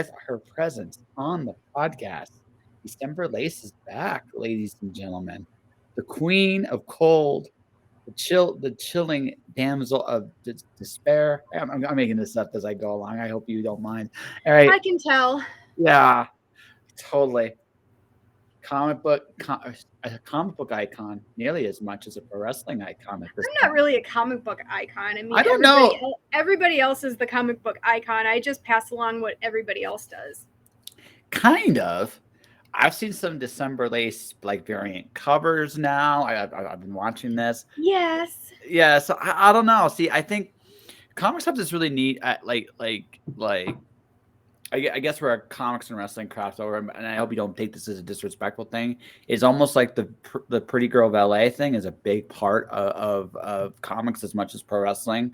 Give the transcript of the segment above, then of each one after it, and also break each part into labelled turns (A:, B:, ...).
A: her presence on the podcast. December Lace is back, ladies and gentlemen. The queen of cold, the chilling damsel of despair. I'm making this up as I go along. I hope you don't mind. All right.
B: I can tell.
A: Yeah, totally. A comic book icon, nearly as much as a pro wrestling icon at this
B: I'm not
A: point.
B: really a comic book icon. I mean,
A: I don't know.
B: everybody else is the comic book icon. I just pass along what everybody else does.
A: Kind of. I've seen some December Lace like variant covers now. I've been watching this.
B: Yes.
A: Yeah, so I don't know. See, I think comics have this really neat I guess where comics and wrestling crossover, and I hope you don't take this as a disrespectful thing, is almost like the Pretty Girl Valet thing is a big part of comics as much as pro wrestling.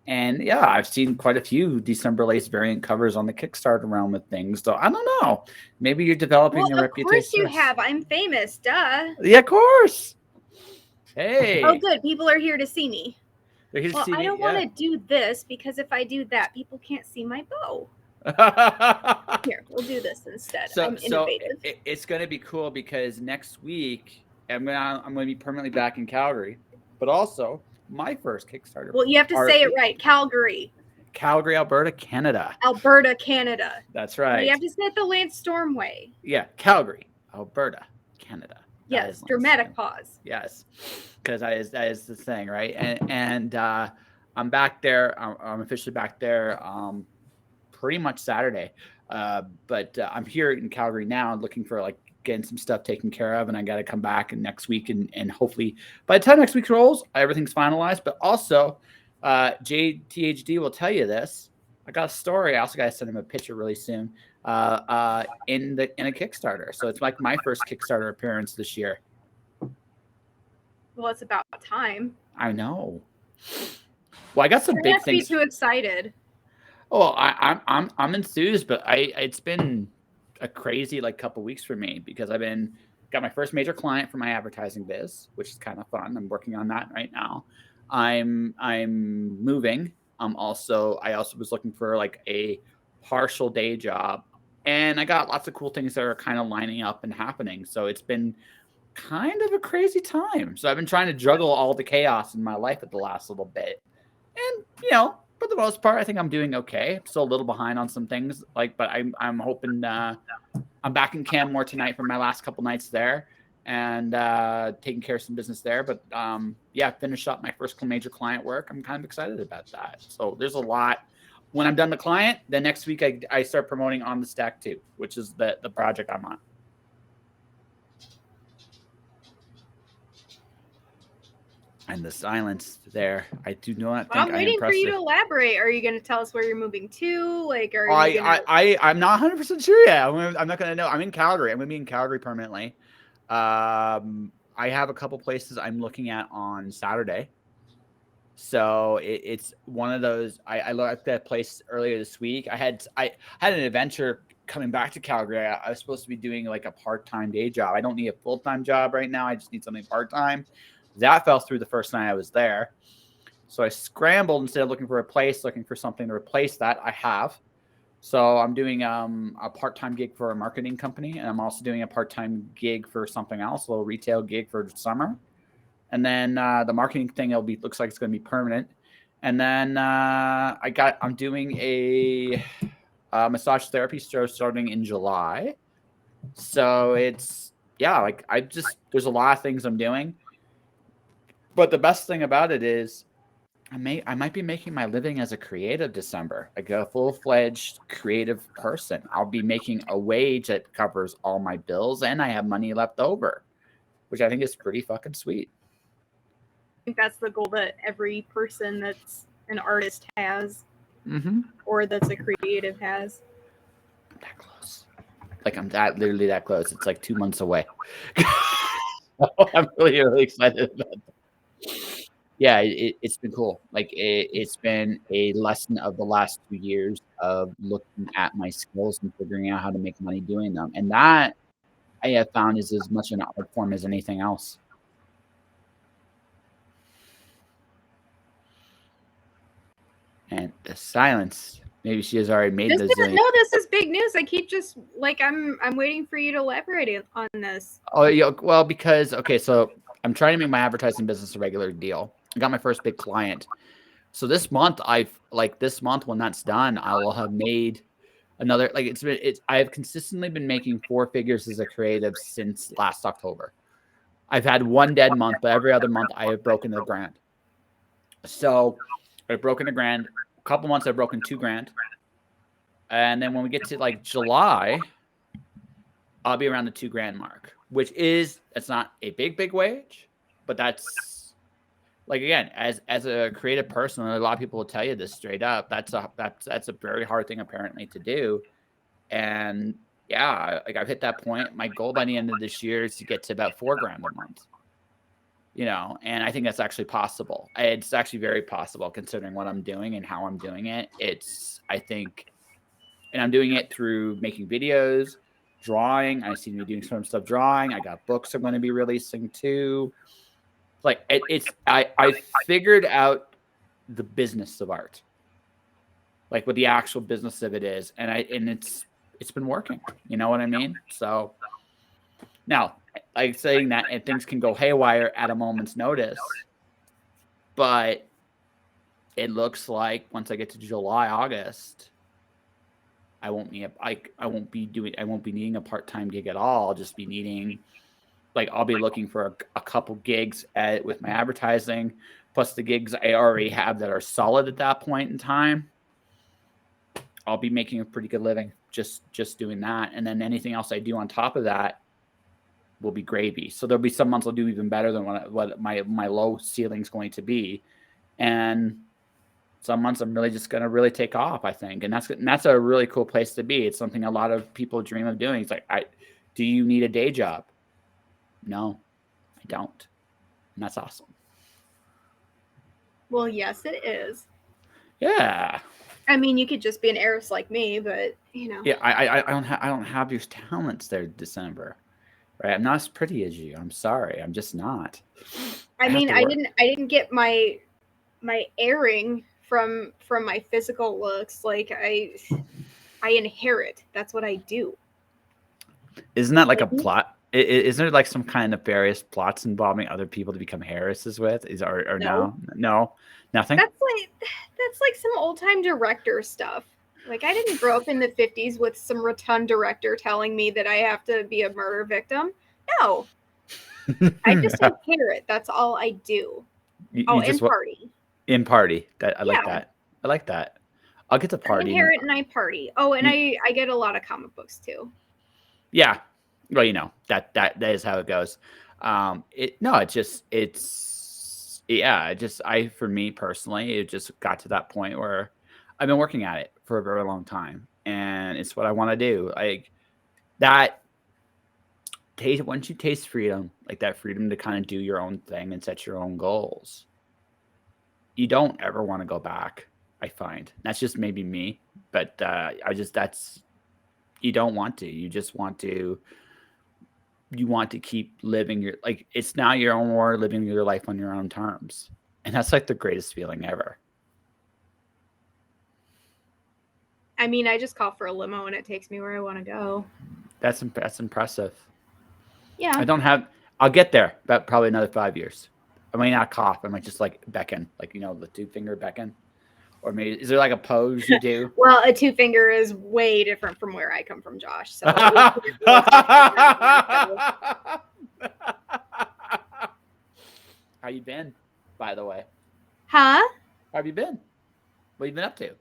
A: And yeah, I've seen quite a few December Lace variant covers on the Kickstarter realm with things. So I don't know. Maybe you're developing a reputation.
B: Of course you have. I'm famous. Duh.
A: Yeah, of course. Hey.
B: Oh, good. People are here to see me.
A: They're here to see
B: I don't want to do this because if I do that, people can't see my bow. Here, we'll do this instead. I'm innovative.
A: So it's going to be cool because next week I'm going to be permanently back in Calgary, but also my first Kickstarter.
B: Well, you have to say it right. Calgary,
A: Alberta, Canada.
B: Alberta, Canada.
A: That's right.
B: You have to say it the Lance Storm way.
A: Yeah, Calgary, Alberta, Canada.
B: Yes, dramatic pause.
A: Yes, because that is the thing, right? And I'm back there. I'm officially back there. Pretty much Saturday, but I'm here in Calgary now, looking for like getting some stuff taken care of, and I got to come back next week, and hopefully by the time next week rolls, everything's finalized. But also, JTHD will tell you this. I got a story. I also got to send him a picture really soon. In a Kickstarter, so it's like my first Kickstarter appearance this year.
B: Well, it's about time.
A: I know. Well, I got some big things.
B: Be too excited.
A: Oh, I'm enthused, but it's been a crazy like couple weeks for me because I've got my first major client for my advertising biz, which is kind of fun. I'm working on that right now. I'm moving. I also was looking for like a partial day job, and I got lots of cool things that are kind of lining up and happening. So it's been kind of a crazy time. So I've been trying to juggle all the chaos in my life at the last little bit, and for the most part, I think I'm doing okay. I'm still a little behind on some things, but I'm hoping I'm back in Canmore tonight for my last couple nights there and taking care of some business there. But finished up my first major client work. I'm kind of excited about that. So there's a lot. When I'm done the client, then next week I start promoting On the Stack 2, which is the project I'm on. And the silence there, I do not think
B: I'm waiting for you to elaborate. Are you going to tell us where you're moving to? Like, are you
A: I'm not 100% sure yet. I'm not going to know. I'm in Calgary. I'm going to be in Calgary permanently. I have a couple places I'm looking at on Saturday. So it's one of those. I looked at that place earlier this week. I had an adventure coming back to Calgary. I was supposed to be doing like a part-time day job. I don't need a full-time job right now. I just need something part-time. That fell through the first night I was there. So I scrambled instead of looking for a place, looking for something to replace that. I have. So I'm doing a part-time gig for a marketing company, and I'm also doing a part-time gig for something else, a little retail gig for summer. And then the marketing thing looks like it's going to be permanent. And then I'm doing a massage therapy show starting in July. So it's there's a lot of things I'm doing. But the best thing about it is I might be making my living as a creative December, like a full-fledged creative person. I'll be making a wage that covers all my bills, and I have money left over, which I think is pretty fucking sweet.
B: I think that's the goal that every person that's an artist has, or that's a creative has.
A: I'm that close. Like I'm literally that close. It's like 2 months away. I'm really excited about that. Yeah, it's been cool. Like it's been a lesson of the last 2 years of looking at my skills and figuring out how to make money doing them. And that I have found is as much an art form as anything else. And the silence Maybe she has already made
B: This
A: the
B: is,
A: zillion.
B: no, this is big news. I keep just like I'm waiting for you to elaborate on this.
A: Oh, yeah, well, because okay, so I'm trying to make my advertising business a regular deal. I got my first big client. So this month, this month when that's done, I will have made another I have consistently been making 4 figures as a creative since last October. I've had one dead month, but every other month I have broken the grand. So I've broken a grand. A couple months I've broken 2 grand. And then when we get to like July, I'll be around the 2 grand mark, which is, it's not a big wage, but that's like, again, as a creative person, a lot of people will tell you this straight up. That's a very hard thing apparently to do. And yeah, like I've hit that point. My goal by the end of this year is to get to about 4 grand a month. And I think that's actually possible. It's actually very possible considering what I'm doing and how I'm doing it. I think, and I'm doing it through making videos, drawing. I seem to be doing some stuff drawing. I got books I'm going to be releasing too. Like I figured out the business of art, like what the actual business of it is, and it's been working. You know what I mean? So now, like saying that, and things can go haywire at a moment's notice, but it looks like once I get to July, August, I won't be needing a part-time gig at all. I'll just be needing, like, I'll be looking for a couple gigs with my advertising, plus the gigs I already have that are solid at that point in time. I'll be making a pretty good living just doing that, and then anything else I do on top of that will be gravy. So there'll be some months I'll do even better than what my low ceiling's going to be, and some months I'm really just going to really take off, I think. And that's a really cool place to be. It's something a lot of people dream of doing. It's like, do you need a day job? No, I don't. And that's awesome.
B: Well, yes, it is.
A: Yeah.
B: I mean, you could just be an heiress like me, but
A: Yeah, I don't have these talents there, December. Right? I'm not as pretty as you. I'm sorry. I'm just not.
B: I mean, I didn't get my airing from my physical looks. Like I inherit. That's what I do.
A: Isn't that like a plot? Isn't there like some kind of nefarious plots involving other people to become heiresses with? No, nothing.
B: That's like some old time director stuff. Like I didn't grow up in the 50s with some rotund director telling me that I have to be a murder victim. No, I just inherit. That's all I do. Party.
A: In party. I like that. I like that. I'll get to party.
B: I inherit and I party. Oh, and I get a lot of comic books too.
A: Yeah. Well, that is how it goes. For me personally, it just got to that point where I've been working at it for a very long time, and it's what I want to do. Like that taste, once you taste freedom, like that freedom to kind of do your own thing and set your own goals, you don't ever want to go back. I find that's just maybe me, but you don't want to. You just want to. You want to keep living it's now your own war, living your life on your own terms. And that's like the greatest feeling ever.
B: I mean, I just call for a limo and it takes me where I want to go.
A: That's impressive.
B: Yeah.
A: I'll get there about probably another 5 years. I might not cough. I might just like beckon, like, the 2-finger beckon. Or maybe, is there like a pose you do?
B: Well, a 2-finger is way different from where I come from, Josh. So
A: How you been, by the way?
B: Huh?
A: How have you been? What have you been up to?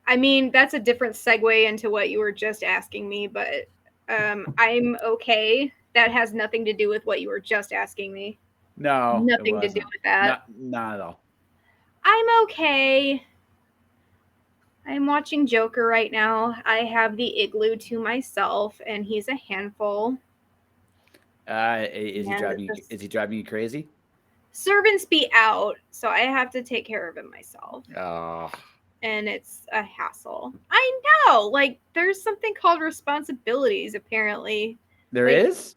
B: I mean, that's a different segue into what you were just asking me, but I'm okay. That has nothing to do with what you were just asking me.
A: No.
B: Nothing to do with that.
A: Not at all.
B: I'm okay. I'm watching Joker right now. I have the Igloo to myself, and he's a handful.
A: Is he driving you crazy?
B: Servants be out, so I have to take care of him myself.
A: Oh.
B: And it's a hassle. I know. Like, there's something called responsibilities, apparently.
A: There is?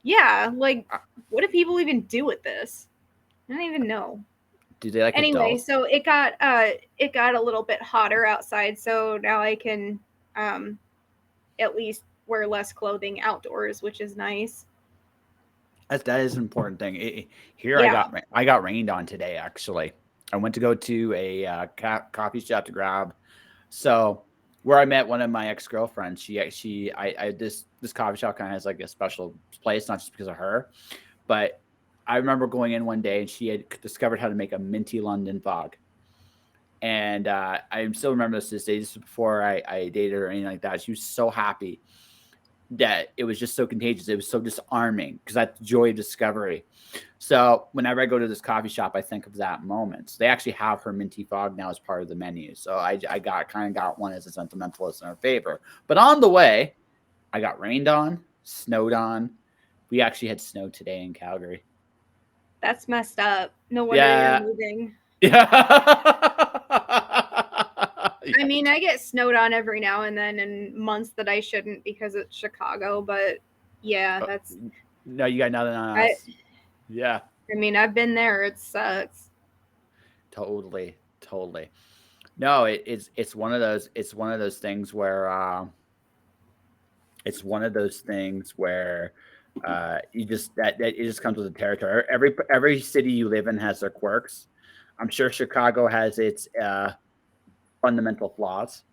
B: Yeah. Like, what do people even do with this? I don't even know.
A: Do they like
B: Anyway,
A: adults?
B: so it got a little bit hotter outside, so now I can at least wear less clothing outdoors, which is nice.
A: That is an important thing. Here
B: Yeah.
A: I got rained on today. Actually, I went to go to a coffee shop to grab. So where I met one of my ex girlfriends, I this coffee shop kind of has like a special place, not just because of her, but I remember going in one day and she had discovered how to make a minty London fog. And I still remember this day. This was before I dated her or anything like that. She was so happy that it was just so contagious. It was so disarming because that's the joy of discovery. So whenever I go to this coffee shop, I think of that moment. So they actually have her minty fog now as part of the menu. So I got one as a sentimentalist in her favor. But on the way, I got rained on, snowed on. We actually had snow today in Calgary.
B: That's messed up. No wonder you're
A: Yeah.
B: moving. I
A: Yeah.
B: mean, I get snowed on every now and then in months that I shouldn't because it's Chicago, but yeah, that's
A: No, you got nothing on
B: I
A: us. Yeah.
B: I mean, I've been there. It sucks.
A: Totally. Totally. No, it's one of those things where it's one of those things where you just that it just comes with the territory. Every city you live in has their quirks. I'm sure Chicago has its fundamental flaws.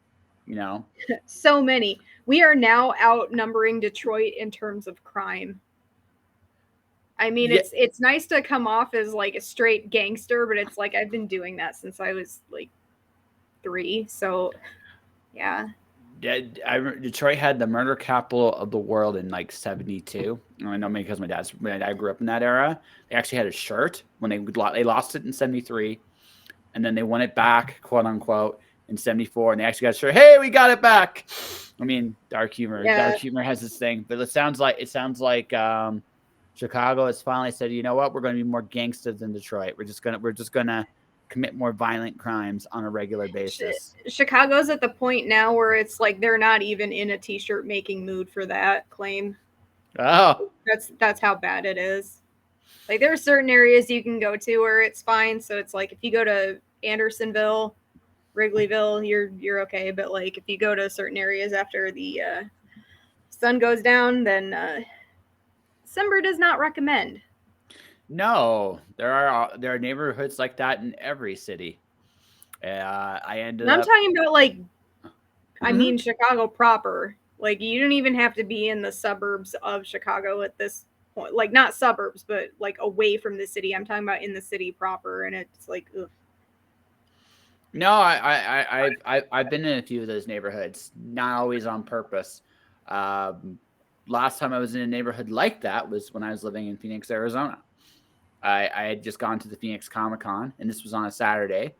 A: You know.
B: So many. We are now outnumbering Detroit in terms of crime. I mean,
A: Yeah.
B: it's nice to come off as like a straight gangster, but it's like I've been doing that since I was like 3. So, yeah.
A: Yeah, Detroit had the murder capital of the world in like '72. I know because my dad grew up in that era. They actually had a shirt when they lost it in '73, and then they won it back, quote unquote, in '74, and they actually got a shirt. Hey, we got it back. I mean, dark humor. Dark
B: Yeah.
A: humor has this thing, but it sounds like Chicago has finally said, you know what, we're going to be more gangster than Detroit. We're just gonna commit more violent crimes on a regular basis.
B: Chicago's at the point now where it's like they're not even in a t-shirt making mood for that claim.
A: Oh,
B: That's how bad it is. Like there are certain areas you can go to where it's fine. So it's like if you go to Andersonville, Wrigleyville, you're okay. But like if you go to certain areas after the sun goes down, then December does not recommend.
A: no, there are neighborhoods like that in every city. I ended
B: And I'm
A: up.
B: talking about like I
A: Mhm.
B: mean Chicago proper. Like you don't even have to be in the suburbs of Chicago at this point. Like not suburbs, but like away from the city. I'm talking about in the city proper, and it's like ugh.
A: No, I've been in a few of those neighborhoods, not always on purpose. Um, Last time I was in a neighborhood like that was when I was living in Phoenix, Arizona. I had just gone to the Phoenix Comic Con, and this was on a Saturday.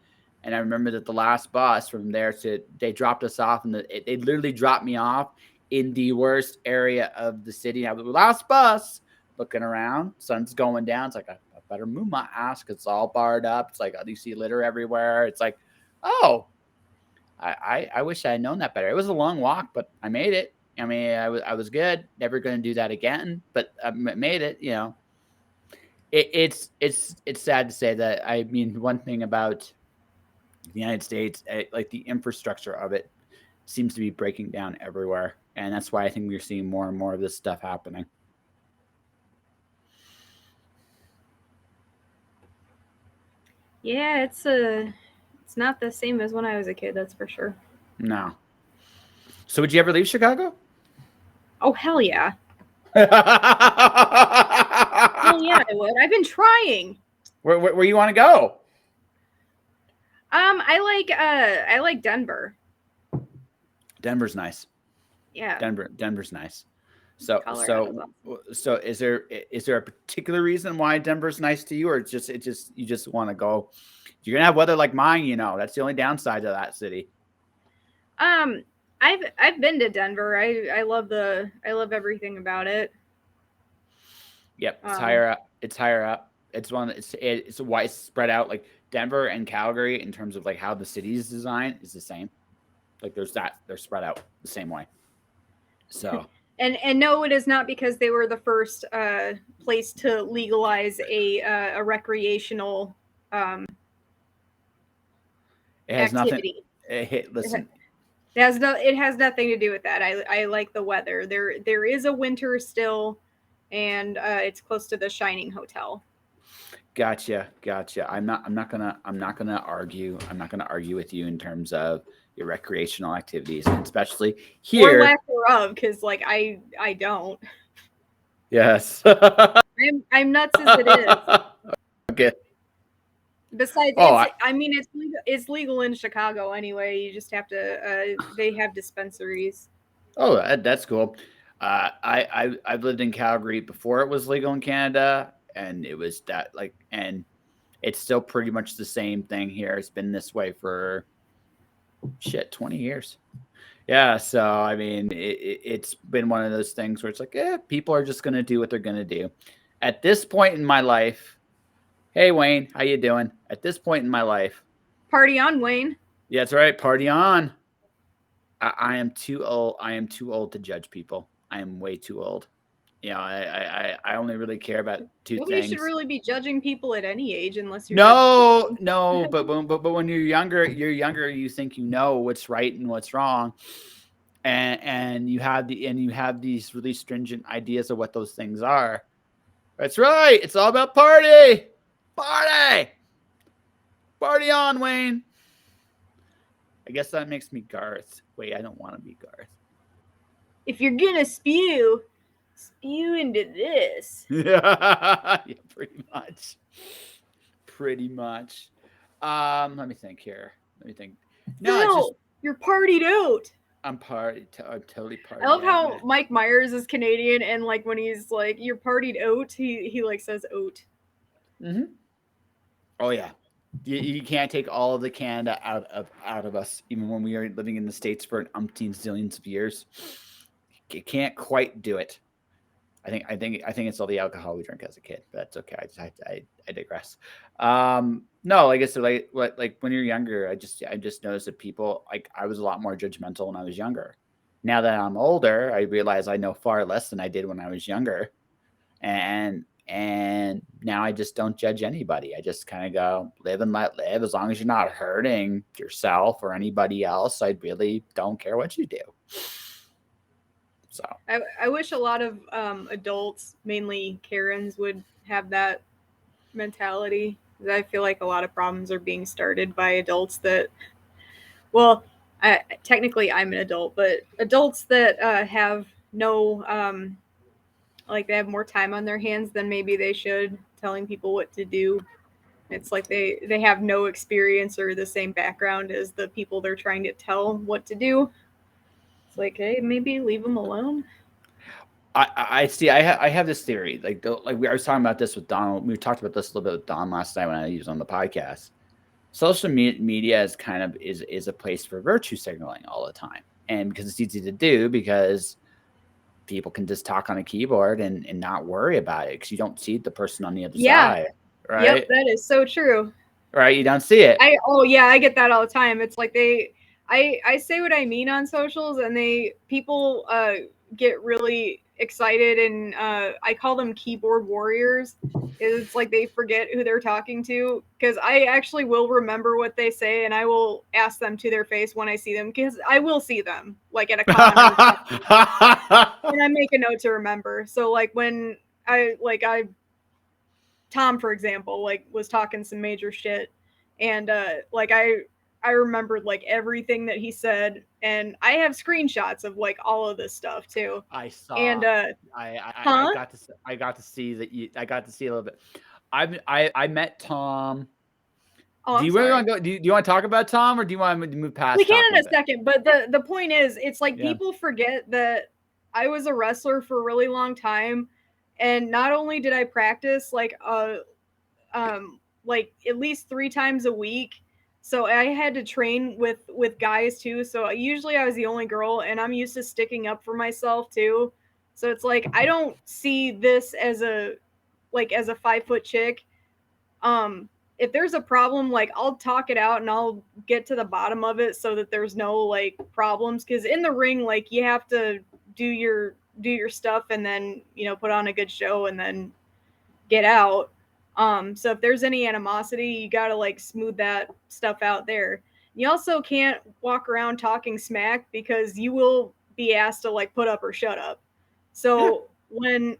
A: And I remember that the last bus from there to they dropped us off, and they literally dropped me off in the worst area of the city. I was the last bus, looking around, sun's going down. It's like I better move my ass because it's all barred up. It's like you see litter everywhere. It's like, oh, I wish I had known that better. It was a long walk, but I made it. I mean, I was good. Never going to do that again, but I made it. You know, it's sad to say that. I mean, one thing about the United States, like the infrastructure of it, seems to be breaking down everywhere, and that's why I think we're seeing more and more of this stuff happening.
B: Yeah, it's not the same as when I was a kid, that's for sure.
A: No. So, would you ever leave Chicago?
B: Oh hell yeah.
A: where,
B: Hell yeah, I would. I've been trying.
A: where you want to go?
B: I like Denver.
A: Denver's nice.
B: Yeah.
A: Denver's nice. So
B: Colorado's
A: so
B: awesome.
A: so is there a particular reason why Denver's nice to you, or it's just you just want to go? You're gonna have weather like mine, you know. That's the only downside to that city.
B: Um I've been to Denver. I love everything about it.
A: Yep, it's
B: Um
A: higher up. It's higher up. It's why it's spread out. Like Denver and Calgary, in terms of like how the city is designed, is the same. Like they're spread out the same way. So
B: and no, it is not because they were the first place to legalize a recreational
A: It has nothing.
B: activity.
A: Listen,
B: It has nothing to do with that. I like the weather. There is a winter still, and it's close to the Shining Hotel.
A: gotcha, gotcha. I'm not gonna argue. I'm not gonna argue with you in terms of your recreational activities, and especially
B: Or
A: here.
B: lack thereof, because like I don't.
A: Yes.
B: I'm nuts as it is.
A: Okay.
B: Besides,
A: Oh,
B: I mean it's legal in Chicago anyway. You just have to they have dispensaries.
A: oh, that's cool. I've lived in Calgary before it was legal in Canada, and it was that like, and it's still pretty much the same thing here. It's been this way for shit 20 years. Yeah, so I mean, it's been one of those things where it's like, people are just gonna do what they're gonna do. At this point in my life, hey Wayne, how you doing? At this point in my life,
B: Party on, Wayne.
A: yeah, that's right, party on. I am too old. I am too old to judge people. I am way too old. You know, I only really care about two
B: Nobody should
A: things.
B: really be judging people at any age unless you're just
A: No, no, but when you're younger, you think you know what's right and what's wrong, and you have these really stringent ideas of what those things are. That's right. It's all about party, party on, Wayne. I guess that makes me Garth. Wait, I don't want to be Garth.
B: if you're gonna spew into this.
A: Yeah, pretty much. Pretty much. Let me think here. Let me think. No, it's just
B: Phil, you're partied out.
A: I'm totally
B: I love
A: party out,
B: how
A: man.
B: Mike Myers is Canadian, and like when he's like you're partied out, he like says oat.
A: Mm-hmm. Oh yeah. You can't take all of the Canada out of us, even when we are living in the States for an umpteen zillions of years. You can't quite do it. I think it's all the alcohol we drank as a kid, but that's okay. I digress. No, like I said, like when you're younger, I just noticed that people like I was a lot more judgmental when I was younger. Now that I'm older, I realize I know far less than I did when I was younger, and now I just don't judge anybody. I just kind of go live and let live. As long as you're not hurting yourself or anybody else, I really don't care what you do. So
B: I wish a lot of adults, mainly Karens, would have that mentality. I feel like a lot of problems are being started by adults that, well, technically I'm an adult, but adults that have no, like they have more time on their hands than maybe they should, telling people what to do. It's like they have no experience or the same background as the people they're trying to tell what to do. It's like, hey, maybe leave them alone.
A: I see. I have this theory. I was talking about this with Don. We talked about this a little bit with Don last night when I was on the podcast. Social media is kind of is a place for virtue signaling all the time, and because it's easy to do because people can just talk on a keyboard and not worry about it because you don't see the person on the other
B: Yeah.
A: side,
B: Yep,
A: right?
B: that is so true.
A: Right? You don't see it.
B: I get that all the time. It's like I say what I mean on socials, and people get really excited, and I call them keyboard warriors. It's like they forget who they're talking to, because I actually will remember what they say, and I will ask them to their face when I see them, because I will see them like at a con or something, and I make a note to remember. So like when I Tom, for example, like was talking some major shit, and like I remembered like everything that he said, and I have screenshots of like all of this stuff too.
A: I
B: And
A: saw. I
B: huh?
A: got to see that you. I got to see a little bit. I met Tom.
B: Oh,
A: Do
B: I'm
A: you really
B: sorry.
A: want to go? Do you want to talk about Tom, or do you want to move
B: We
A: past
B: can
A: talking
B: in a
A: about?
B: second, but the point is, it's like
A: Yeah.
B: people forget that I was a wrestler for a really long time, and not only did I practice like at least 3 times a week, so I had to train with guys too, so usually I was the only girl, and I'm used to sticking up for myself too. So it's like I don't see this as a 5 foot chick. If there's a problem, like I'll talk it out and I'll get to the bottom of it so that there's no like problems, because in the ring, like you have to do your stuff, and then put on a good show and then get out. So if there's any animosity, you gotta like smooth that stuff out there. you also can't walk around talking smack because you will be asked to like put up or shut up. So when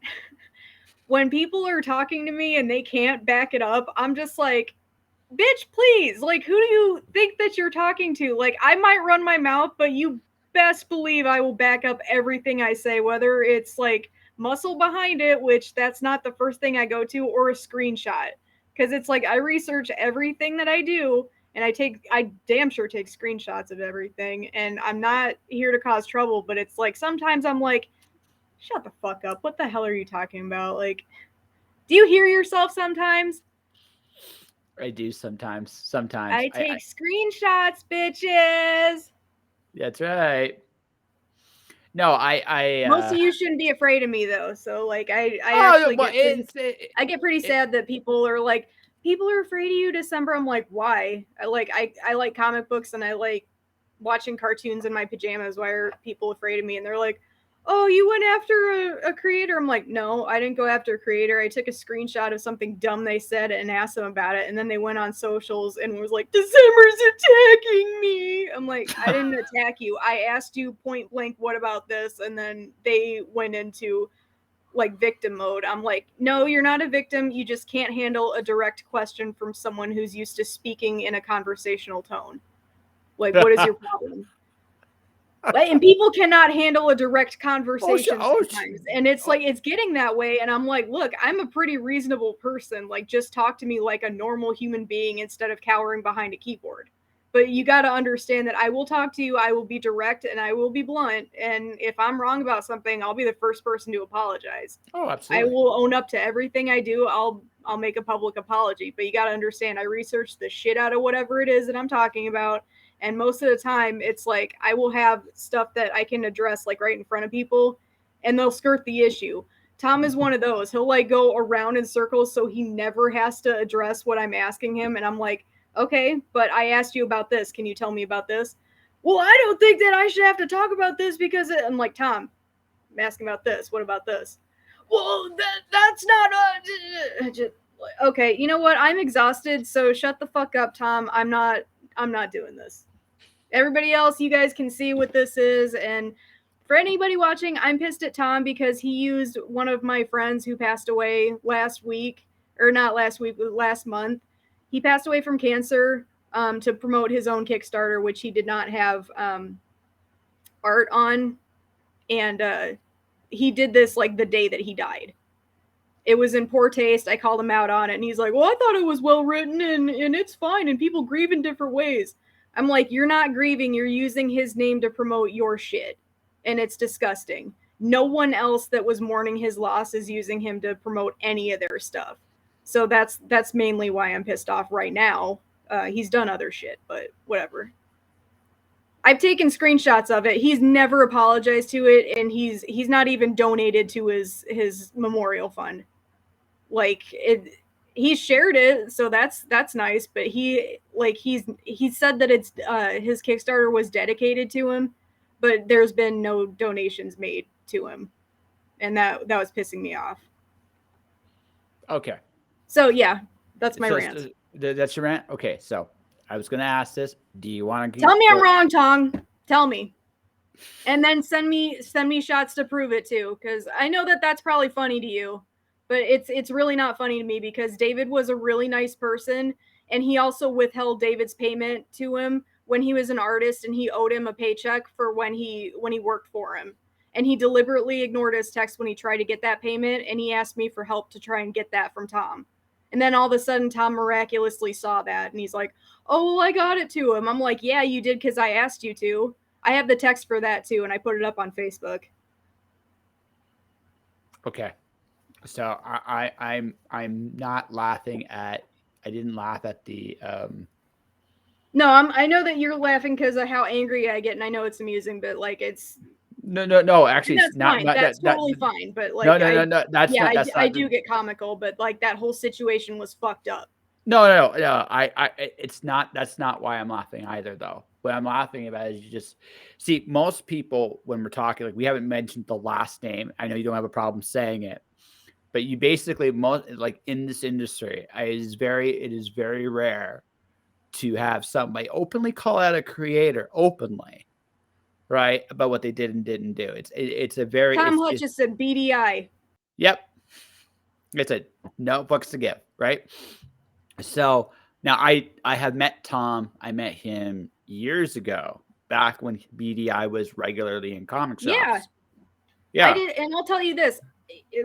B: people are talking to me and they can't back it up, I'm just like, bitch, please. Like, who do you think that you're talking to? Like, I might run my mouth, but you best believe I will back up everything I say, whether it's like muscle behind it, which that's not the first thing I go to, or a screenshot. Because it's like I research everything that I do, and I damn sure take screenshots of everything. And I'm not here to cause trouble, but it's like sometimes I'm like, shut the fuck up. What the hell are you talking about? Like, do you hear yourself sometimes?
A: I do sometimes. Sometimes.
B: I take screenshots, bitches.
A: That's right. No,
B: Most of you shouldn't be afraid of me though. So like I
A: oh
B: actually
A: well,
B: I get pretty sad that people are like, people are afraid of you, December. I'm like, why? I like comic books and I like watching cartoons in my pajamas. Why are people afraid of me? And they're like, oh, you went after a creator. I'm like, no, I didn't go after a creator. I took a screenshot of something dumb they said and asked them about it. And then they went on socials and was like, December's attacking me. I'm like, I didn't attack you. I asked you point blank, what about this? And then they went into like victim mode. I'm like, no, you're not a victim. You just can't handle a direct question from someone who's used to speaking in a conversational tone. Like, what is your problem? And people cannot handle a direct conversation sometimes. And it's like, it's getting that way. And I'm like, look, I'm a pretty reasonable person. Like, just talk to me like a normal human being instead of cowering behind a keyboard. But you got to understand that I will talk to you. I will be direct and I will be blunt. And if I'm wrong about something, I'll be the first person to apologize.
A: Oh, absolutely.
B: I will own up to everything I do. I'll make a public apology. But you got to understand, I researched the shit out of whatever it is that I'm talking about. And most of the time, it's like I will have stuff that I can address like right in front of people, and they'll skirt the issue. Tom is one of those. He'll like go around in circles so he never has to address what I'm asking him. And I'm like, okay, but I asked you about this. Can you tell me about this? Well, I don't think that I should have to talk about this because I'm like, Tom, I'm asking about this. What about this? Well, that's not okay. You know what? I'm exhausted, so shut the fuck up, Tom. I'm not doing this. Everybody else, you guys can see what this is. And for anybody watching, I'm pissed at Tom because he used one of my friends who passed away last week, or not last week, but last month. He passed away from cancer to promote his own Kickstarter, which he did not have art on. And he did this like the day that he died. It was in poor taste. I called him out on it, and he's like, well, I thought it was well written and it's fine, and people grieve in different ways. I'm like, you're not grieving. You're using his name to promote your shit, and it's disgusting. No one else that was mourning his loss is using him to promote any of their stuff. So that's mainly why I'm pissed off right now. He's done other shit, but whatever. I've taken screenshots of it. He's never apologized to it, and he's not even donated to his memorial fund. Like he shared it, so that's nice. But he said that it's his Kickstarter was dedicated to him, but there's been no donations made to him, and that was pissing me off.
A: Okay.
B: So yeah, that's my rant.
A: That's your rant. Okay, so I was going to ask this. Do you want to
B: tell me I'm wrong, Tong? Tell me, and then send me shots to prove it too, because I know that that's probably funny to you. But it's really not funny to me because David was a really nice person, and he also withheld David's payment to him when he was an artist, and he owed him a paycheck for when he worked for him. And he deliberately ignored his text when he tried to get that payment, and he asked me for help to try and get that from Tom. And then all of a sudden, Tom miraculously saw that, and he's like, oh, well, I got it to him. I'm like, yeah, you did because I asked you to. I have the text for that too, and I put it up on Facebook.
A: Okay. So I'm not laughing at. I didn't laugh at the.
B: No, I know that you're laughing because of how angry I get, and I know it's amusing, but like it's.
A: No. Actually,
B: that's
A: not
B: fine.
A: not
B: That's
A: that,
B: totally fine. But like,
A: no. That's
B: yeah,
A: not. That's
B: I
A: not,
B: do get comical, but like that whole situation was fucked up.
A: No. It's not. That's not why I'm laughing either, though. What I'm laughing about is you just see most people when we're talking, like we haven't mentioned the last name. I know you don't have a problem saying it. But you basically most like in this industry, it is very rare to have somebody openly call out a creator openly, right, about what they did and didn't do. It's a very
B: Tom
A: it's
B: Hutchison, BDI.
A: yep. It's a no fucks to give, right? So now I have met Tom. I met him years ago, back when BDI was regularly in comic
B: Yeah,
A: shops.
B: I
A: Yeah.
B: did, and I'll tell you this.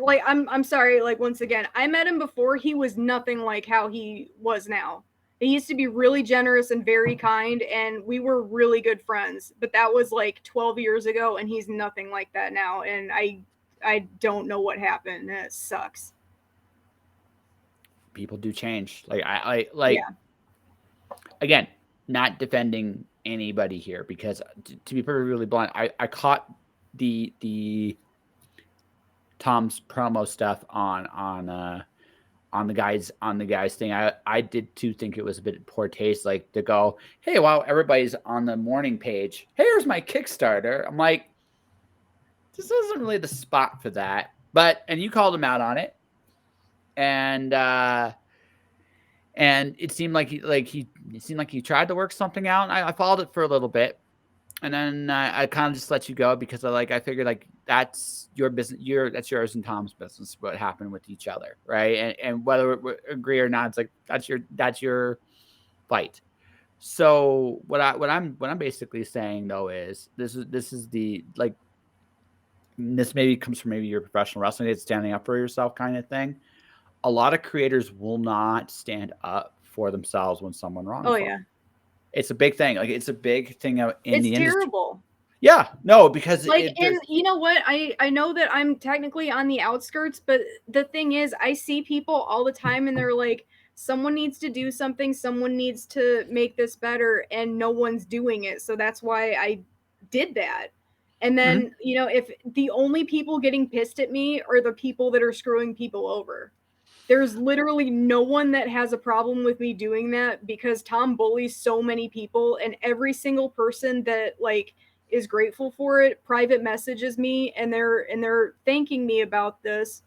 B: Like, I'm sorry. Like, once again, I met him before. He was nothing like how he was now. He used to be really generous and very kind, and we were really good friends. But that was like 12 years ago, and he's nothing like that now. And I don't know what happened. And it sucks.
A: People do change. Like I like
B: Yeah.
A: again, not defending anybody here because to be perfectly really blunt, I caught the Tom's promo stuff on the guys thing. I did too think it was a bit poor taste, like to go, hey, wow, everybody's on the morning page. Hey, here's my Kickstarter. I'm like, this isn't really the spot for that. But and you called him out on it, and it seemed like he tried to work something out. I followed it for a little bit, and then I kind of just let you go because I figured like that's your business. That's yours and Tom's business. What happened with each other, right? And whether we agree or not, it's like that's your fight. So what I'm basically saying though is this is the like this maybe comes from maybe your professional wrestling, it's standing up for yourself kind of thing. A lot of creators will not stand up for themselves when someone wrongs
B: Oh
A: them.
B: yeah.
A: It's a big thing. Like it's a big thing out in
B: It's
A: the industry.
B: terrible.
A: Yeah, no, because
B: Like, and you know what? I know that I'm technically on the outskirts, but the thing is, I see people all the time, and they're like, someone needs to do something, someone needs to make this better, and no one's doing it. So that's why I did that. And then, you know, if the only people getting pissed at me are the people that are screwing people over. There's literally no one that has a problem with me doing that because Tom bullies so many people, and every single person that like is grateful for it private messages me, and they're thanking me about this.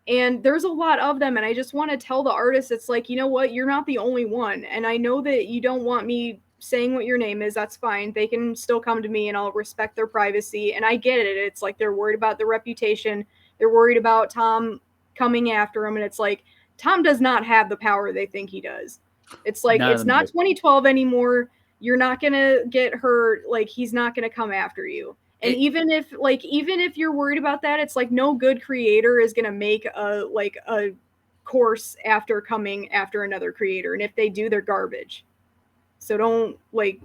B: And there's a lot of them, and I just want to tell the artists, it's like, you know what, you're not the only one, and I know that you don't want me saying what your name is. That's fine, they can still come to me and I'll respect their privacy, and I get it. It's like they're worried about their reputation, they're worried about Tom coming after him, and it's like Tom does not have the power they think he does. It's like,
A: none of
B: it's
A: them
B: not
A: do.
B: 2012 anymore. You're not gonna get hurt. Like, he's not gonna come after you. And
A: It,
B: even if you're worried about that, it's like no good creator is gonna make a course after coming after another creator, and if they do, they're garbage. So don't like,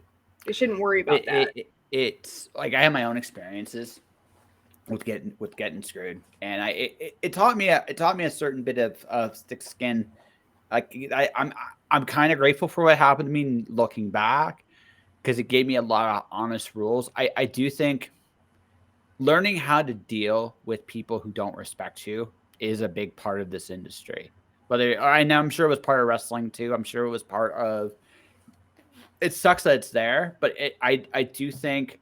B: you shouldn't worry about that.
A: it's like I have my own experiences with getting screwed, and it taught me a certain bit of thick skin. Like I'm kind of grateful for what happened to me looking back because it gave me a lot of honest rules. I do think learning how to deal with people who don't respect you is a big part of this industry. Whether I know, I'm sure it was part of wrestling too. I'm sure it was part of. It sucks that it's there, but I do think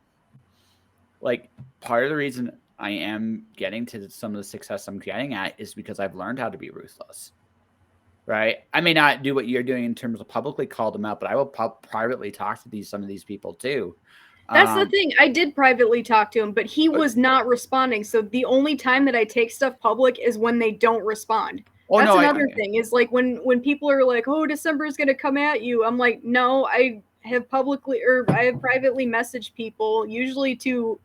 A: like part of the reason I am getting to some of the success I'm getting at is because I've learned how to be ruthless. Right? I may not do what you're doing in terms of publicly call them out, but I will privately talk to some of these people too.
B: That's the thing. I did privately talk to him, but he was not responding. So the only time that I take stuff public is when they don't respond.
A: Oh
B: That's
A: no,
B: another thing. Is like when people are like, "Oh, December is going to come at you." I'm like, "No, I have privately messaged people, usually to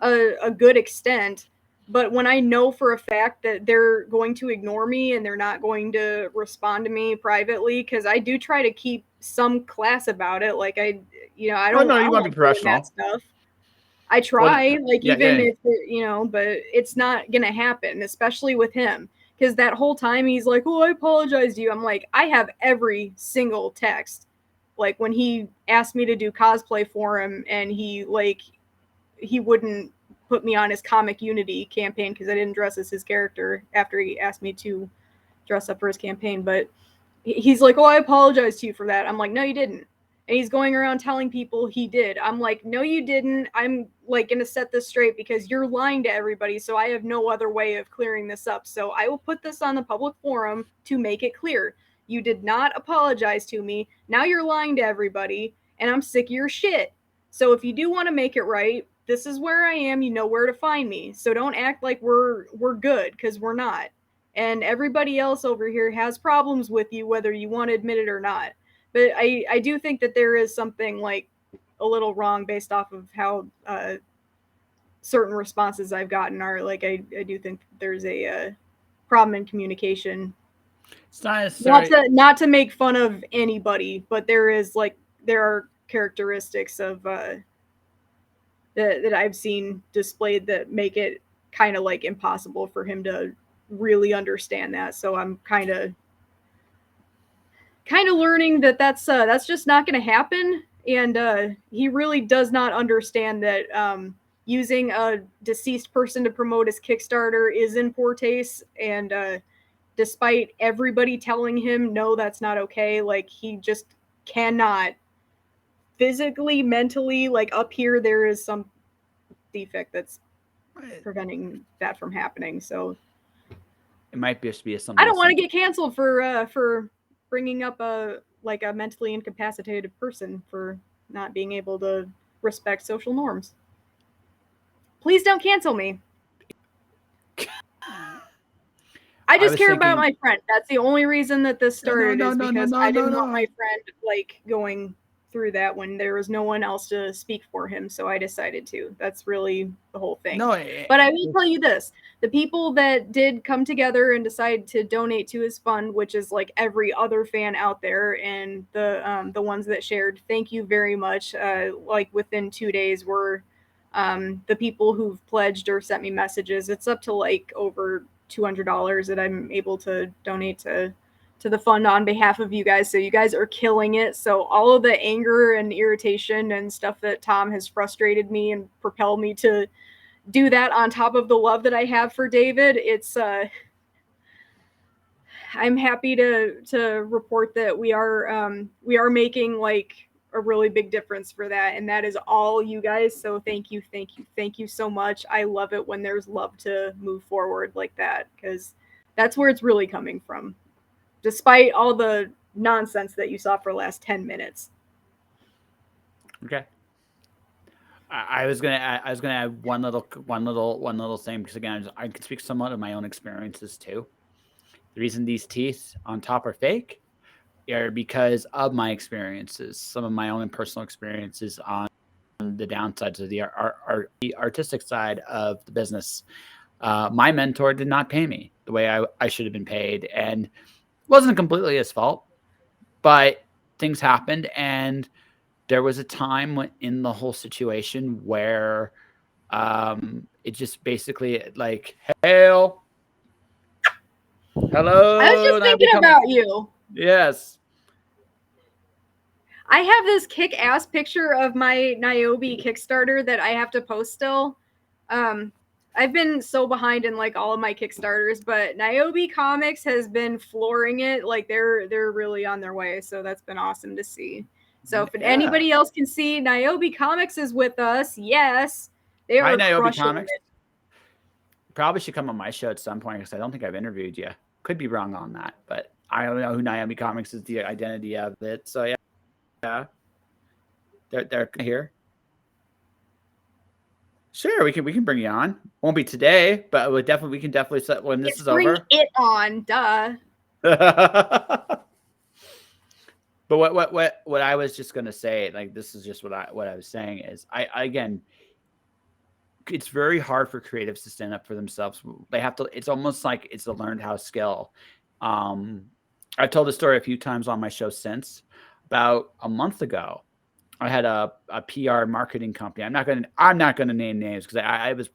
B: a good extent, but when I know for a fact that they're going to ignore me and they're not going to respond to me privately, because I do try to keep some class about it. Like I
A: oh
B: don't
A: no,
B: I
A: you
B: don't
A: want to
B: like
A: be
B: doing that
A: professional.
B: stuff. I
A: Well,
B: try, like,
A: yeah,
B: even
A: yeah.
B: if but it's not gonna happen, especially with him. Because that whole time he's like, "Oh, I apologize to you." I'm like, I have every single text. Like when he asked me to do cosplay for him, and he wouldn't put me on his Comic Unity campaign because I didn't dress as his character after he asked me to dress up for his campaign. But he's like, "Oh, I apologize to you for that." I'm like, "No, you didn't." And he's going around telling people he did. I'm like, "No, you didn't. I'm like going to set this straight because you're lying to everybody. So I have no other way of clearing this up. So I will put this on the public forum to make it clear. You did not apologize to me. Now you're lying to everybody, and I'm sick of your shit. So if you do want to make it right, this is where I am. You know where to find me. So don't act like we're good, because we're not. And everybody else over here has problems with you, whether you want to admit it or not. But I do think that there is something like a little wrong based off of how certain responses I've gotten are. Like I do think there's a problem in communication.
A: It's not necessarily
B: Not to make fun of anybody, but there are characteristics of that I've seen displayed that make it kind of like impossible for him to really understand that. So I'm kind of learning that that's just not going to happen, and he really does not understand that using a deceased person to promote his Kickstarter is in poor taste, and despite everybody telling him no, that's not okay, like he just cannot physically, mentally, like up here there is some defect that's preventing that from happening. So
A: it might just be something.
B: I don't want to get canceled for bringing up a mentally incapacitated person for not being able to respect social norms. Please don't cancel me. I just care about my friend. That's the only reason that this started, is because I didn't want my friend like going through that when there was no one else to speak for him. So I decided to. That's really the whole thing. But I will tell you this: the people that did come together and decide to donate to his fund, which is like every other fan out there, and the ones that shared, thank you very much. Like within 2 days, were the people who've pledged or sent me messages. It's up to like over $200 that I'm able to donate to the fund on behalf of you guys. So you guys are killing it. So all of the anger and irritation and stuff that Tom has frustrated me and propelled me to do that, on top of the love that I have for David, it's I'm happy to report that we are making like a really big difference for that, and that is all you guys. So thank you so much. I love it when there's love to move forward like that, because that's where it's really coming from, despite all the nonsense that you saw for the last 10 minutes.
A: Okay. I was gonna add one little thing, because again, I can speak somewhat of my own experiences too. The reason these teeth on top are fake are because of my experiences, some of my own personal experiences on the downsides of the artistic side of the business. My mentor did not pay me the way I should have been paid, and it wasn't completely his fault, but things happened, and there was a time in the whole situation where it just basically like, hello.
B: I was just thinking about you.
A: Yes.
B: I have this kick-ass picture of my Niobe Kickstarter that I have to post still. I've been so behind in like all of my Kickstarters, but Niobe Comics has been flooring it. Like they're really on their way, so that's been awesome to see. So if anybody else can see, Niobe Comics is with us. Yes, they are crushing it.
A: Probably should come on my show at some point, because I don't think I've interviewed you. Could be wrong on that, but I don't know who Niobe Comics is, the identity of it. So yeah, they're here. Sure, we can bring you on. Won't be today, but we can definitely set when this is over.
B: Bring it on, duh.
A: But what I was just gonna say, like, this is just what I was saying is, I again, it's very hard for creatives to stand up for themselves. They have to. It's almost like it's a learned house skill. I've told the story a few times on my show since. About a month ago, I had a PR marketing company. I'm not gonna name names, because I was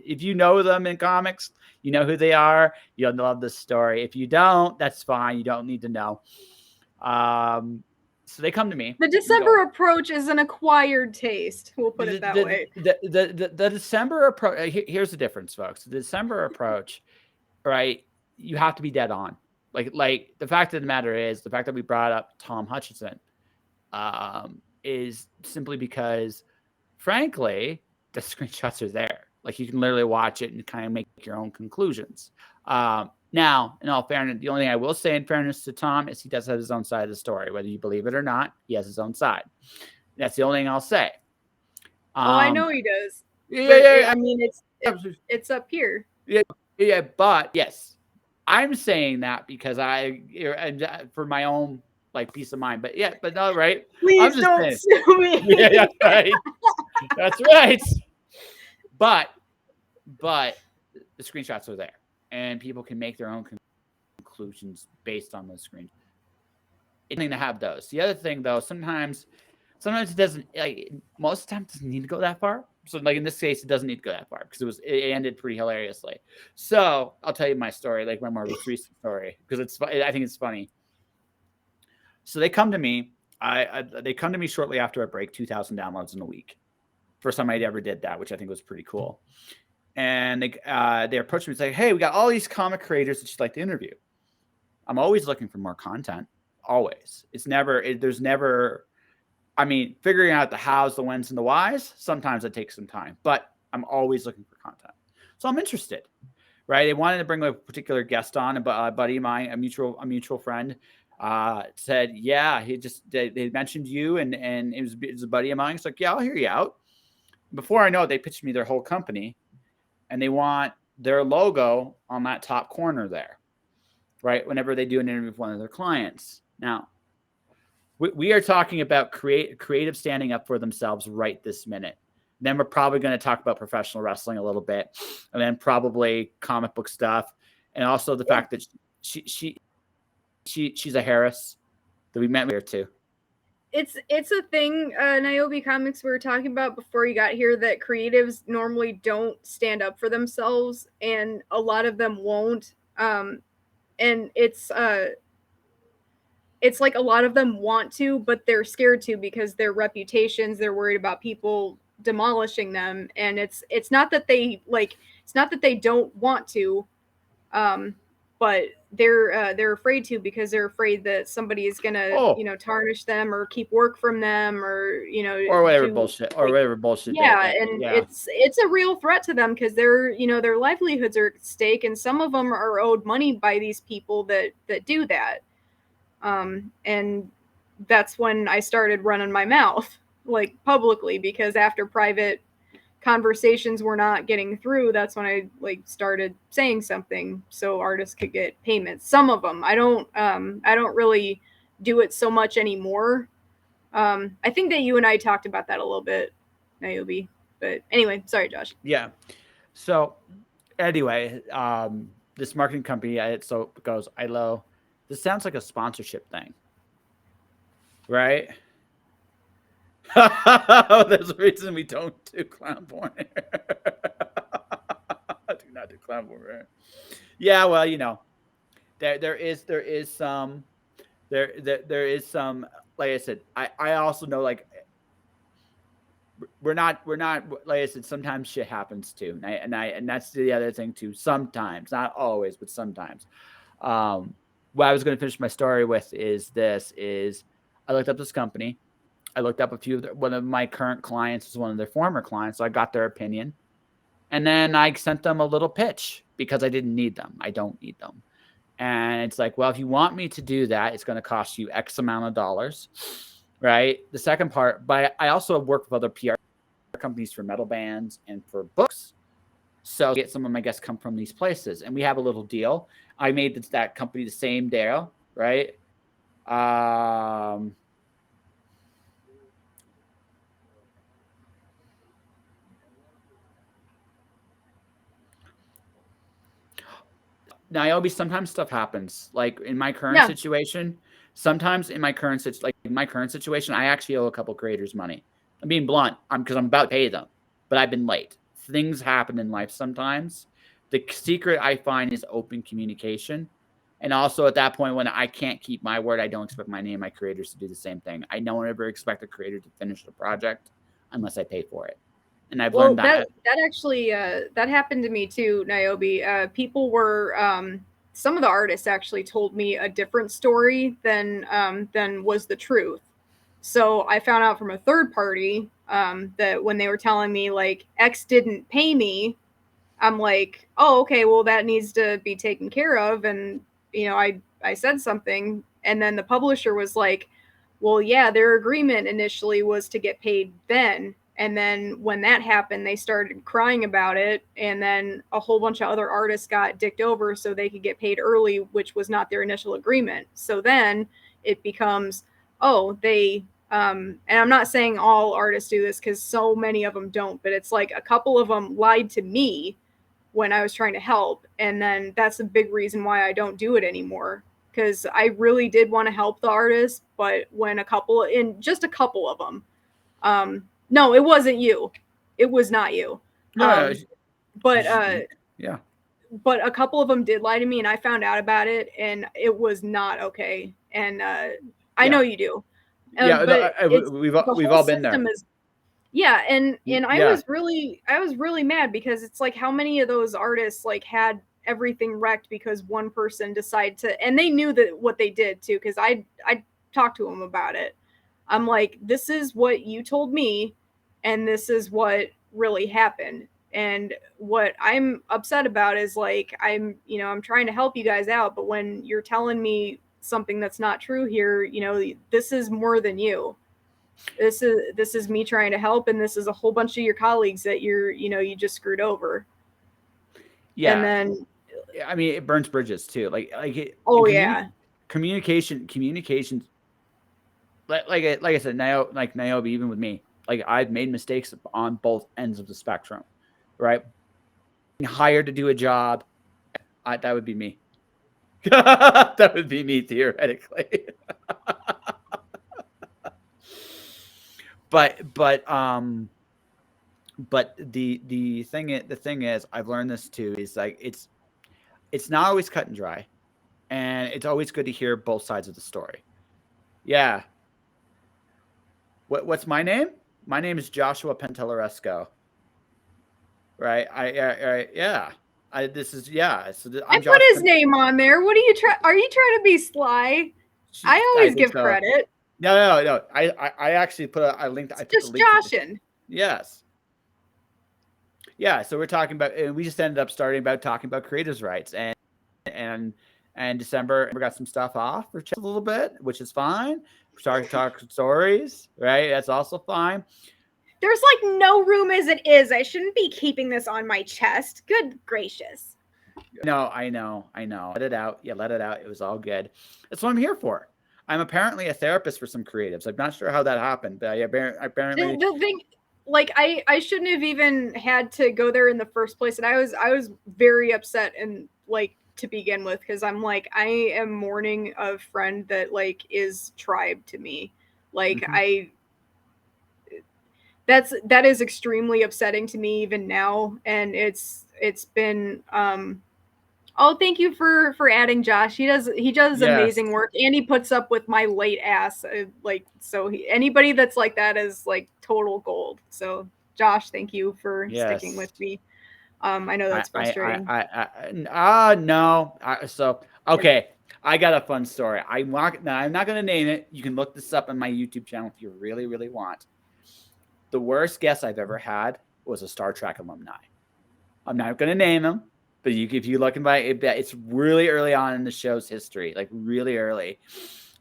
A: if you know them in comics, you know who they are. You'll love this story. If you don't, that's fine. You don't need to know. So they come to me.
B: The December approach is an acquired taste. We'll put it that way.
A: The December approach. Here's the difference, folks. The December approach, right? You have to be dead on. Like the fact of the matter is, the fact that we brought up Tom Hutchinson is simply because, frankly, the screenshots are there. Like, you can literally watch it and kind of make your own conclusions. Now, in all fairness, the only thing I will say in fairness to Tom is he does have his own side of the story. Whether you believe it or not, he has his own side. That's the only thing I'll say.
B: Oh, I know he does.
A: Yeah,
B: I mean, it's up here.
A: Yeah, but yes, I'm saying that because for my own like peace of mind. But yeah, but no, right?
B: Please don't sue me.
A: Yeah, that's right. That's right. But the screenshots are there, and people can make their own conclusions based on those screens. It's thing to have those. The other thing, though, sometimes it doesn't. Like most of the time, it doesn't need to go that far. So, like in this case, it doesn't need to go that far because it ended pretty hilariously. So, I'll tell you my story, like my more recent story, because I think it's funny. So they come to me. They come to me shortly after I break 2,000 downloads in a week. First time I ever did that, which I think was pretty cool. And they approached me and say, "Hey, we got all these comic creators that you'd like to interview." I'm always looking for more content. Always. There's never. I mean, figuring out the hows, the whens, and the whys, sometimes it takes some time, but I'm always looking for content. So I'm interested, right? They wanted to bring a particular guest on, a buddy of mine, a mutual friend, said, yeah, they mentioned you, and it was a buddy of mine. It's like, yeah, I'll hear you out. Before I know it, they pitched me their whole company, and they want their logo on that top corner there, right? Whenever they do an interview with one of their clients. Now, we are talking about creative standing up for themselves right this minute. Then we're probably going to talk about professional wrestling a little bit, and then probably comic book stuff, and also the fact that she's a Harris that we met here too.
B: It's a thing, Niobe Comics, we were talking about before you got here, that creatives normally don't stand up for themselves, and a lot of them won't. And it's like a lot of them want to, but they're scared to because their reputations, they're worried about people demolishing them. And it's not that they don't want to, but they're afraid to because they're afraid that somebody is gonna tarnish them or keep work from them or
A: whatever bullshit.
B: Yeah, it's a real threat to them because their livelihoods are at stake, and some of them are owed money by these people that do that. And that's when I started running my mouth like publicly, because after private conversations were not getting through, that's when I started saying something so artists could get payments. Some of them, I don't really do it so much anymore. I think that you and I talked about that a little bit, Niobe. But anyway, sorry, Josh.
A: Yeah. So anyway, this marketing company, so it goes, this sounds like a sponsorship thing, right? There's a reason we don't do clown porn here. Do not do clown porn here. Yeah, well, there is some, like I said, I also know, like, we're not like I said, sometimes shit happens too, and that's the other thing too. Sometimes, not always, but sometimes. What I was going to finish my story with is I looked up this company. I looked up one of my current clients was one of their former clients, so I got their opinion, and then I sent them a little pitch because I didn't need them. I don't need them, and it's like, well, if you want me to do that, it's going to cost you X amount of dollars, right? The second part, but I also work with other PR companies for metal bands and for books. So get some of my guests come from these places, and we have a little deal. I made that company the same deal, right? Niobe, sometimes stuff happens. Like in my current situation, I actually owe a couple creators money. I'm being blunt. Because I'm about to pay them, but I've been late. Things happen in life sometimes. The secret I find is open communication. And also at that point, when I can't keep my word, I don't expect my creators to do the same thing. I don't ever expect a creator to finish the project unless I pay for it. And I've learned that.
B: That actually that happened to me too, Niobe. People were some of the artists actually told me a different story than was the truth. So I found out from a third party that when they were telling me like X didn't pay me, I'm like, oh, okay, well, that needs to be taken care of. And, I said something. And then the publisher was like, well, yeah, their agreement initially was to get paid then. And then when that happened, they started crying about it. And then a whole bunch of other artists got dicked over so they could get paid early, which was not their initial agreement. So then it becomes, oh, and I'm not saying all artists do this because so many of them don't, but it's like a couple of them lied to me when I was trying to help. And then that's a big reason why I don't do it anymore. Because I really did want to help the artist, but when just a couple of them, no, it wasn't you. It was not you.
A: No,
B: But
A: yeah.
B: But a couple of them did lie to me, and I found out about it, and it was not okay. And I know you do.
A: Yeah,
B: But it's
A: we've
B: the
A: we've
B: whole
A: all been there.
B: system is yeah, and I
A: Yeah.
B: was really mad because it's like how many of those artists like had everything wrecked because one person decided to, and they knew that what they did too, because I talked to them about it. I'm like, this is what you told me, and this is what really happened. And what I'm upset about is like I'm trying to help you guys out, but when you're telling me something that's not true here, this is more than you. This is me trying to help, and this is a whole bunch of your colleagues that you just screwed over.
A: Yeah.
B: And then
A: I mean, it burns bridges too.
B: yeah,
A: communication, like I said, Niobe, even with me, like I've made mistakes on both ends of the spectrum, right? Hired to do a job, that would be me. That would be me theoretically. but the thing is, I've learned this too, is like it's not always cut and dry, and it's always good to hear both sides of the story. Yeah. What's my name? My name is Joshua Penteleresco. Right. Yeah. This is yeah. So
B: I
A: I'm
B: put
A: Josh.
B: his name on there. What are you trying to be sly? I
A: I
B: always
A: think
B: give
A: so.
B: credit.
A: No. I actually put I linked. I
B: It's
A: put the
B: just
A: link.
B: Joshin.
A: Yes. Yeah. So we're talking about, and we just ended up starting about talking about creators' rights, and and December we got some stuff off for a little bit, which is fine. We started talking stories, right? That's also fine.
B: There's like no room as it is. I shouldn't be keeping this on my chest. Good gracious.
A: No, I know. Let it out. Yeah, let it out. It was all good. That's what I'm here for. I'm apparently a therapist for some creatives. I'm not sure how that happened, but apparently.
B: The thing, like I shouldn't have even had to go there in the first place, and I was very upset and like to begin with, because I'm like, I am mourning a friend that like is tribe to me. Like
A: Mhm.
B: that is extremely upsetting to me even now, and it's been oh, thank you for adding Josh. He does
A: Yes.
B: amazing work, and he puts up with my late ass. Anybody that's like that is like total gold. So Josh, thank you for sticking
A: Yes.
B: with me. I know that's frustrating.
A: No. So okay, I got a fun story. I'm not going to name it. You can look this up on my YouTube channel if you really, really want. The worst guest I've ever had was a Star Trek alumni. I'm not going to name him, but if you look in it's really early on in the show's history, like really early.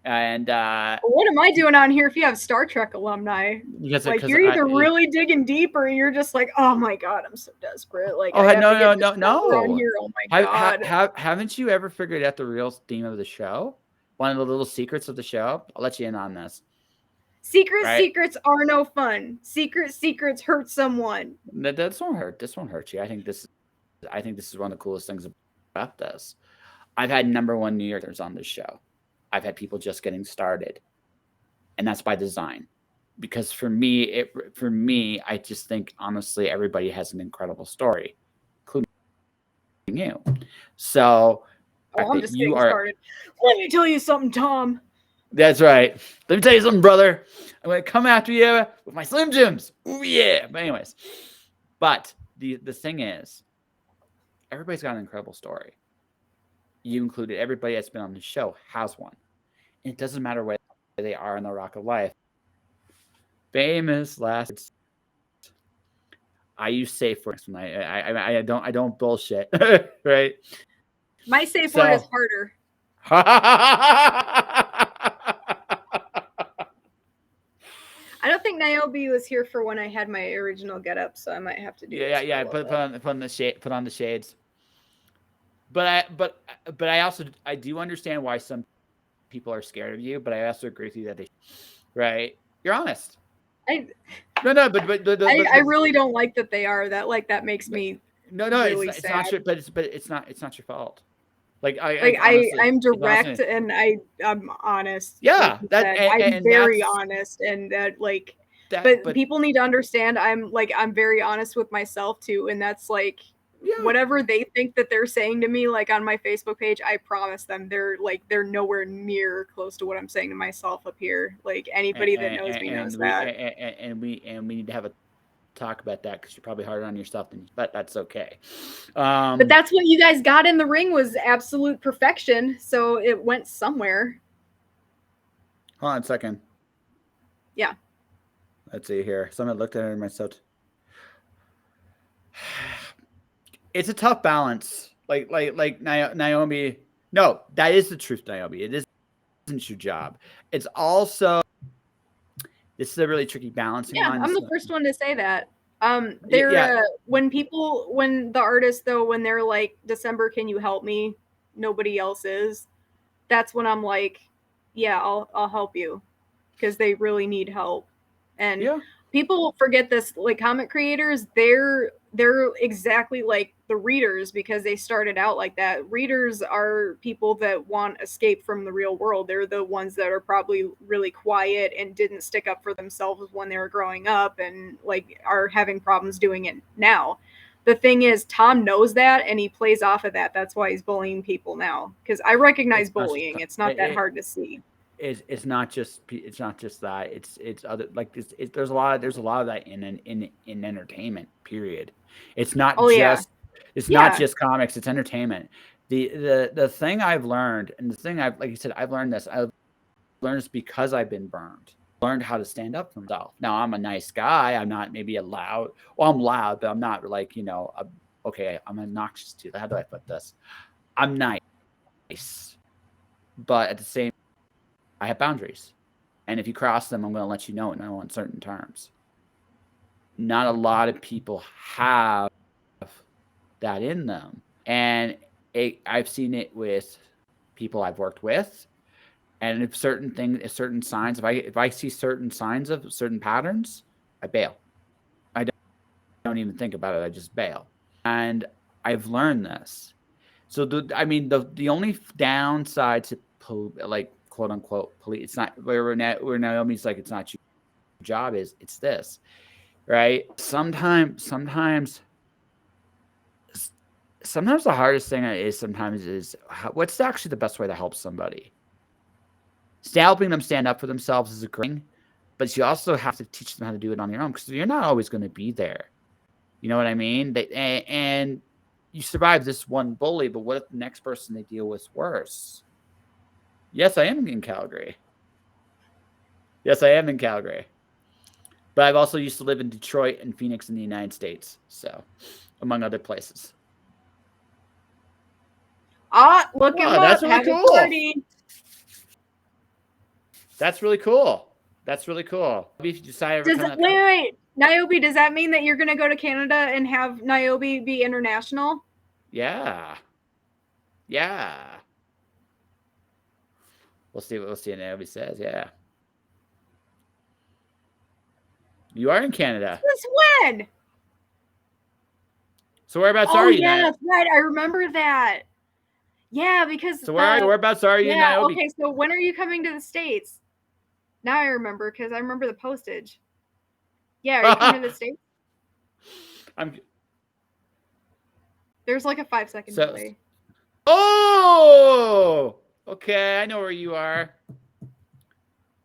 A: And
B: What am I doing on here if you have Star Trek alumni? Like
A: because
B: you're either really digging deep or you're just like, oh my god, I'm so desperate. Like
A: oh
B: I have to
A: no
B: get this number on here. Oh my god.
A: haven't you ever figured out the real theme of the show? One of the little secrets of the show. I'll let you in on this. Right?
B: Secrets are no fun. Secrets hurt someone.
A: This won't hurt. This won't hurt you. I think this is one of the coolest things about this. I've had #1 New Yorkers on this show. I've had people just getting started, and that's by design. Because for me, I just think honestly, everybody has an incredible story, including you. So, the
B: Oh,
A: fact
B: I'm
A: that
B: just
A: you
B: getting
A: are
B: started. Let me tell you something, Tom.
A: that's right. Let me tell you something, brother. I'm gonna come after you with my Slim Jims. Ooh yeah. But anyways, the thing is, everybody's got an incredible story. You included. Everybody that's been on the show has one. And it doesn't matter where they are in the rock of life. Famous last. I use safe words when I don't bullshit, right?
B: My safe word is
A: So
B: harder. I don't think Niobe was here for when I had my original getup, so I might have to do this for a little bit.
A: Put on the shades. But I also I do understand why some people are scared of you, but I also agree with you that they right. You're honest.
B: I
A: No,
B: I really don't like that they are. That makes me
A: no,
B: really
A: it's
B: sad.
A: not your, but it's not your fault. Like
B: Like
A: honestly,
B: I'm
A: like, honestly,
B: direct and I'm honest. Like
A: yeah,
B: you
A: that
B: said, I'm
A: and
B: very
A: that's
B: honest, and that like,
A: that.
B: but
A: But
B: people need to understand I'm very honest with myself too, and that's like
A: yeah,
B: whatever they think that they're saying to me, like on my Facebook page, I promise them they're nowhere near close to what I'm saying to myself up here. Like anybody that knows me knows that.
A: and we need to have a talk about that because you're probably harder on yourself than, but that's okay.
B: But that's what you guys got in the ring was absolute perfection, so it went somewhere.
A: Hold on a second.
B: Yeah.
A: Let's see here. Someone looked at it myself. It's a tough balance. Like Naomi. No, that is the truth, Naomi. It isn't your job. It's also this is a really tricky balancing
B: Yeah,
A: line.
B: I'm the first one to say that.
A: Yeah,
B: When the artists though, when they're like, December, can you help me? Nobody else is. That's when I'm like, yeah, I'll help you because they really need help. And
A: yeah.
B: people forget this, like comic creators, they're exactly like the readers because they started out like that. Readers are people that want escape from the real world. They're the ones that are probably really quiet and didn't stick up for themselves when they were growing up and like are having problems doing it now. The thing is, Tom knows that and he plays off of that. That's why he's bullying people now. Because I recognize
A: It's not just
B: bullying. It's not that hard to see.
A: it's not just that. It's other like there's a lot of that in entertainment. Period. It's not
B: Oh yeah.
A: just it's not
B: Yeah.
A: just comics. It's entertainment. The thing I've learned, and the thing I've like you said, I've learned this. I've learned this because I've been burned. Learned how to stand up for myself. Now I'm a nice guy. I'm not maybe a loud. Well, I'm loud, but I'm not like okay. I'm obnoxious too. How do I put this? I'm nice, but at the same, I have boundaries, and if you cross them, I'm going to let you know, and on certain terms. Not a lot of people have that in them, and I've seen it with people I've worked with. And if certain signs, if I see certain signs of certain patterns, I bail. I don't even think about it. I just bail. And I've learned this. So the only downside to like quote unquote police, it's not where Naomi's like it's not your job is it's this, right? Sometimes the hardest thing is what's actually the best way to help somebody. Helping them stand up for themselves is a great thing, but you also have to teach them how to do it on their own because you're not always going to be there. You know what I mean? And you survive this one bully, but what if the next person they deal with is worse? Yes, I am in Calgary. Yes, I am in Calgary. But I've also used to live in Detroit and Phoenix in the United States, so among other places.
B: Look him
A: That's
B: up.
A: really
B: Have a
A: cool.
B: party.
A: That's really cool. That's really cool. If you decide
B: Wait, Niobe, does that mean that you're going to go to Canada and have Niobe be international?
A: Yeah. Yeah. We'll see what Niobe says. Yeah. You are in Canada.
B: Since when?
A: So whereabouts are you?
B: Yeah, that's right. I remember that. Yeah, because
A: so whereabouts are you,
B: yeah,
A: Niobe?
B: okay, so when are you coming to the States? Now I remember because I remember the postage. Yeah, are you coming to the States? There's like a 5-second delay.
A: Oh, okay. I know where you are.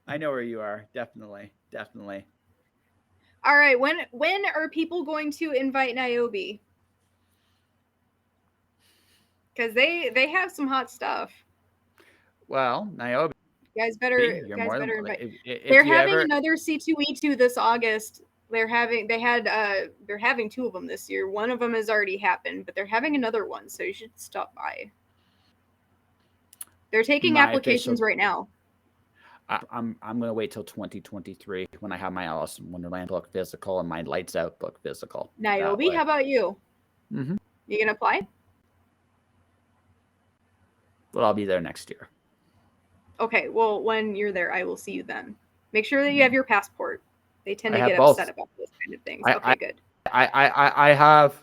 A: Definitely.
B: All right. When are people going to invite Niobe? Because they have some hot stuff.
A: Well, Niobe,
B: You guys better
A: more than
B: invite.
A: if
B: They're
A: you
B: having
A: ever
B: another C2E2 this August. they're having two of them this year. One of them has already happened, but they're having another one, so you should stop by. They're taking
A: My
B: applications right now.
A: I'm gonna wait till 2023 when I have my Alice in Wonderland book physical and my Lights Out book physical.
B: Niobe, how about you?
A: Mm-hmm.
B: You gonna apply?
A: Well, I'll be there next year.
B: Okay, well, when you're there, I will see you then. Make sure that you have your passport. They tend to get
A: both.
B: upset about those kind of things. Okay, good.
A: I have.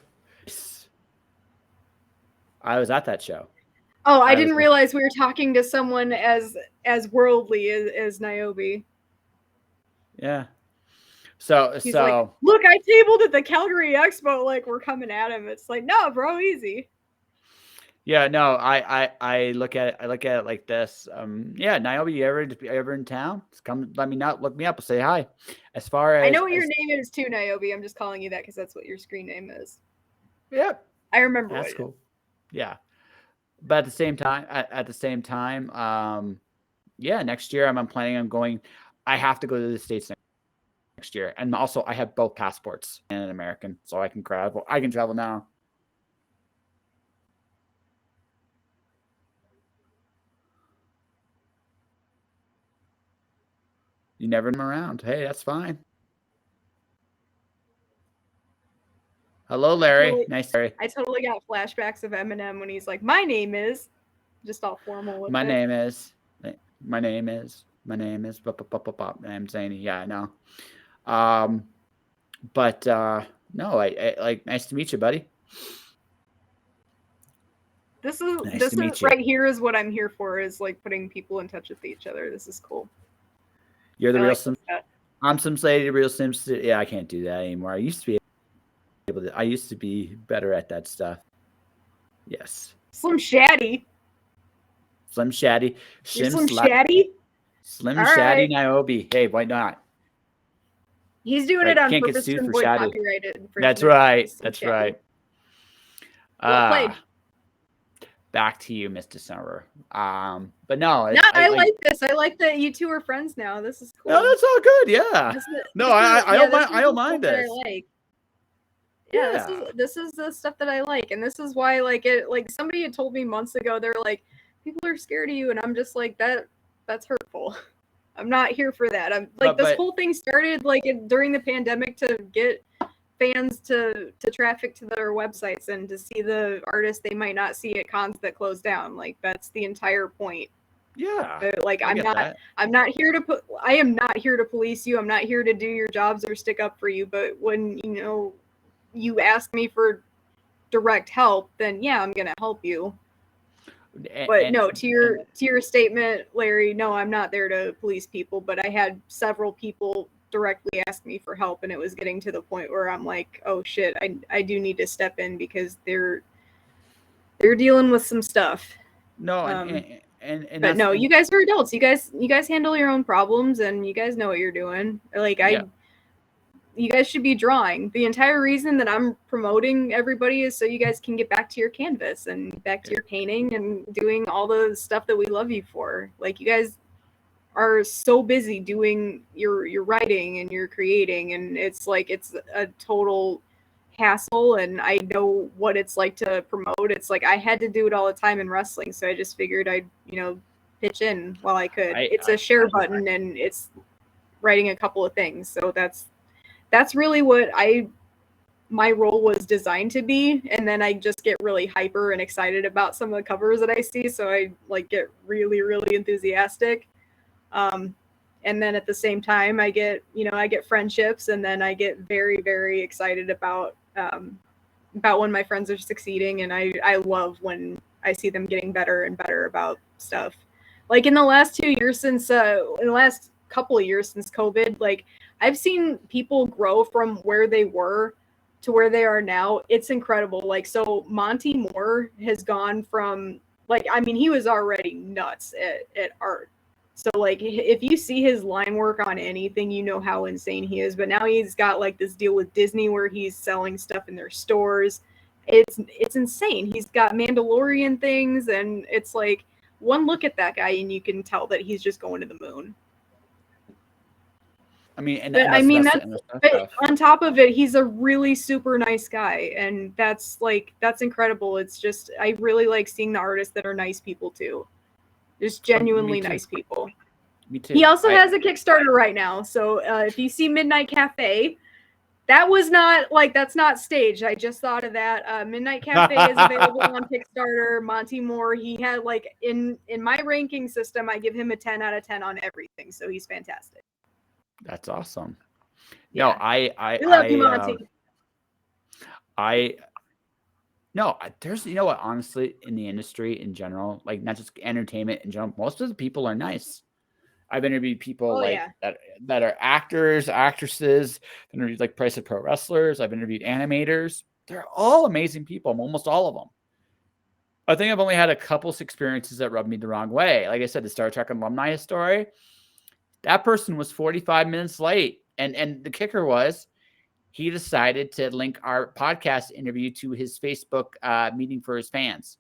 A: I was at that show.
B: Oh, I didn't realize we were talking to someone as worldly as Niobe.
A: Yeah. So
B: he's like, look, I tabled at the Calgary Expo. Like, we're coming at him. It's like, no, bro, easy.
A: Yeah, no, I look at it like this. Yeah, Niobe, you ever in town? Just come, look me up, say hi. As far as
B: I know what your name is too, Niobe. I'm just calling you that because that's what your screen name is.
A: Yep,
B: I remember.
A: That's cool. Yeah, but at the same time, yeah, next year I'm planning on going. I have to go to the States next year, and also I have both passports and an American, so I can travel. I can travel now. You never come around. Hey, that's fine. Hello, Larry. Nice, Larry.
B: I totally got flashbacks of Eminem when he's like, "My name is," just all formal with
A: my
B: it.
A: name is. I'm saying, yeah, I know. But no, I like, nice to meet you, buddy.
B: This is right here is what I'm here for, is like putting people in touch with each other. This is cool.
A: You're the real Sim. I'm Sim Lady, real Sims. Yeah, I can't do that anymore. I used to be able to. I used to be better at that stuff. Yes.
B: Slim Shady.
A: Slim Shady.
B: Slim Shady.
A: Slim Shady Niobe. Hey, why not?
B: He's doing it on purpose to avoid copyrighted.
A: That's right. That's right.
B: Well played.
A: Back to you, Miss December. But no,
B: I like this. I like that you two are friends now. This is cool.
A: No, that's all good. Yeah. I don't mind this.
B: I like. Yeah, this is the stuff that I like, and this is why, like, somebody had told me months ago, they're like, people are scared of you, and I'm just like, that's hurtful. I'm not here for that. I'm like, this whole thing started like during the pandemic to get fans to traffic to their websites and to see the artists they might not see at cons that close down. Like, that's the entire point.
A: Yeah.
B: Like, I am not here to police you. I'm not here to do your jobs or stick up for you. But when, you ask me for direct help, then yeah, I'm going to help you. But no, to your statement, Larry, no, I'm not there to police people, but I had several people directly ask me for help, and it was getting to the point where I'm like, oh shit, I do need to step in because they're dealing with some stuff.
A: No,
B: but no, you guys are adults. You guys handle your own problems, and you guys know what you're doing. Like, you guys should be drawing. The entire reason that I'm promoting everybody is so you guys can get back to your canvas and back to your painting and doing all the stuff that we love you for. Like, you guys are so busy doing your writing and your creating, and it's like, it's a total hassle, and I know what it's like to promote. It's like, I had to do it all the time in wrestling, so I just figured I'd, pitch in while I could. It's a share button, and it's writing a couple of things. So that's really what my role was designed to be. And then I just get really hyper and excited about some of the covers that I see. So I like get really, really enthusiastic. And then at the same time, I get friendships, and then I get very, very excited about when my friends are succeeding. And I love when I see them getting better and better about stuff. Like, in the last 2 years in the last couple of years since COVID, like, I've seen people grow from where they were to where they are now. It's incredible. Like, so Monty Moore has gone from, like, I mean, he was already nuts at art. So, like, if you see his line work on anything, you know how insane he is. But now he's got, like, this deal with Disney where he's selling stuff in their stores. It's insane. He's got Mandalorian things, and it's like, one look at that guy and you can tell that he's just going to the moon.
A: I mean, and,
B: But
A: and
B: I
A: that's
B: mean,
A: that's
B: that's
A: and that's
B: but
A: stuff.
B: on top of it, he's a really super nice guy, and that's incredible. It's just I really like seeing the artists that are nice people too, just
A: Me
B: genuinely
A: too.
B: nice people.
A: Me too.
B: He also has a Kickstarter right now, so if you see Midnight Cafe, that's not staged. I just thought of that. Midnight Cafe is available on Kickstarter. Monty Moore, he had in my ranking system, I give him a 10 out of 10 on everything, so he's fantastic.
A: That's awesome.
B: Yeah.
A: No,
B: We love you, Monty.
A: There's, you know what, honestly, in the industry in general, like not just entertainment in general, most of the people are nice. I've interviewed people that are actors, actresses. I've interviewed like Price of Pro Wrestlers. I've interviewed animators. They're all amazing people, almost all of them. I think I've only had a couple experiences that rubbed me the wrong way. Like I said, the Star Trek alumni story, that person was 45 minutes late. And the kicker was he decided to link our podcast interview to his Facebook meeting for his fans.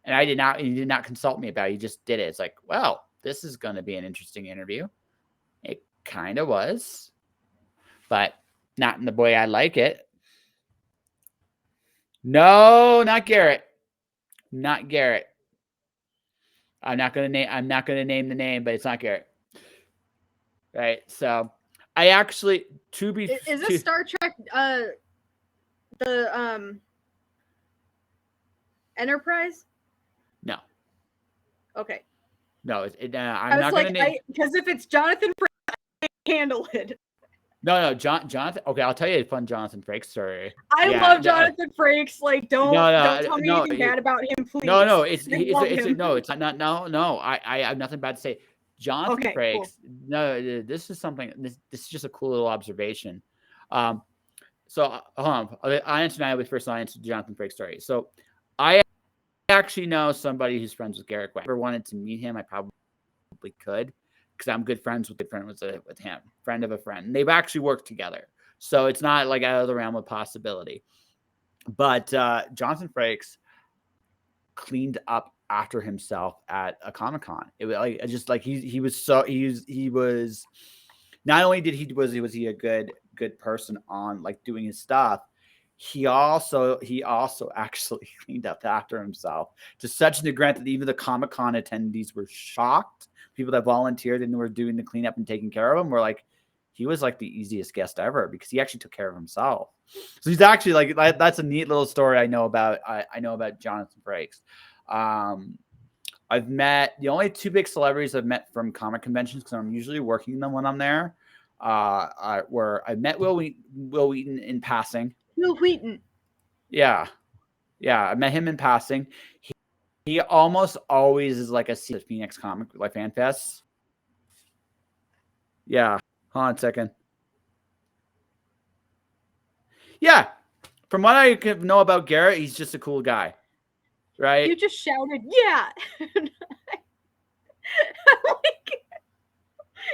A: And he did not consult me about it. He just did it. It's like, well, this is going to be an interesting interview. It kind of was, but not in the way I like it. No, not Garrett. Not Garrett. I'm not going to name the name, but it's not Garrett. Right. So I actually,
B: is this Star Trek, the Enterprise?
A: No.
B: Okay.
A: No, I'm not going to name.
B: Because if it's Jonathan Frakes, I can handle it.
A: No, Jonathan. Okay, I'll tell you a fun Jonathan Frakes story.
B: I love Jonathan Frakes. Like, don't tell me anything bad about him, please.
A: No, it's not. No. I have nothing bad to say. Jonathan Frakes. Cool. No, this is something. This is just a cool little observation. So I answered Natalie first. I answered Jonathan Frakes story. So I actually know somebody who's friends with Garrett. If I ever wanted to meet him, I probably could, because I'm good friends with him, friend of a friend. And they've actually worked together, so it's not like out of the realm of possibility. But Jonathan Frakes cleaned up after himself at a Comic-Con. It was like he was not only was he a good person on like doing his stuff, he also actually cleaned up after himself to such an degree that even the Comic-Con attendees were shocked. People that volunteered and were doing the cleanup and taking care of him were like, he was like the easiest guest ever because he actually took care of himself. So he's actually that's a neat little story I know about. I know about Jonathan Frakes. I've met the only two big celebrities I've met from comic conventions, because I'm usually working them when I'm there. I met Will Wheaton in passing.
B: Will Wheaton.
A: Yeah. I met him in passing. He almost always is like a Phoenix Comic like Fan Fest. Yeah. Hold on a second. Yeah. From what I know about Garrett, he's just a cool guy. Right?
B: You just shouted, yeah.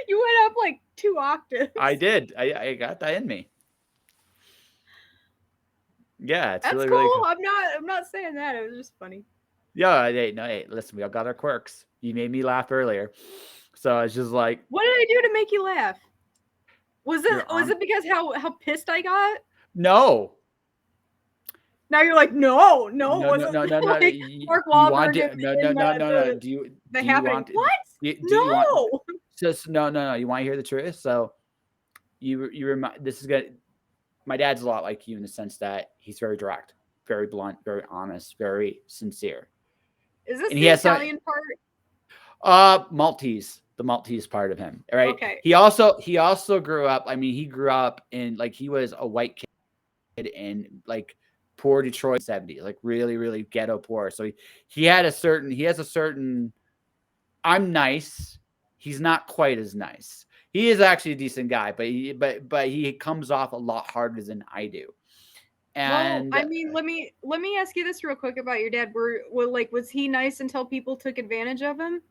B: You went up like 2 octaves.
A: I did. I got that in me. Yeah, it's
B: that's
A: really,
B: cool.
A: really cool.
B: I'm not saying that. It was just funny.
A: Yeah, hey, listen, we all got our quirks. You made me laugh earlier, so it's just like,
B: what did I do to make you laugh? Was it because how pissed I got?
A: No.
B: Now you're like, no. Like Mark Wahlberg.
A: No. Do you want
B: what?
A: No. You want to hear the truth? So you remind, this is good. My dad's a lot like you in the sense that he's very direct, very blunt, very honest, very sincere.
B: Is this the Italian part?
A: Maltese, the Maltese part of him, right?
B: Okay.
A: He also grew up. I mean, he grew up in he was a white kid in poor Detroit 70s, really, really ghetto poor. So he has a certain. I'm nice. He's not quite as nice. He is actually a decent guy, but he comes off a lot harder than I do. And
B: well, I mean, let me ask you this real quick about your dad. Was he nice until people took advantage of him?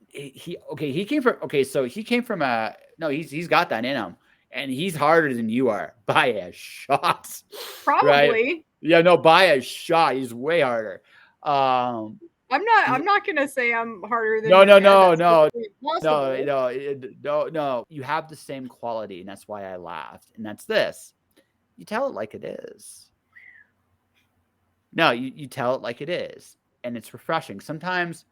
A: He came from he's got that in him, and he's harder than you are by a shot.
B: Probably.
A: Right? Yeah, no, by a shot. He's way harder.
B: I'm not gonna say I'm harder than
A: No,
B: your
A: no,
B: dad.
A: no,
B: That's
A: no,
B: totally
A: no,
B: impossible.
A: no. You have the same quality, and that's why I laughed. And that's this. You tell it like it is. No, you tell it like it is, and it's refreshing. Sometimes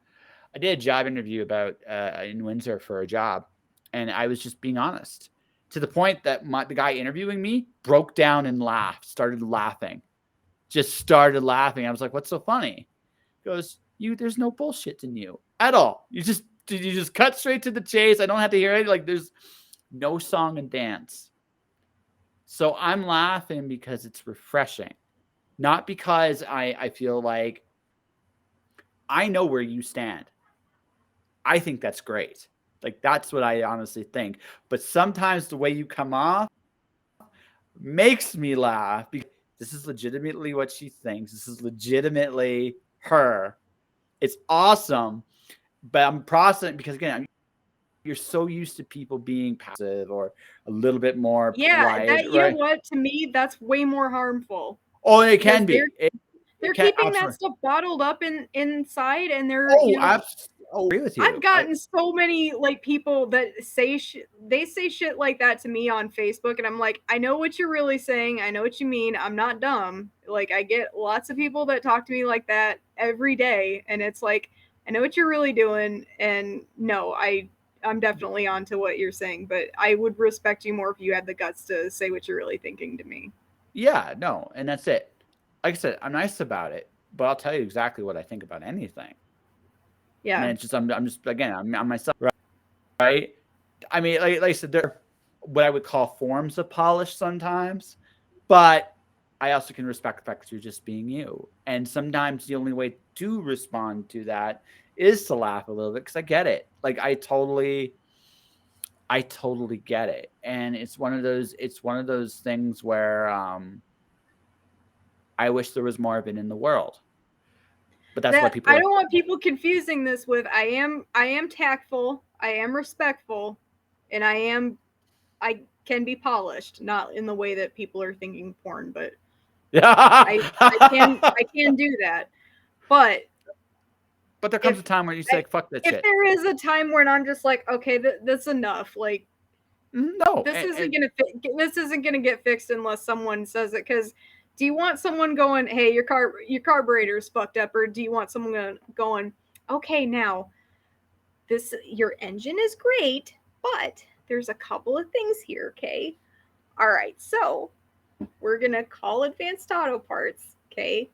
A: I did a job interview about in Windsor for a job, and I was just being honest to the point that the guy interviewing me broke down and laughed, started laughing, just started laughing. I was like, "What's so funny?" He goes, There's no bullshit in you at all. You just cut straight to the chase. I don't have to hear it. Like there's no song and dance." So I'm laughing because it's refreshing, not because I feel like I know where you stand. I think that's great. Like that's what I honestly think. But sometimes the way you come off makes me laugh because this is legitimately what she thinks. This is legitimately her. It's awesome. But I'm processing because again, you're so used to people being passive or a little bit more
B: Yeah,
A: polite,
B: that, you know
A: right?
B: what? To me, that's way more harmful
A: Oh, it
B: because
A: can be. It
B: they're
A: can
B: keeping that
A: absolutely.
B: stuff bottled up inside, and they're,
A: Oh, I agree with
B: I've
A: you.
B: gotten so many like people that say they say shit like that to me on Facebook, and I'm like, I know what you're really saying. I know what you mean. I'm not dumb. Like I get lots of people that talk to me like that every day, and it's like, I know what you're really doing, and no, I'm definitely onto what you're saying, but I would respect you more if you had the guts to say what you're really thinking to me.
A: Yeah, no, and that's it. Like I said, I'm nice about it, but I'll tell you exactly what I think about anything. And
B: Yeah.
A: it's just I'm just again I'm myself, right? I mean, like I said, there are what I would call forms of polish sometimes, but I also can respect the fact that you're just being you. And sometimes the only way to respond to that is to laugh a little bit because I get it. Like I totally get it. And it's one of those things where I wish there was more of it in the world. But that's why
B: That
A: people
B: I
A: like
B: don't want people confusing this with I am tactful, I am respectful, and I can be polished, not in the way that people are thinking porn, but I can do that. But
A: But there comes
B: if
A: a time where you say, like, fuck that
B: if
A: shit.
B: there is a time when I'm just like, okay, that's enough. Like
A: No.
B: this isn't gonna get fixed unless someone says it. Because do you want someone going, hey, your carburetor's fucked up, or do you want someone going, okay, now this your engine is great, but there's a couple of things here, okay? All right, so we're gonna call Advanced Auto Parts, okay?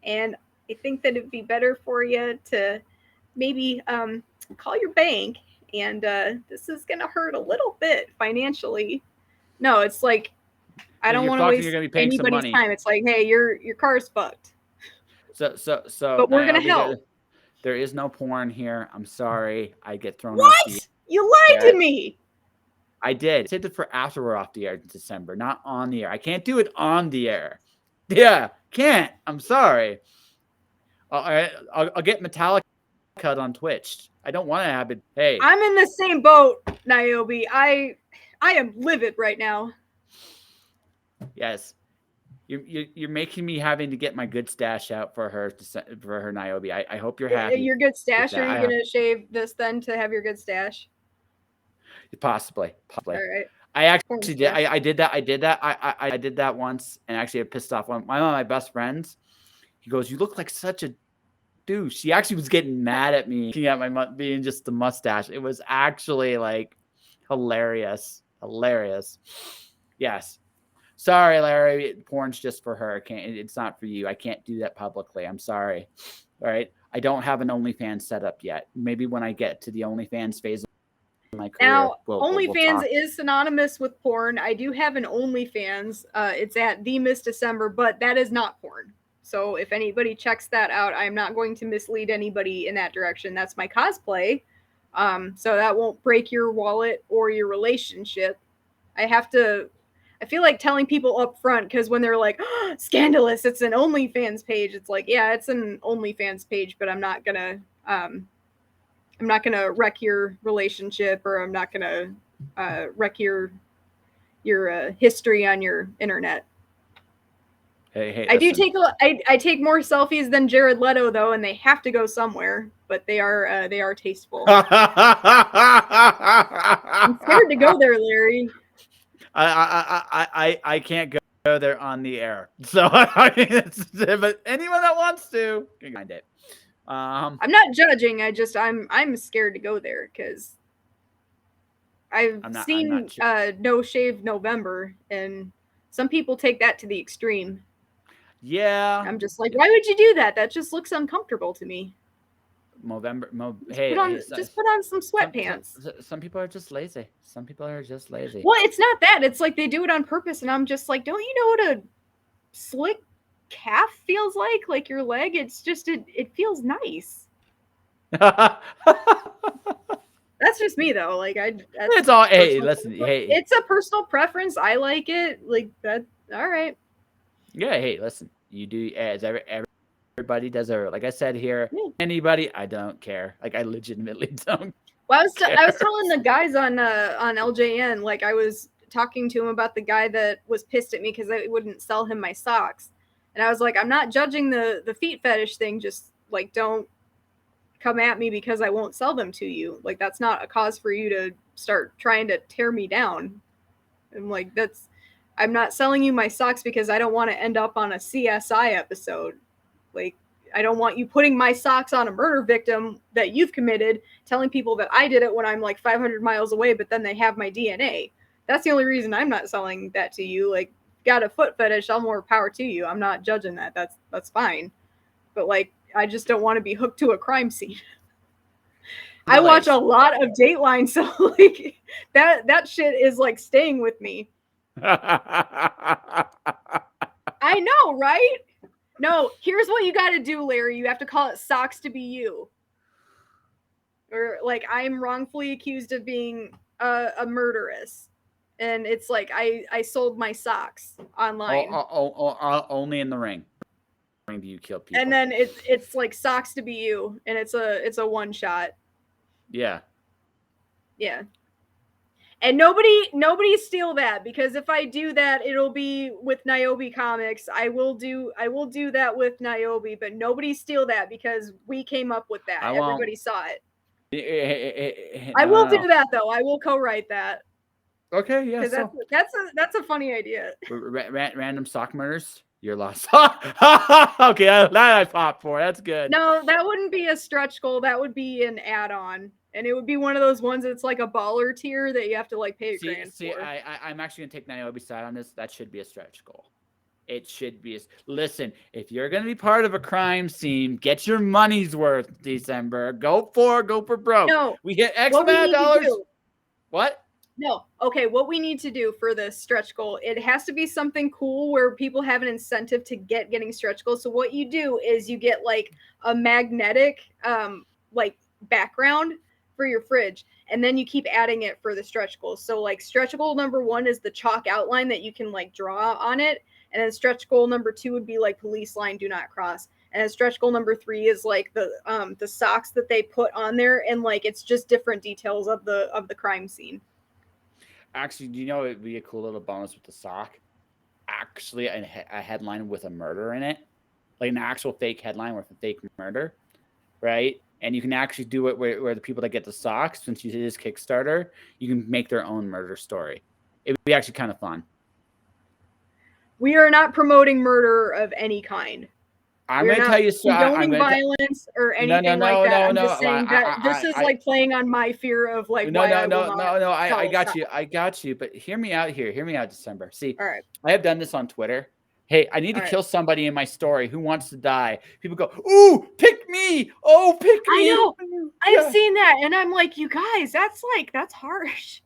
B: And I think that it'd be better for you to maybe call your bank, and this is gonna hurt a little bit financially. No, it's like I
A: Then
B: don't
A: you're
B: want to
A: fucking. You're
B: waste
A: gonna be paying some
B: anybody's
A: money.
B: time. It's like, hey, your car's fucked,
A: So
B: but we're gonna
A: Niobe,
B: help.
A: there is no porn here. I'm sorry. I get thrown off the
B: What? You lied to
A: air.
B: me.
A: I did. I saved it for after we're off the air in December, not on the air. I can't do it on the air. Yeah, can't. I'm sorry. I'll get Metallica cut on Twitch. I don't want to have it. Hey,
B: I'm in the same boat, Niobe. I am livid right now.
A: yes, you're making me having to get my good stash out for her Niobe. I hope you're happy
B: Your good
A: with
B: stash. Are
A: that.
B: you gonna shave this then to have your good stash?
A: Possibly.
B: All right,
A: I
B: porn
A: actually did.
B: stash.
A: I did that. I did that once, and actually, it pissed off one of my best friends. He goes, "You look like such a douche." He actually was getting mad at me looking at my being just the mustache. It was actually like hilarious, hilarious. Yes. Sorry, Larry. Porn's just for her. It's not for you. I can't do that publicly. I'm sorry. All right. I don't have an OnlyFans set up yet. Maybe when I get to the OnlyFans phase of my career,
B: Now,
A: we'll
B: OnlyFans
A: talk.
B: is synonymous with porn. I do have an OnlyFans. It's at the Miss December, but that is not porn. So if anybody checks that out, I'm not going to mislead anybody in that direction. That's my cosplay. So that won't break your wallet or your relationship. I have to. I feel like telling people up front because when they're like, oh, "Scandalous," it's an OnlyFans page. It's like, yeah, it's an OnlyFans page, but I'm not gonna wreck your relationship, or I'm not gonna wreck your history on your internet.
A: Hey,
B: I do
A: listen.
B: I take more selfies than Jared Leto though, and they have to go somewhere. But they are tasteful. I'm scared to go there, Larry.
A: I can't go there on the air. So I mean, but anyone that wants to can find it.
B: I'm not judging. I'm scared to go there because I've
A: I'm
B: seen
A: not.
B: No Shave November, and some people take that to the extreme.
A: Yeah.
B: I'm just like, why would you do that? That just looks uncomfortable to me.
A: Hey,
B: Just put on some sweatpants.
A: some people are just lazy. Some people are just lazy.
B: Well, it's not that. It's like they do it on purpose, and I'm just like, don't you know what a slick calf feels like? Like your leg? It's just it feels nice. That's just me though. Like
A: It's all. Hey, listen. Hey,
B: it's a personal preference. I like it. Like that. All right.
A: yeah. Hey, listen. You do as everybody does. Like I said here,
B: Yeah.
A: anybody. I don't care. Like I legitimately don't.
B: Well, I was telling the guys on LJN, like I was talking to him about the guy that was pissed at me because I wouldn't sell him my socks, and I was like, I'm not judging the feet fetish thing. Just like don't come at me because I won't sell them to you. Like that's not a cause for you to start trying to tear me down. I'm like I'm not selling you my socks because I don't want to end up on a CSI episode. Like I don't want you putting my socks on a murder victim that you've committed, telling people that I did it when I'm like 500 miles away, but then they have my DNA. That's the only reason I'm not selling that to you. Like, got a foot fetish, all more power to you. I'm not judging that. That's fine. But like, I just don't want to be hooked to a crime scene. I watch a lot of Dateline, so like that shit is like staying with me. I know, right? No, here's what you got to do, Larry. You have to call it socks to be you. Or like I'm wrongfully accused of being a murderess, and it's like I sold my socks online.
A: Only in the ring. Do you kill people?
B: And then it's like socks to be you, and it's a one shot.
A: Yeah.
B: Yeah. And nobody steal that, because if I do that, it'll be with Niobe Comics. I will do that with Niobe, but nobody steal that because we came up with that. Everybody saw it. I will do that though. I will co-write that.
A: Okay, yeah.
B: Because that's a funny idea.
A: Random sock murders. You're lost. Okay, that I popped for. That's good.
B: No, that wouldn't be a stretch goal. That would be an add-on, and it would be one of those ones that's like a baller tier that you have to like pay $1,000 for.
A: I'm actually gonna take Niobe's side on this. That should be a stretch goal. It should be. Listen, if you're gonna be part of a crime scene, get your money's worth. December, go for broke.
B: No,
A: we get X amount of dollars. What?
B: No. Okay, what we need to do for the stretch goal, it has to be something cool where people have an incentive to getting stretch goals. So what you do is you get like a magnetic like background for your fridge, and then you keep adding it for the stretch goals. So like stretch goal number 1 is the chalk outline that you can like draw on it, and then stretch goal number 2 would be like police line do not cross. And then stretch goal number 3 is like the socks that they put on there, and like it's just different details of the crime scene.
A: Actually, do you know it'd be a cool little bonus with the sock? Actually, a headline with a murder in it, like an actual fake headline with a fake murder, right? And you can actually do it where the people that get the socks, since you did this Kickstarter, you can make their own murder story. It would be actually kind of fun.
B: We are not promoting murder of any kind.
A: I'm going to tell you
B: so condoning violence or anything like that. I'm just saying that this is like playing on my fear of like
A: I got you. But hear me out here. Hear me out, December. See,
B: all right.
A: I have done this on Twitter. Hey, I need to kill somebody in my story. Who wants to die? People go, ooh, pick me. Oh, pick me.
B: I know. I've seen that, and I'm like, you guys, that's harsh.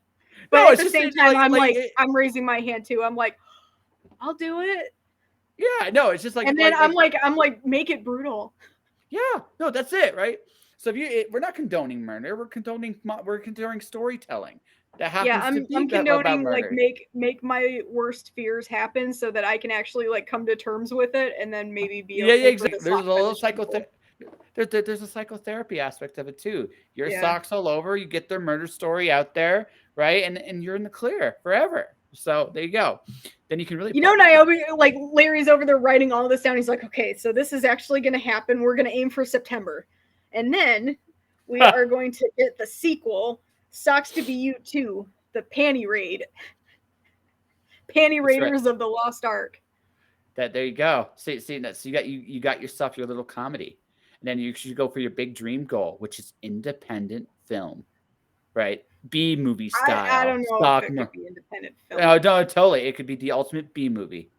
B: But at the same time, I'm raising my hand too. I'm like, I'll do it.
A: Yeah, no, it's just like,
B: and then I'm like, make it brutal.
A: Yeah, no, that's it, right? So if we're not condoning murder, we're condoning storytelling. That happens.
B: Yeah, I'm condoning like make my worst fears happen so that I can actually like come to terms with it, and then maybe be
A: exactly. There's a little there's a psychotherapy aspect of it too. Your socks all over, you get their murder story out there, right? And you're in the clear forever. So there you go. Then you can really,
B: Naomi, like Larry's over there writing all this down. He's like, okay, so this is actually going to happen. We're going to aim for September. And then we are going to get the sequel, Socks to Be You 2, the Panty Raid. Panty Raiders of the Lost Ark.
A: There you go. See that. So you got yourself your little comedy, and then you should go for your big dream goal, which is independent film, right? B movie style.
B: I don't know if it could be independent film.
A: No, totally. It could be the ultimate B movie.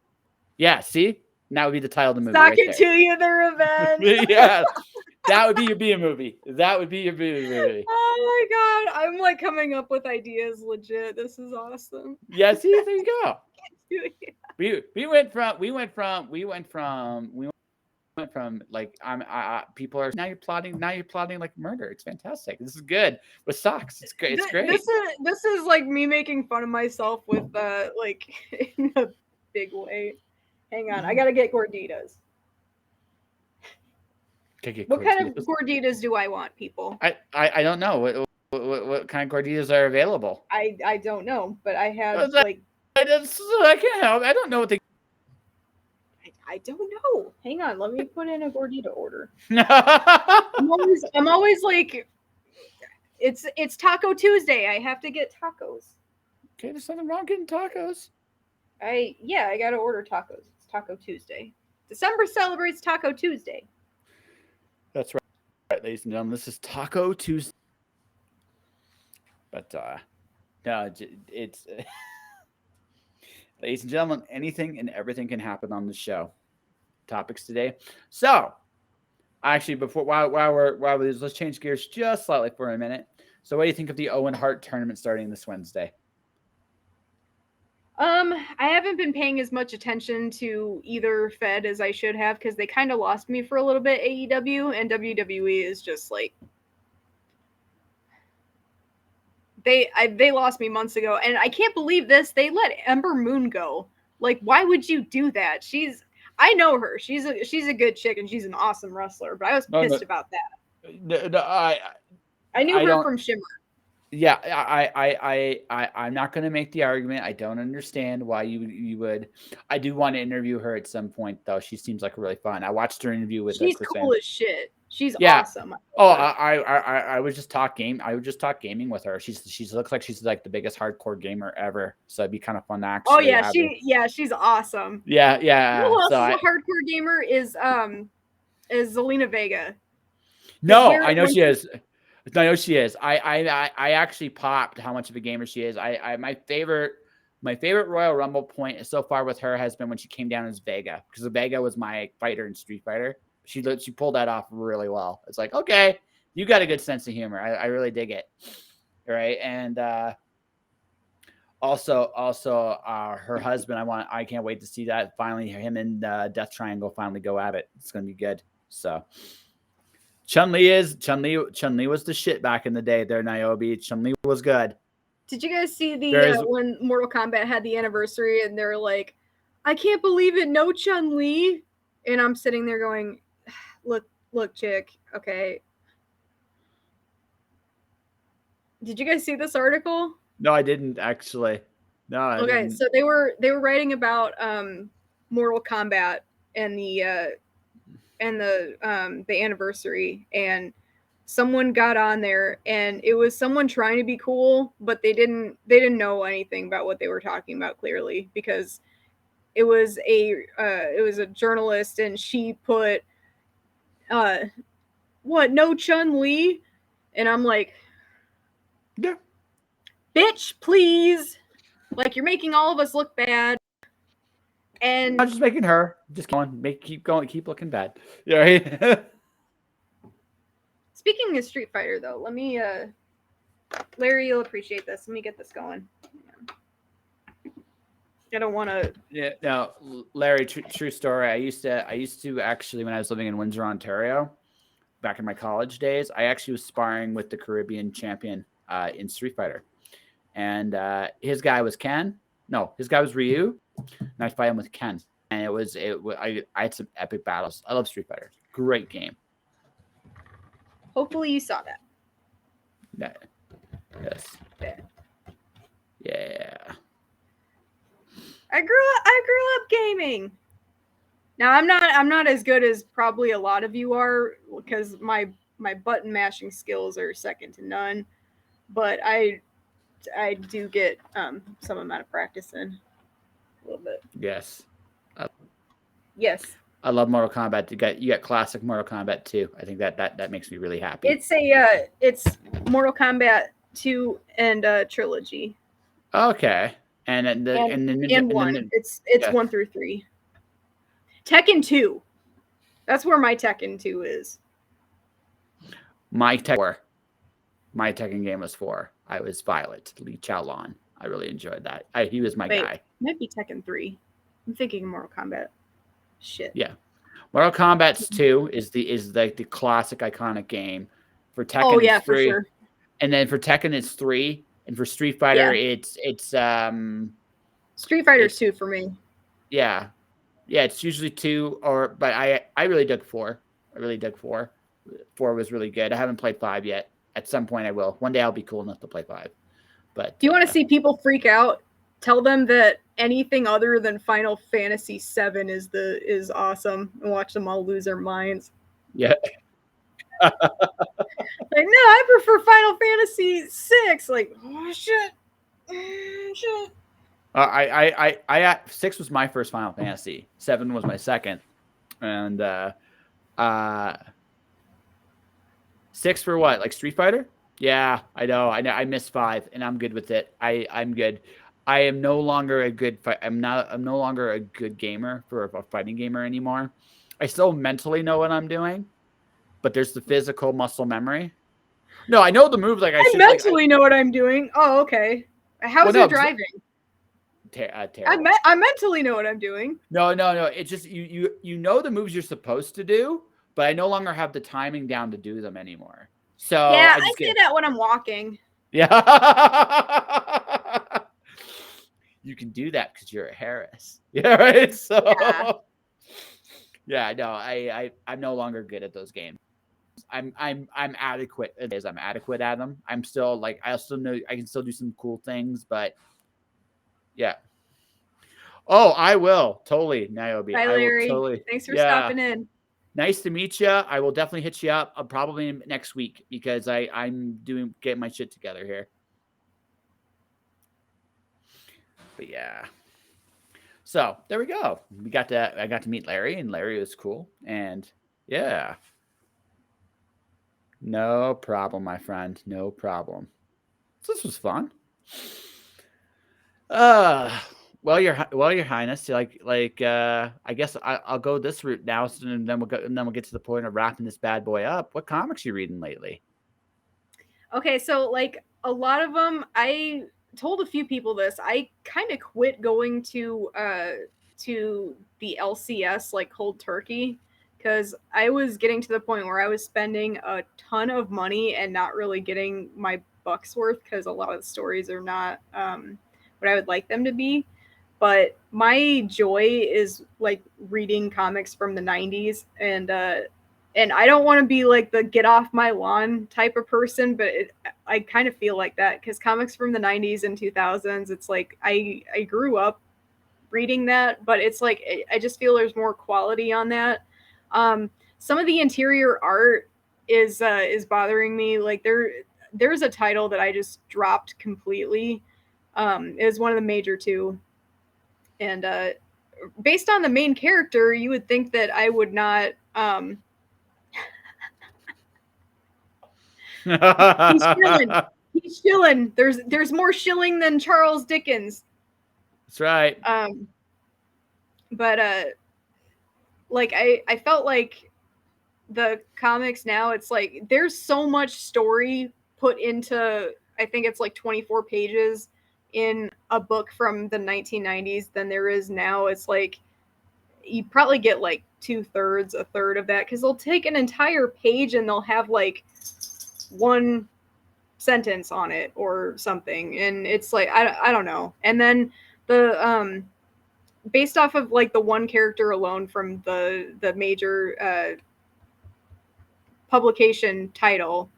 A: Yeah. See, that would be the title of the movie.
B: Sock it to you, the revenge.
A: Yeah. That would be your B movie. That would be your B movie.
B: Oh my god, I'm like coming up with ideas. Legit, this is awesome.
A: Yeah, see, there you go. We went from like people are now you're plotting like murder. It's fantastic. This is good with Socks. It's great. It's great.
B: This is like me making fun of myself with like in a big way. Hang on, I gotta get gorditas. What kind of gorditas do I want, people?
A: I don't know what kind of gorditas are available.
B: I don't know, but I have like
A: I can't help. I don't know what they.
B: I don't know. Hang on, let me put in a gordita order. I'm always like, it's Taco Tuesday. I have to get tacos.
A: Okay, there's nothing wrong getting tacos.
B: I gotta order tacos. It's Taco Tuesday. December celebrates Taco Tuesday.
A: That's right, ladies and gentlemen. This is Taco Tuesday. But no, it's ladies and gentlemen, anything and everything can happen on the show. Topics today. So, actually, while we're let's change gears just slightly for a minute. So, what do you think of the Owen Hart tournament starting this Wednesday?
B: I haven't been paying as much attention to either Fed as I should have because they kind of lost me for a little bit. AEW and WWE is just like they lost me months ago, and I can't believe this. They let Ember Moon go. Like, why would you do that? I know her. She's a good chick and she's an awesome wrestler, but I was pissed about that. I knew her from Shimmer.
A: Yeah, I'm not going to make the argument. I don't understand why you would. I do want to interview her at some point, though. She seems like really fun. I watched her interview with.
B: She's cool as shit. She's awesome.
A: Oh, I would just talk game. I would just talk gaming with her. She looks like she's like the biggest hardcore gamer ever. So it'd be kind of fun to actually.
B: Oh yeah, she's awesome.
A: Yeah.
B: You know who else is a hardcore gamer is Zelina Vega.
A: No, I know she is. I know she is. I actually popped how much of a gamer she is. My favorite Royal Rumble point so far with her has been when she came down as Vega, because Vega was my fighter in Street Fighter. She pulled that off really well. It's like, okay, you got a good sense of humor. I really dig it. All right, and also her husband. I can't wait to see that finally. Him and Death Triangle finally go at it. It's gonna be good. So. Chun-Li was the shit back in the day there, Niobe. Chun-Li was good.
B: Did you guys see when Mortal Kombat had the anniversary and they're like, I can't believe it, no Chun-Li? And I'm sitting there going, look, chick, okay. Did you guys see this article?
A: No, I didn't actually. No, I didn't.
B: So they were writing about Mortal Kombat and the anniversary, and someone got on there and it was someone trying to be cool, but they didn't know anything about what they were talking about clearly, because it was a journalist and she put no Chun-Li, and I'm like,
A: yeah,
B: bitch, please, like, you're making all of us look bad. And
A: I'm just making her just keep going, keep looking bad. Yeah, right.
B: Speaking of Street Fighter, though, let me, Larry, you'll appreciate this. Let me get this going. I don't want to.
A: Yeah, no, Larry. True story. I used to actually, when I was living in Windsor, Ontario, back in my college days, I actually was sparring with the Caribbean champion in Street Fighter, and his guy was Ken. No, his guy was Ryu. And I fight him with Ken, and I had some epic battles. I love Street Fighter. Great game.
B: Hopefully you saw that.
A: Yeah. Yes. Yeah.
B: I grew up gaming. Now I'm not as good as probably a lot of you are because my button mashing skills are second to none. But I do get some amount of practice in a little bit.
A: Yes.
B: Yes.
A: I love Mortal Kombat. You got classic Mortal Kombat 2. I think that makes me really happy.
B: It's Mortal Kombat 2 and trilogy.
A: Okay. And then
B: and one. It's yeah. 1 through 3. Tekken 2. That's where my Tekken 2 is.
A: My Tekken game was 4. I was Violet, Li Chaolan. I really enjoyed that. He was my guy. It
B: might be Tekken 3. I'm thinking Mortal Kombat. Shit.
A: Yeah. Mortal Kombat 2 is like the classic iconic game. For Tekken,
B: oh yeah,
A: it's 3.
B: For sure.
A: And then for Tekken, it's 3. And for Street Fighter, it's
B: Street Fighter's 2 for me.
A: Yeah. Yeah, it's usually 2 but I really dug 4. I really dug 4. 4 was really good. I haven't played 5 yet. At some point I will. One day I'll be cool enough to play 5. But
B: if you want to see people freak out, tell them that anything other than Final Fantasy VII is awesome, and watch them all lose their minds.
A: Yeah.
B: Like, no, I prefer Final Fantasy VI. Like, oh shit. Shit.
A: I 6 was my first Final Fantasy. 7 was my second. And 6 for what? Like Street Fighter? Yeah, I know. I missed 5 and I'm good with it. I'm good. I am no longer a good I'm no longer a good gamer for a fighting gamer anymore. I still mentally know what I'm doing, but there's the physical muscle memory. No, I know the moves like I should.
B: I mentally know what I'm doing. Oh, okay. How's your driving?
A: Terrible.
B: I mentally know what I'm doing.
A: No. It's just you know the moves you're supposed to do, but I no longer have the timing down to do them anymore. So
B: yeah, I say that when I'm walking.
A: Yeah. You can do that because you're a Harris. Yeah, right. So yeah, no, I'm no longer good at those games. I'm adequate. I'm adequate at them. I'm still like I also know I can still do some cool things, but yeah. Oh, I will totally, Niobe.
B: Bye, Larry. Thanks for stopping in.
A: Nice to meet you. I will definitely hit you up probably next week because I'm getting my shit together here. But yeah. So there we go. I got to meet Larry, and Larry was cool. And yeah. No problem, my friend. No problem. So this was fun. Well, your highness, I guess I'll go this route now, and then we'll get to the point of wrapping this bad boy up. What comics you reading lately?
B: Okay, so like a lot of them, I told a few people this. I kind of quit going to the LCS like cold turkey because I was getting to the point where I was spending a ton of money and not really getting my buck's worth because a lot of the stories are not what I would like them to be. But my joy is like reading comics from the 90s, and I don't want to be like the get off my lawn type of person, but I kind of feel like that because comics from the 90s and 2000s, it's like I grew up reading that, but it's like I just feel there's more quality on that. Some of the interior art is bothering me. Like there's a title that I just dropped completely. It was one of the major two. And based on the main character, you would think that I would not. He's shilling. He's shilling. There's more shilling than Charles Dickens.
A: That's right.
B: But like I felt like the comics now, it's like there's so much story put into. I think it's like 24 pages in a book from the 1990s than there is now. It's like you probably get like 2/3, a third of that because they'll take an entire page and they'll have like one sentence on it or something, and it's like I don't know. And then the based off of like the one character alone from the major publication title,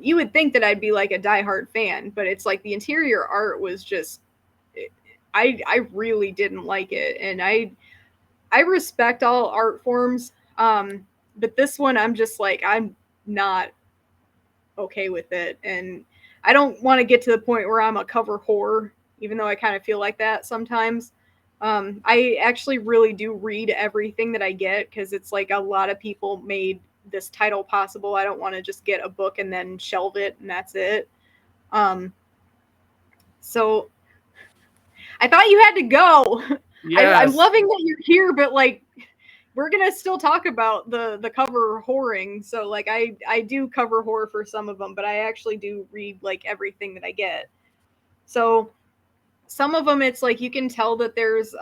B: you would think that I'd be like a diehard fan, but it's like the interior art was just I really didn't like it, and I respect all art forms, but this one I'm just like I'm not okay with it, and I don't want to get to the point where I'm a cover whore, even though I kind of feel like that sometimes. I actually really do read everything that I get because it's like a lot of people made this title possible. I don't want to just get a book and then shelve it and that's it. Um, so I thought you had to go. I'm
A: Yes.
B: loving that you're here, but like we're gonna still talk about the cover whoring. So like I do cover horror for some of them, but I actually do read like everything that I get. So some of them it's like you can tell that there's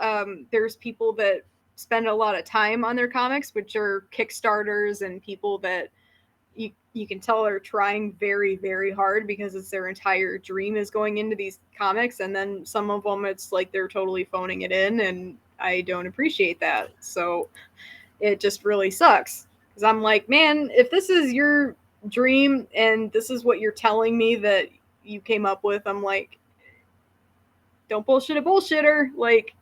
B: people that spend a lot of time on their comics, which are Kickstarters and people that you can tell are trying very very hard because it's their entire dream is going into these comics, and then some of them it's like they're totally phoning it in, and I don't appreciate that. So it just really sucks because I'm like, man, if this is your dream and this is what you're telling me that you came up with, I'm like, don't bullshit a bullshitter. Like,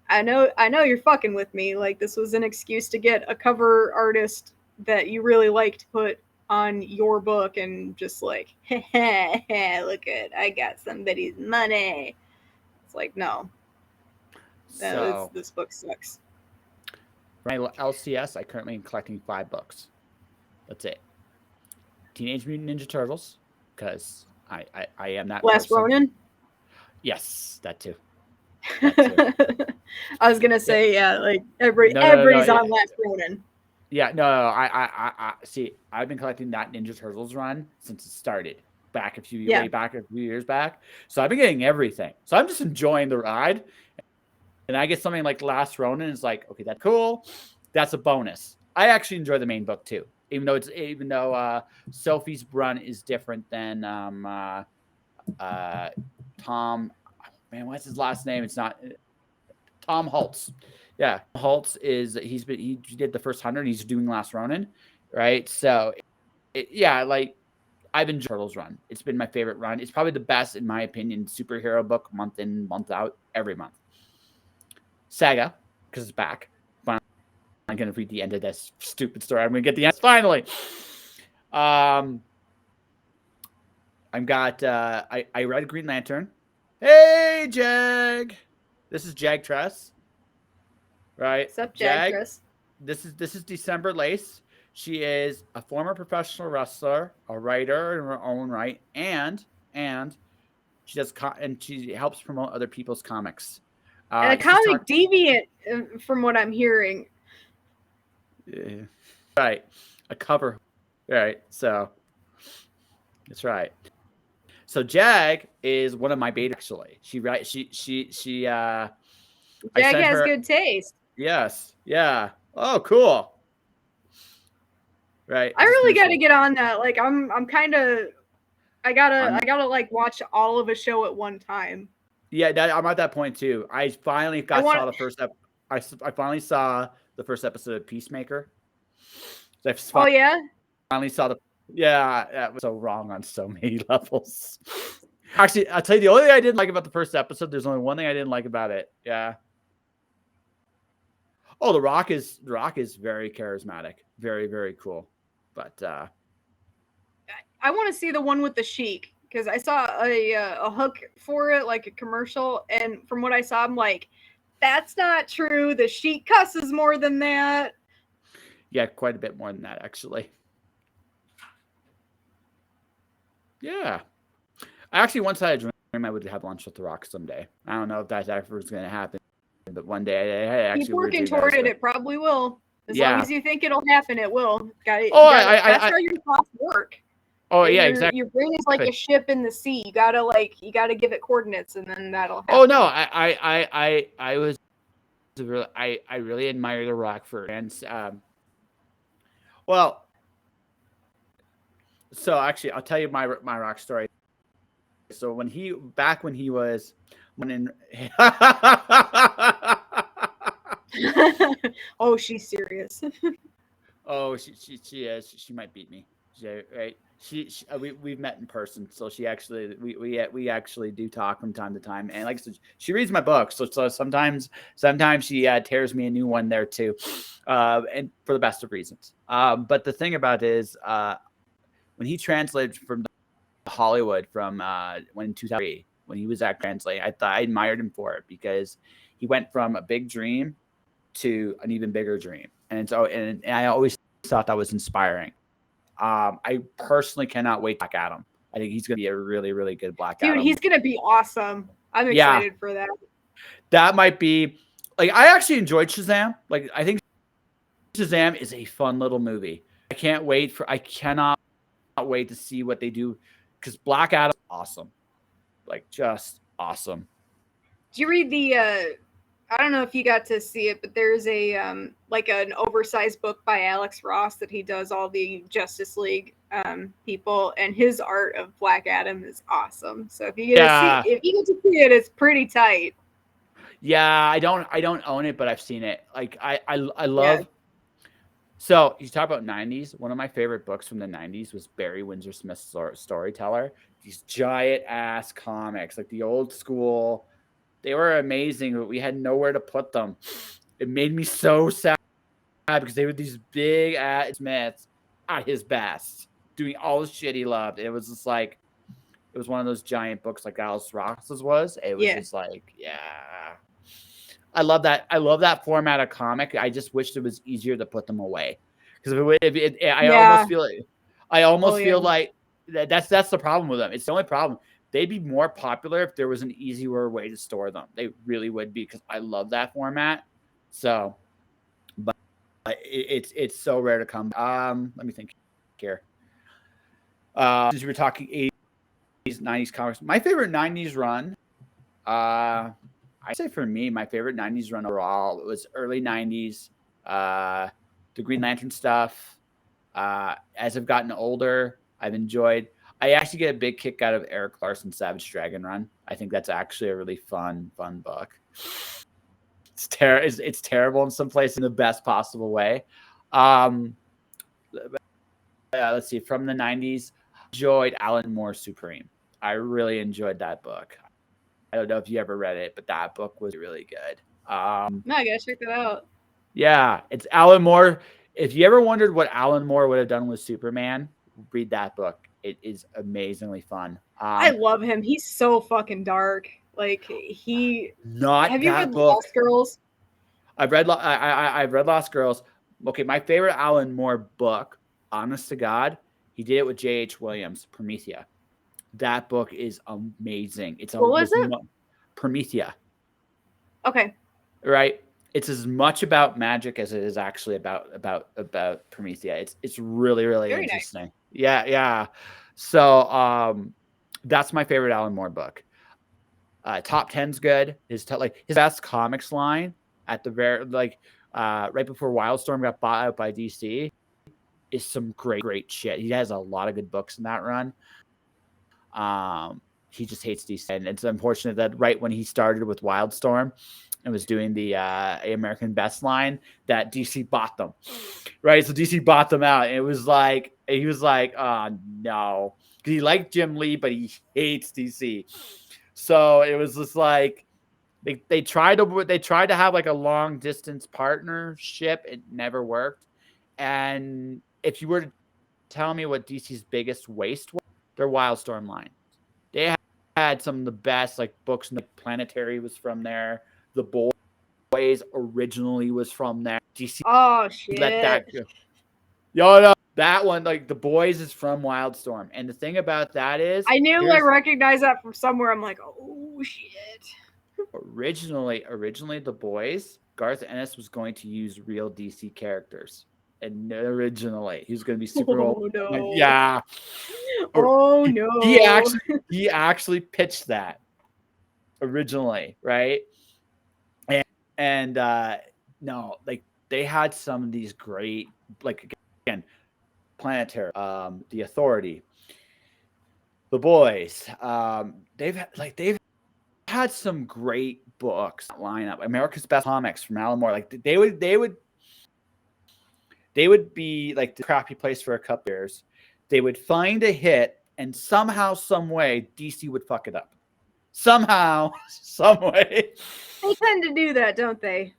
B: I know you're fucking with me. Like, this was an excuse to get a cover artist that you really like to put on your book and just like, look at, I got somebody's money. It's like, no,
A: So
B: this book sucks.
A: for my LCS, I currently am collecting 5 books. That's it. Teenage Mutant Ninja Turtles, because I am that
B: Last
A: person.
B: Ronin.
A: Yes, that too.
B: I was gonna say, yeah, like everybody's on Last Ronin.
A: Yeah, no, I see. I've been collecting that Ninja Turtles run since it started way back a few years back. So I've been getting everything. So I'm just enjoying the ride, and I get something like Last Ronin. It's like, okay, that's cool. That's a bonus. I actually enjoy the main book too, even though Sophie's run is different than Tom. Man, what's his last name? It's not Tom Holtz. Yeah, Holtz he did the first 100. He's doing Last Ronin, right? So, like I've enjoyed Turtles run. It's been my favorite run. It's probably the best in my opinion superhero book month in month out every month. Saga, because it's back. Finally, I'm gonna read the end of this stupid story. I'm gonna get the end finally. I've got I read Green Lantern. Hey Jag, this is Jag Tress, right?
B: What's up, Jag Tress?
A: This is December Lace. She is a former professional wrestler, a writer in her own right, and she does and she helps promote other people's comics.
B: And a comic deviant, from what I'm hearing.
A: Yeah. Right, a cover, right? So that's right. So Jag is one of my beta actually. Jag
B: has good taste.
A: Yes. Yeah. Oh, cool. Right.
B: I really got to get on that. Like I'm kind of I gotta like watch all of a show at one time.
A: Yeah, I'm at that point too. I finally saw the first I finally saw the first episode of Peacemaker.
B: Oh yeah.
A: Finally saw that was so wrong on so many levels. Actually, I'll tell you the only thing I didn't like about the first episode. There's only one thing I didn't like about it. Yeah. Oh, The Rock is very charismatic, very very cool. But
B: I want to see the one with the Sheik because I saw a hook for it, like a commercial, and from what I saw, I'm like, that's not true. The Sheik cusses more than that.
A: Yeah, quite a bit more than that, actually. Yeah. I actually once had a dream I would have lunch with The Rock someday. I don't know if that ever is going to happen, but one day I actually
B: keep working toward it. It probably will. As long as you think it'll happen, it will. That's how your thoughts work.
A: Oh yeah, exactly.
B: Your brain is like a ship in the sea. You gotta give it coordinates, and then that'll happen.
A: Oh no, I really admire The Rock for and well. So actually, I'll tell you my Rock story. So when he was
B: oh, she's serious.
A: Oh, she is. She might beat me. Right. We've met in person, so she actually we actually do talk from time to time, and like I said, she reads my books, so sometimes she tears me a new one there too, and for the best of reasons. But the thing about it is, when he translated from Hollywood from when in 2003 when he was at Translate, I admired him for it because he went from a big dream to an even bigger dream, and I always thought that was inspiring. I personally cannot wait to Black Adam. I think he's going to be a really, really good Black
B: Dude,
A: Adam.
B: he's gonna be awesome. I'm
A: Yeah,
B: excited for that.
A: that might be like I actually enjoyed Shazam. Like I think Shazam is a fun little movie. I cannot wait to see what they do because Black Adam is awesome. Like just awesome.
B: Did you read the I don't know if you got to see it, but there's a like an oversized book by Alex Ross that he does all the Justice League people, and his art of Black Adam is awesome. So if you get
A: Yeah.
B: to see it, it's pretty tight.
A: Yeah, I don't own it, but I've seen it. Like I love.
B: Yeah.
A: So you talk about 90s. One of my favorite books from the 90s was Barry Windsor Smith's Storyteller. These giant ass comics, like the old school. They were amazing, but we had nowhere to put them. It made me so sad because they were these big ass Smiths at his best, doing all the shit he loved. It was just like it was one of those giant books like Alice Ross's was. It was just like, yeah. I love that. I love that format of comic. I just wished it was easier to put them away because I almost feel like like that's the problem with them. It's the only problem. They'd be more popular if there was an easier way to store them. They really would be because I love that format. So, but it's so rare to come. Let me think here. Since you were talking 80s, 90s comics, my favorite 90s run. I'd say for me, my favorite 90s run overall was early 90s, the Green Lantern stuff. As I've gotten older, I actually get a big kick out of Eric Larson's Savage Dragon run. I think that's actually a really fun book. It's terrible in some places in the best possible way. Let's see, from the 90s, enjoyed Alan Moore's Supreme. I really enjoyed that book. I don't know if you ever read it, but that book was really good.
B: No, I gotta check that out.
A: Yeah, it's Alan Moore. If you ever wondered what Alan Moore would have done with Superman, read that book. It is amazingly fun.
B: I love him. He's so fucking dark. Like he.
A: Not
B: have you
A: that
B: read
A: book.
B: Lost Girls?
A: I've read Lost Girls. Okay, my favorite Alan Moore book, honest to God, he did it with J.H. Williams, Promethea. That book is amazing.
B: What was it?
A: Promethea.
B: Okay.
A: Right. It's as much about magic as it is actually about Promethea. It's really, really
B: Very
A: interesting.
B: Nice.
A: Yeah. So that's my favorite Alan Moore book. Top 10's good. His best comics line at the very right before Wildstorm got bought out by DC is some great shit. He has a lot of good books in that run. He just hates DC, and it's unfortunate that right when he started with Wildstorm and was doing the American Best line, that DC bought them, right? So DC bought them out, and he was like, oh no, because he liked Jim Lee, but he hates DC. So it was just like they tried to have like a long distance partnership. It never worked. And if you were to tell me what DC's biggest waste was, their Wildstorm line. They had some of the best like books. Like Planetary was from there. The Boys originally was from there. DC.
B: Oh shit!
A: Let that go. No, that one like The Boys is from Wildstorm. And the thing about that is,
B: I knew I recognized that from somewhere. I'm like, oh shit.
A: Originally, The Boys, Garth Ennis was going to use real DC characters. And originally, he was going to be super old.
B: No.
A: Like, yeah.
B: Oh no.
A: He actually pitched that originally, right? And no, like they had some of these great, like again, Planetary, The Authority, The Boys. They've had some great books lineup. America's Best Comics from Alan Moore. Like they would be like the crappy place for a couple years. they would find a hit, and somehow, some way, DC would fuck it up. Somehow, some way.
B: They tend to do that, don't they?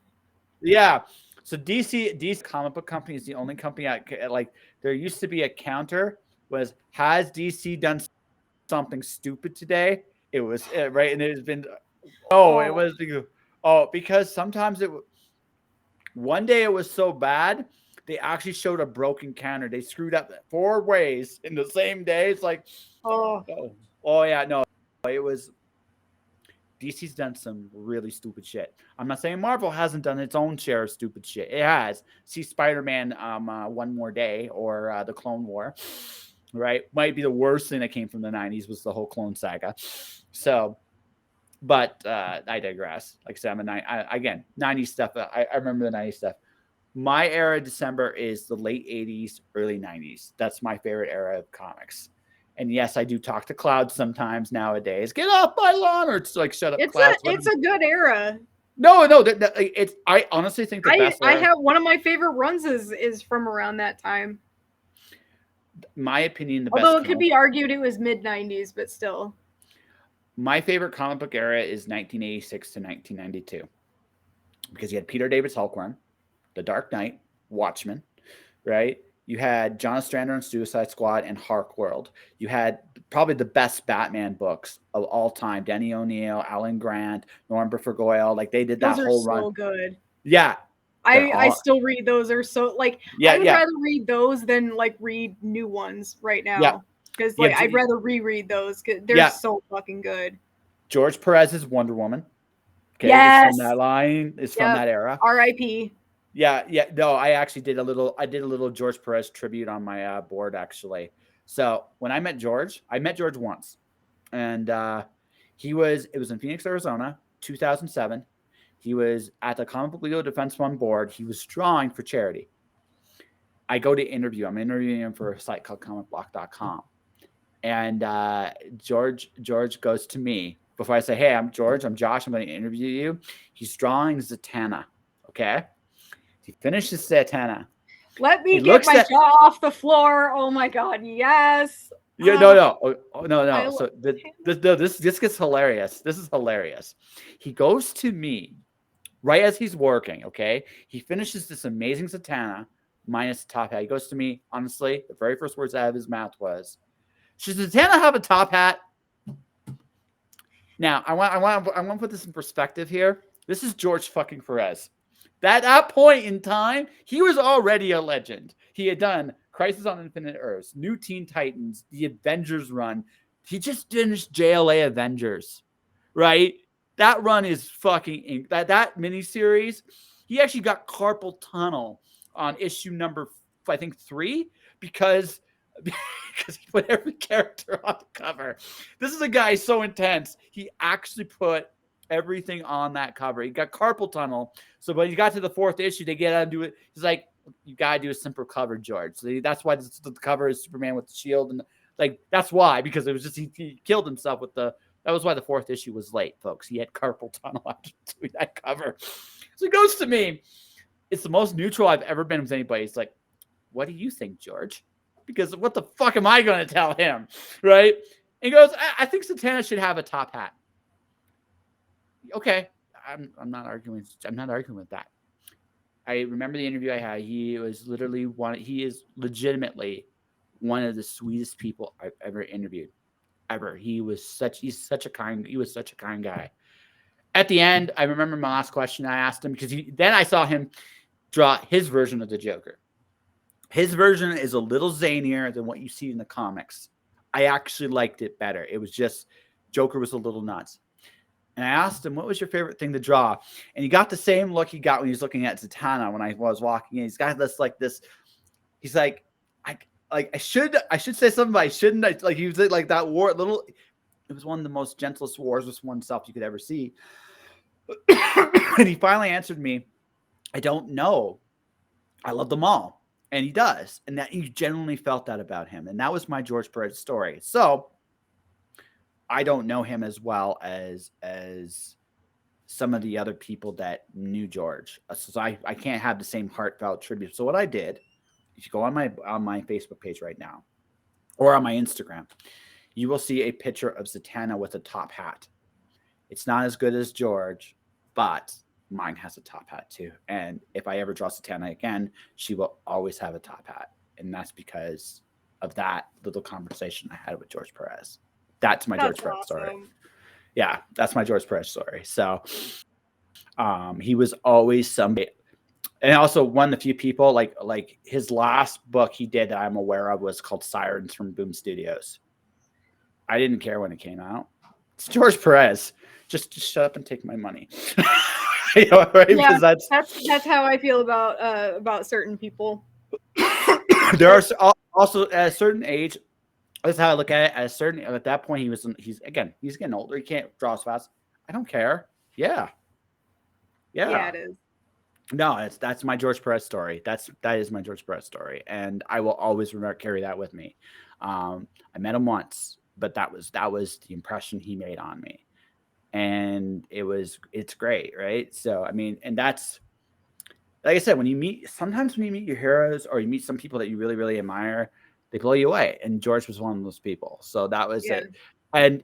A: Yeah. So DC comic book company is the only company like. There used to be a counter was has DC done something stupid today? It was right, and it has been. Oh, it was. Oh, because sometimes one day it was so bad they actually showed a broken counter. They screwed up 4 ways in the same day. It's like, oh yeah, no, it was. DC's done some really stupid shit. I'm not saying Marvel hasn't done its own share of stupid shit. It has. See Spider-Man One More Day or the Clone War, right? Might be the worst thing that came from the 90s was the whole Clone Saga. So, but I digress. Like I said, again, 90s stuff. I remember the 90s stuff. My era of December is the late 80s, early 90s. That's my favorite era of comics. And yes, I do talk to clouds sometimes nowadays. Get off my lawn, or it's like shut up, clouds.
B: It's a good era.
A: No, it's. I honestly think the best.
B: I have one of my favorite runs is from around that time.
A: My opinion,
B: although it could be argued it was mid-90s, but still.
A: My favorite comic book era is 1986 to 1992 because you had Peter David's Hulk run, The Dark Knight, Watchmen, right? You had John Ostrander and Suicide Squad and Hark World. You had probably the best Batman books of all time. Denny O'Neil, Alan Grant, Norm Burfogoyle. Like they did that whole run.
B: Those are so good.
A: Yeah.
B: I still read those. Are so like I would rather read those than like read new ones right now.
A: Yeah.
B: Because like I'd rather reread those because they're so fucking good.
A: George Perez's Wonder Woman.
B: Okay, yes.
A: It's from that line. It's from that era.
B: R.I.P.
A: Yeah. No, I actually did a little George Perez tribute on my board actually. So when I met George once, and it was in Phoenix, Arizona, 2007. He was at the Comic Book Legal Defense Fund board. He was drawing for charity. I go to interview. I'm interviewing him for a site called comicblock.com. And George goes to me before I say, hey, I'm George. I'm Josh. I'm going to interview you. He's drawing Zatanna. Okay. He finishes Zatanna.
B: Let me get my jaw off the floor. Oh my God. Yes.
A: Yeah, no. So this gets hilarious. This is hilarious. He goes to me right as he's working. Okay. He finishes this amazing Zatanna minus the top hat. He goes to me, honestly, the very first words out of his mouth was, should Zatanna have a top hat? Now, I want to put this in perspective here. This is George fucking Perez. At that point in time, he was already a legend. He had done Crisis on Infinite Earths, New Teen Titans, the Avengers run. He just finished JLA Avengers, right? That run is fucking that miniseries. He actually got carpal tunnel on issue number, I think, 3 because he put every character on the cover. This is a guy so intense. He actually put everything on that cover. He got carpal tunnel. So when he got to the 4th issue, they get out and do it. He's like, you got to do a simple cover, George. So that's why the cover is Superman with the shield. And like, that's why, because it was just, he killed himself with that was why the 4th issue was late, folks. He had carpal tunnel after doing that cover. So he goes to me. It's the most neutral I've ever been with anybody. It's like, what do you think, George? Because what the fuck am I going to tell him? Right? And he goes, I think Zatanna should have a top hat. Okay. I'm not arguing. I'm not arguing with that. I remember the interview I had. He is legitimately one of the sweetest people I've ever interviewed. Ever. He was such a kind guy. At the end, I remember my last question I asked him because then I saw him draw his version of the Joker. His version is a little zanier than what you see in the comics. I actually liked it better. It was just Joker was a little nuts. And I asked him, what was your favorite thing to draw? And he got the same look he got when he was looking at Zatanna when I was walking in. He's got this. He's like, I should say something, but I shouldn't. He was like that war little. It was one of the most gentlest wars with oneself you could ever see. And he finally answered me, I don't know. I love them all. And he does. And that you genuinely felt that about him. And that was my George Perez story. So I don't know him as well as some of the other people that knew George. So I can't have the same heartfelt tribute. So what I did, if you go on my Facebook page right now, or on my Instagram, you will see a picture of Zatanna with a top hat. It's not as good as George, but mine has a top hat too. And if I ever draw Zatanna again, she will always have a top hat. And that's because of that little conversation I had with George Perez. That's my
B: That's
A: George Perez story.
B: awesome.
A: Yeah, that's my George Perez story. So he was always somebody, and also one of the few people like his last book he did that I'm aware of was called Sirens from Boom Studios. I didn't care when it came out. It's George Perez. Just shut up and take my money. You know, right?
B: Yeah,
A: Because
B: that's how I feel about certain people.
A: there are also at a certain age. That's how I look at it. At that point he's getting older. He can't draw as fast. I don't care. Yeah.
B: Yeah, it is.
A: No, that's my George Perez story. That is my George Perez story, and I will always carry that with me. I met him once, but that was the impression he made on me, and it's great, right? So I mean, and that's like I said, when you meet your heroes or you meet some people that you really really admire, they blow you away, and George was one of those people. So that was it. And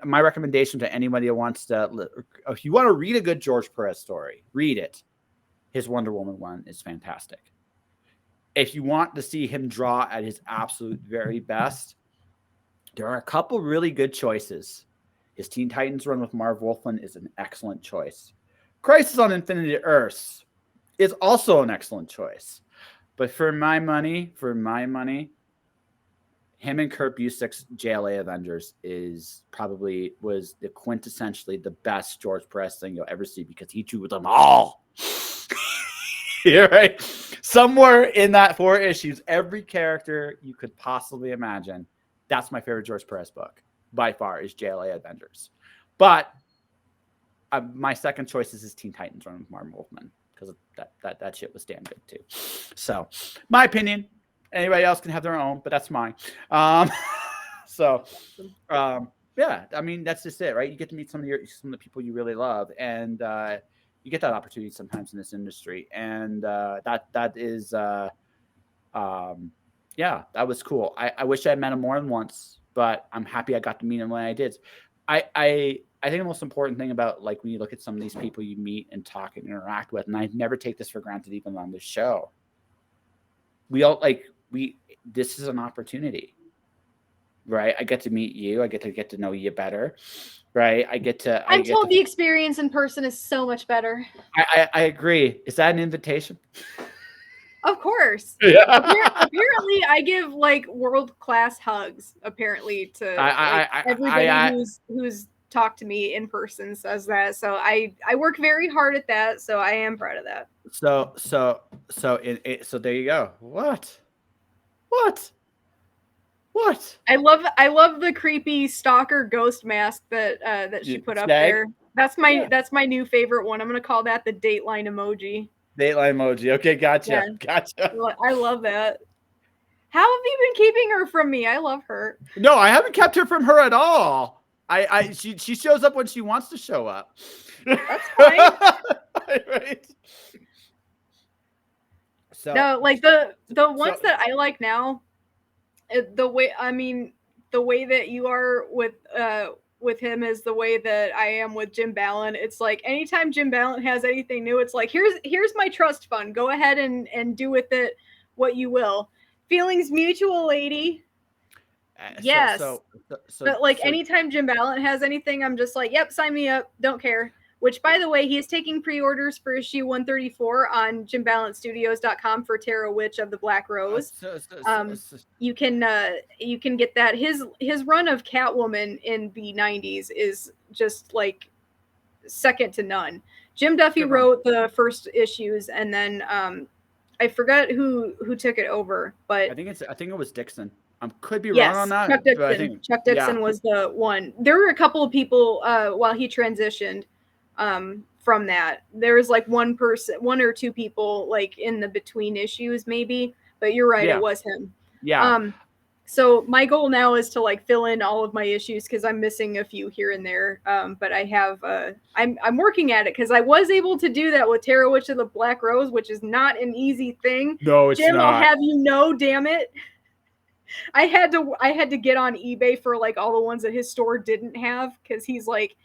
A: my recommendation to anybody who wants to, if you want to read a good George Perez story, read it. His Wonder Woman one is fantastic. If you want to see him draw at his absolute very best, there are a couple really good choices. His Teen Titans run with Marv Wolfman is an excellent choice. Crisis on Infinite Earths is also an excellent choice. But for my money, him and Kurt Busiek's JLA Avengers was the quintessentially the best George Perez thing you'll ever see because he drew them all. You're right. Somewhere in that 4 issues, every character you could possibly imagine. That's my favorite George Perez book by far is JLA Avengers. But my second choice is his Teen Titans run with Marv Wolfman because that shit was damn good too. So my opinion. Anybody else can have their own, but that's mine. Yeah, I mean that's just it, right? You get to meet some of the people you really love, and you get that opportunity sometimes in this industry, and that is yeah, that was cool. I wish I had met him more than once, but I'm happy I got to meet him when I did. I think the most important thing about like when you look at some of these people you meet and talk and interact with, and I never take this for granted even on this show. This is an opportunity, right? I get to meet you. I get to know you better, right? I'm
B: told the experience in person is so much better.
A: I agree. Is that an invitation?
B: Of course.
A: Yeah.
B: Apparently, I give like world-class hugs. Apparently, to everybody who's talked to me in person says that. So I work very hard at that. So I am proud of that.
A: So there you go. What?
B: I love the creepy stalker ghost mask that she put up there. That's my new favorite one. I'm gonna call that the Dateline emoji.
A: Dateline emoji. Okay, gotcha.
B: Yeah.
A: Gotcha.
B: I love that. How have you been keeping her from me? I love her.
A: No, I haven't kept her from her at all. She shows up when she wants to show up.
B: That's fine.
A: Right. So
B: no, like the ones that I like now, the way that you are with him is the way that I am with Jim Balent. It's like anytime Jim Balent has anything new, it's like here's my trust fund. Go ahead and do with it what you will. Feelings mutual, lady. Yes. But anytime Jim Balent has anything, I'm just like, yep, sign me up. Don't care. Which, by the way, he is taking pre-orders for issue 134 on JimBalentStudios.com for Tara Witch of the Black Rose. You can get that. His run of Catwoman in the 90s is just like second to none. Jim Duffy wrote the first issues, and then I forgot who took it over, but
A: I think it was Dixon. I could be wrong on that.
B: Chuck Dixon was the one. There were a couple of people while he transitioned. From that, there was like one or two people like in the between issues maybe, but you're right, it was him. So my goal now is to like fill in all of my issues because I'm missing a few here and there, but I have I'm working at it because I was able to do that with Tara Witch of the Black Rose, which is not an easy thing.
A: No, it's
B: Jim,
A: not.
B: I'll have you know, damn it. I had to get on eBay for like all the ones that his store didn't have, because he's like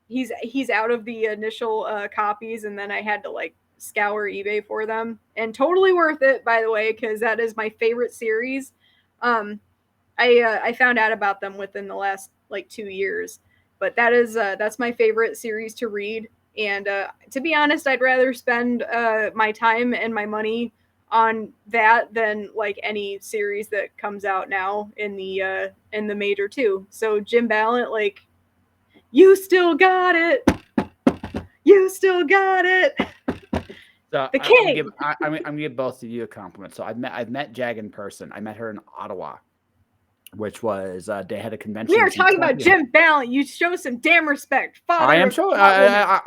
B: he's out of the initial copies, and then I had to like scour eBay for them, and totally worth it, by the way, because that is my favorite series. I found out about them within the last like 2 years, but that's my favorite series to read. And to be honest, I'd rather spend my time and my money on that than like any series that comes out now in the major two. So Jim Ballant, like, you still got it. You still got it.
A: So
B: The
A: I'm
B: king.
A: gonna give both of you a compliment. So I've met Jag in person. I met her in Ottawa, which was they had a convention.
B: We are talking about Jim Ballant. You show some damn respect. Father
A: I am
B: of
A: showing. I'm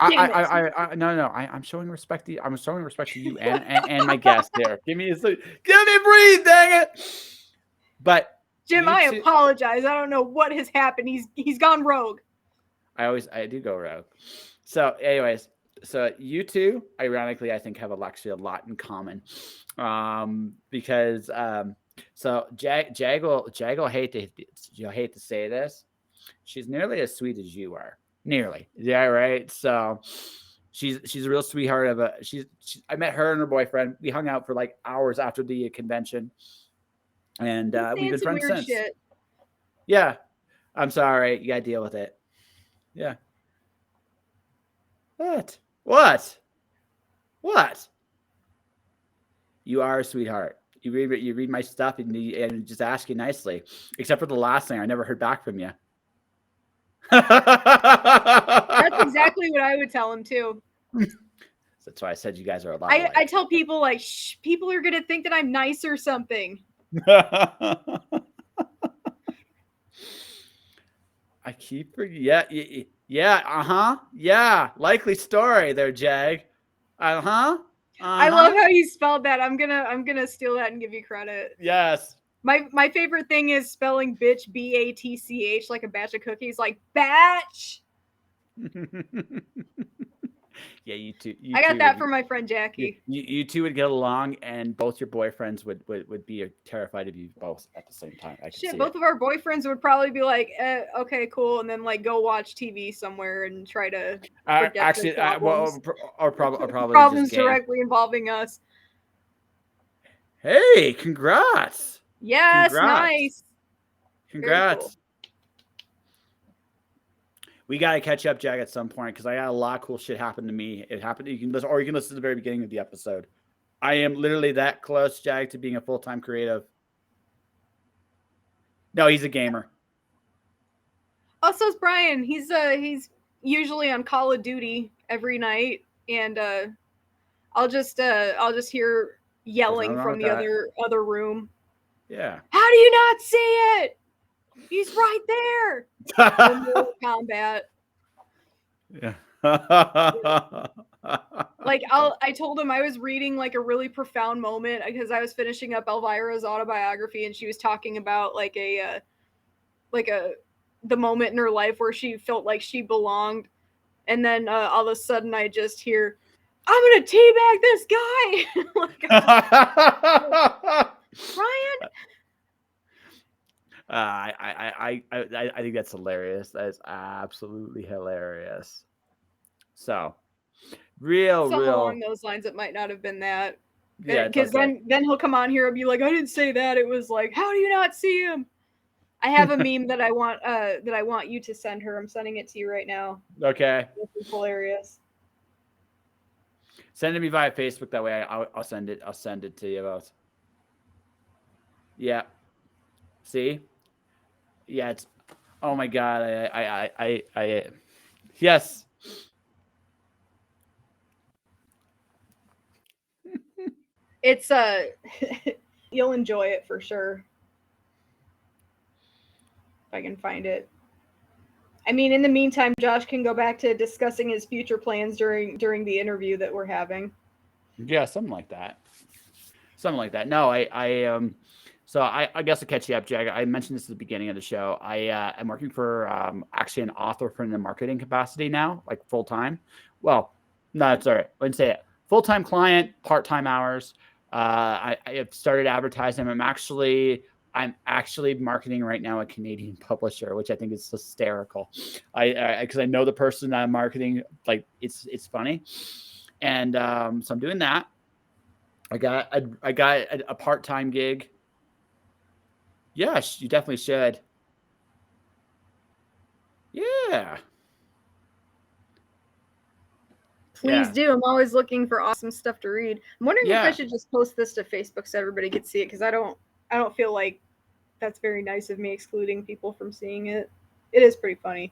A: showing respect to you. I'm showing respect to you and my guest there. Give me a breathe, dang it. But
B: Jim, I apologize. I don't know what has happened. He's gone rogue.
A: I do go rogue. So, anyways, so you two, ironically, I think have actually a lot in common, because so Jag will hate to say this. She's nearly as sweet as you are. Nearly, yeah, right. So she's a real sweetheart of a. I met her and her boyfriend. We hung out for like hours after the convention, and we've been friends since.
B: Shit.
A: Yeah, I'm sorry. You gotta deal with it. Yeah. What? You are a sweetheart. You read my stuff and just ask you nicely. Except for the last thing, I never heard back from you.
B: That's exactly what I would tell him too.
A: That's why I said you guys are a lot.
B: I tell people like, shh, people are gonna think that I'm nice or something.
A: I keep forgetting. Yeah. Likely story there, Jag.
B: I love how you spelled that. I'm gonna steal that and give you credit.
A: Yes.
B: My favorite thing is spelling bitch BATCH like a batch of cookies, like batch.
A: Yeah, you two.
B: I got that from my friend Jackie.
A: You two would get along, and both your boyfriends would be terrified of you both at the same time.
B: Shit, both of our boyfriends would probably be like, okay, cool, and then like go watch TV somewhere and try to
A: actually, or probably
B: problems directly involving us.
A: Hey, congrats!
B: Yes, nice.
A: Congrats. Cool. We gotta catch up, Jag, at some point, because I got a lot of cool shit happen to me. It happened. You can listen to the very beginning of the episode. I am literally that close, Jag, to being a full-time creative. No, he's a gamer.
B: Oh, so's Brian. He's usually on Call of Duty every night, and I'll just hear yelling from the other room.
A: Yeah.
B: How do you not see it? He's right there. Combat.
A: Yeah.
B: Like I told him I was reading like a really profound moment because I was finishing up Elvira's autobiography, and she was talking about like the moment in her life where she felt like she belonged, and then all of a sudden I just hear, "I'm gonna teabag this guy." Ryan.
A: I think that's hilarious. That is absolutely hilarious. So, real
B: along those lines. It might not have been that.
A: Yeah,
B: because then he'll come on here and be like, "I didn't say that." It was like, "How do you not see him?" I have a meme that I want you to send her. I'm sending it to you right now.
A: Okay.
B: This is hilarious.
A: Send it to me via Facebook. That way, I'll send it. I'll send it to you both. Yeah. See. Yeah, it's. Oh my God! I yes.
B: It's you'll enjoy it for sure. If I can find it. I mean, in the meantime, Josh can go back to discussing his future plans during the interview that we're having.
A: Yeah, something like that. No, So I guess to catch you up, Jag, I mentioned this at the beginning of the show. I'm working for actually an author in the marketing capacity now, like full time. Well, no, it's all right. Let's say it. Full time client, part time hours. I have started advertising. I'm actually I'm actually marketing right now a Canadian publisher, which I think is hysterical. I because I know the person that I'm marketing, like it's funny, and so I'm doing that. I got a part time gig. Yes, you definitely should. Yeah,
B: Please
A: yeah,
B: do. I'm always looking for awesome stuff to read. I'm wondering if I
A: yeah,
B: should just post this to Facebook so everybody can see it, because I don't feel like that's very nice of me excluding people from seeing it. It is pretty funny.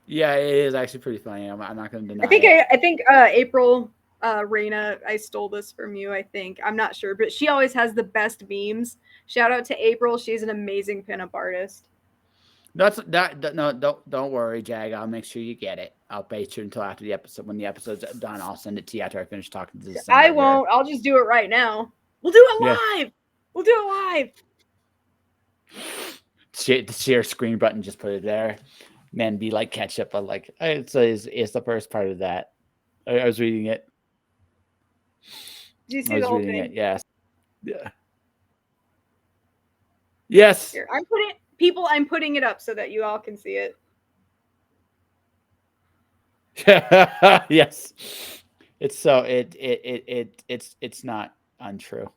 A: yeah. It is actually pretty funny. I'm not going to
B: I
A: deny
B: think
A: it.
B: I think April Reina, I stole this from you. I think I'm not sure, but she always has the best memes. Shout out to April. She's an amazing pinup artist.
A: No, don't worry, Jag. I'll make sure you get it. I'll bait you until after the episode. When the episode's done, I'll send it to you after I finish talking to the
B: I
A: senator here.
B: won't. I'll just do it right now. We'll do it
A: Yeah.
B: live. We'll do it live.
A: The share screen button, just put it there. Man, be like ketchup, but like it's the first part of that. I was reading it.
B: Did you
A: I
B: see the
A: was
B: whole
A: reading it.
B: thing?
A: Yes. Yeah. Yes.
B: Here, I'm putting people. I'm putting it up so that you all can see it.
A: Yes. It's so it's not untrue.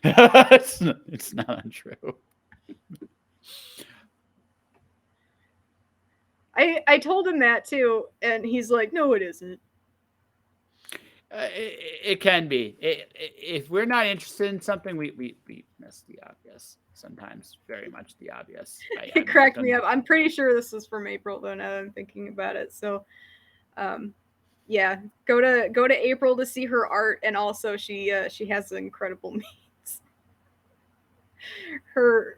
A: It's not untrue.
B: I told him that too, and he's like, "No, it isn't."
A: It can be. If we're not interested in something, we miss the obvious. Sometimes, very much the obvious.
B: It cracked me up. I'm pretty sure this is from April though. Now that I'm thinking about it, so yeah, go to April to see her art, and also she has incredible memes. Her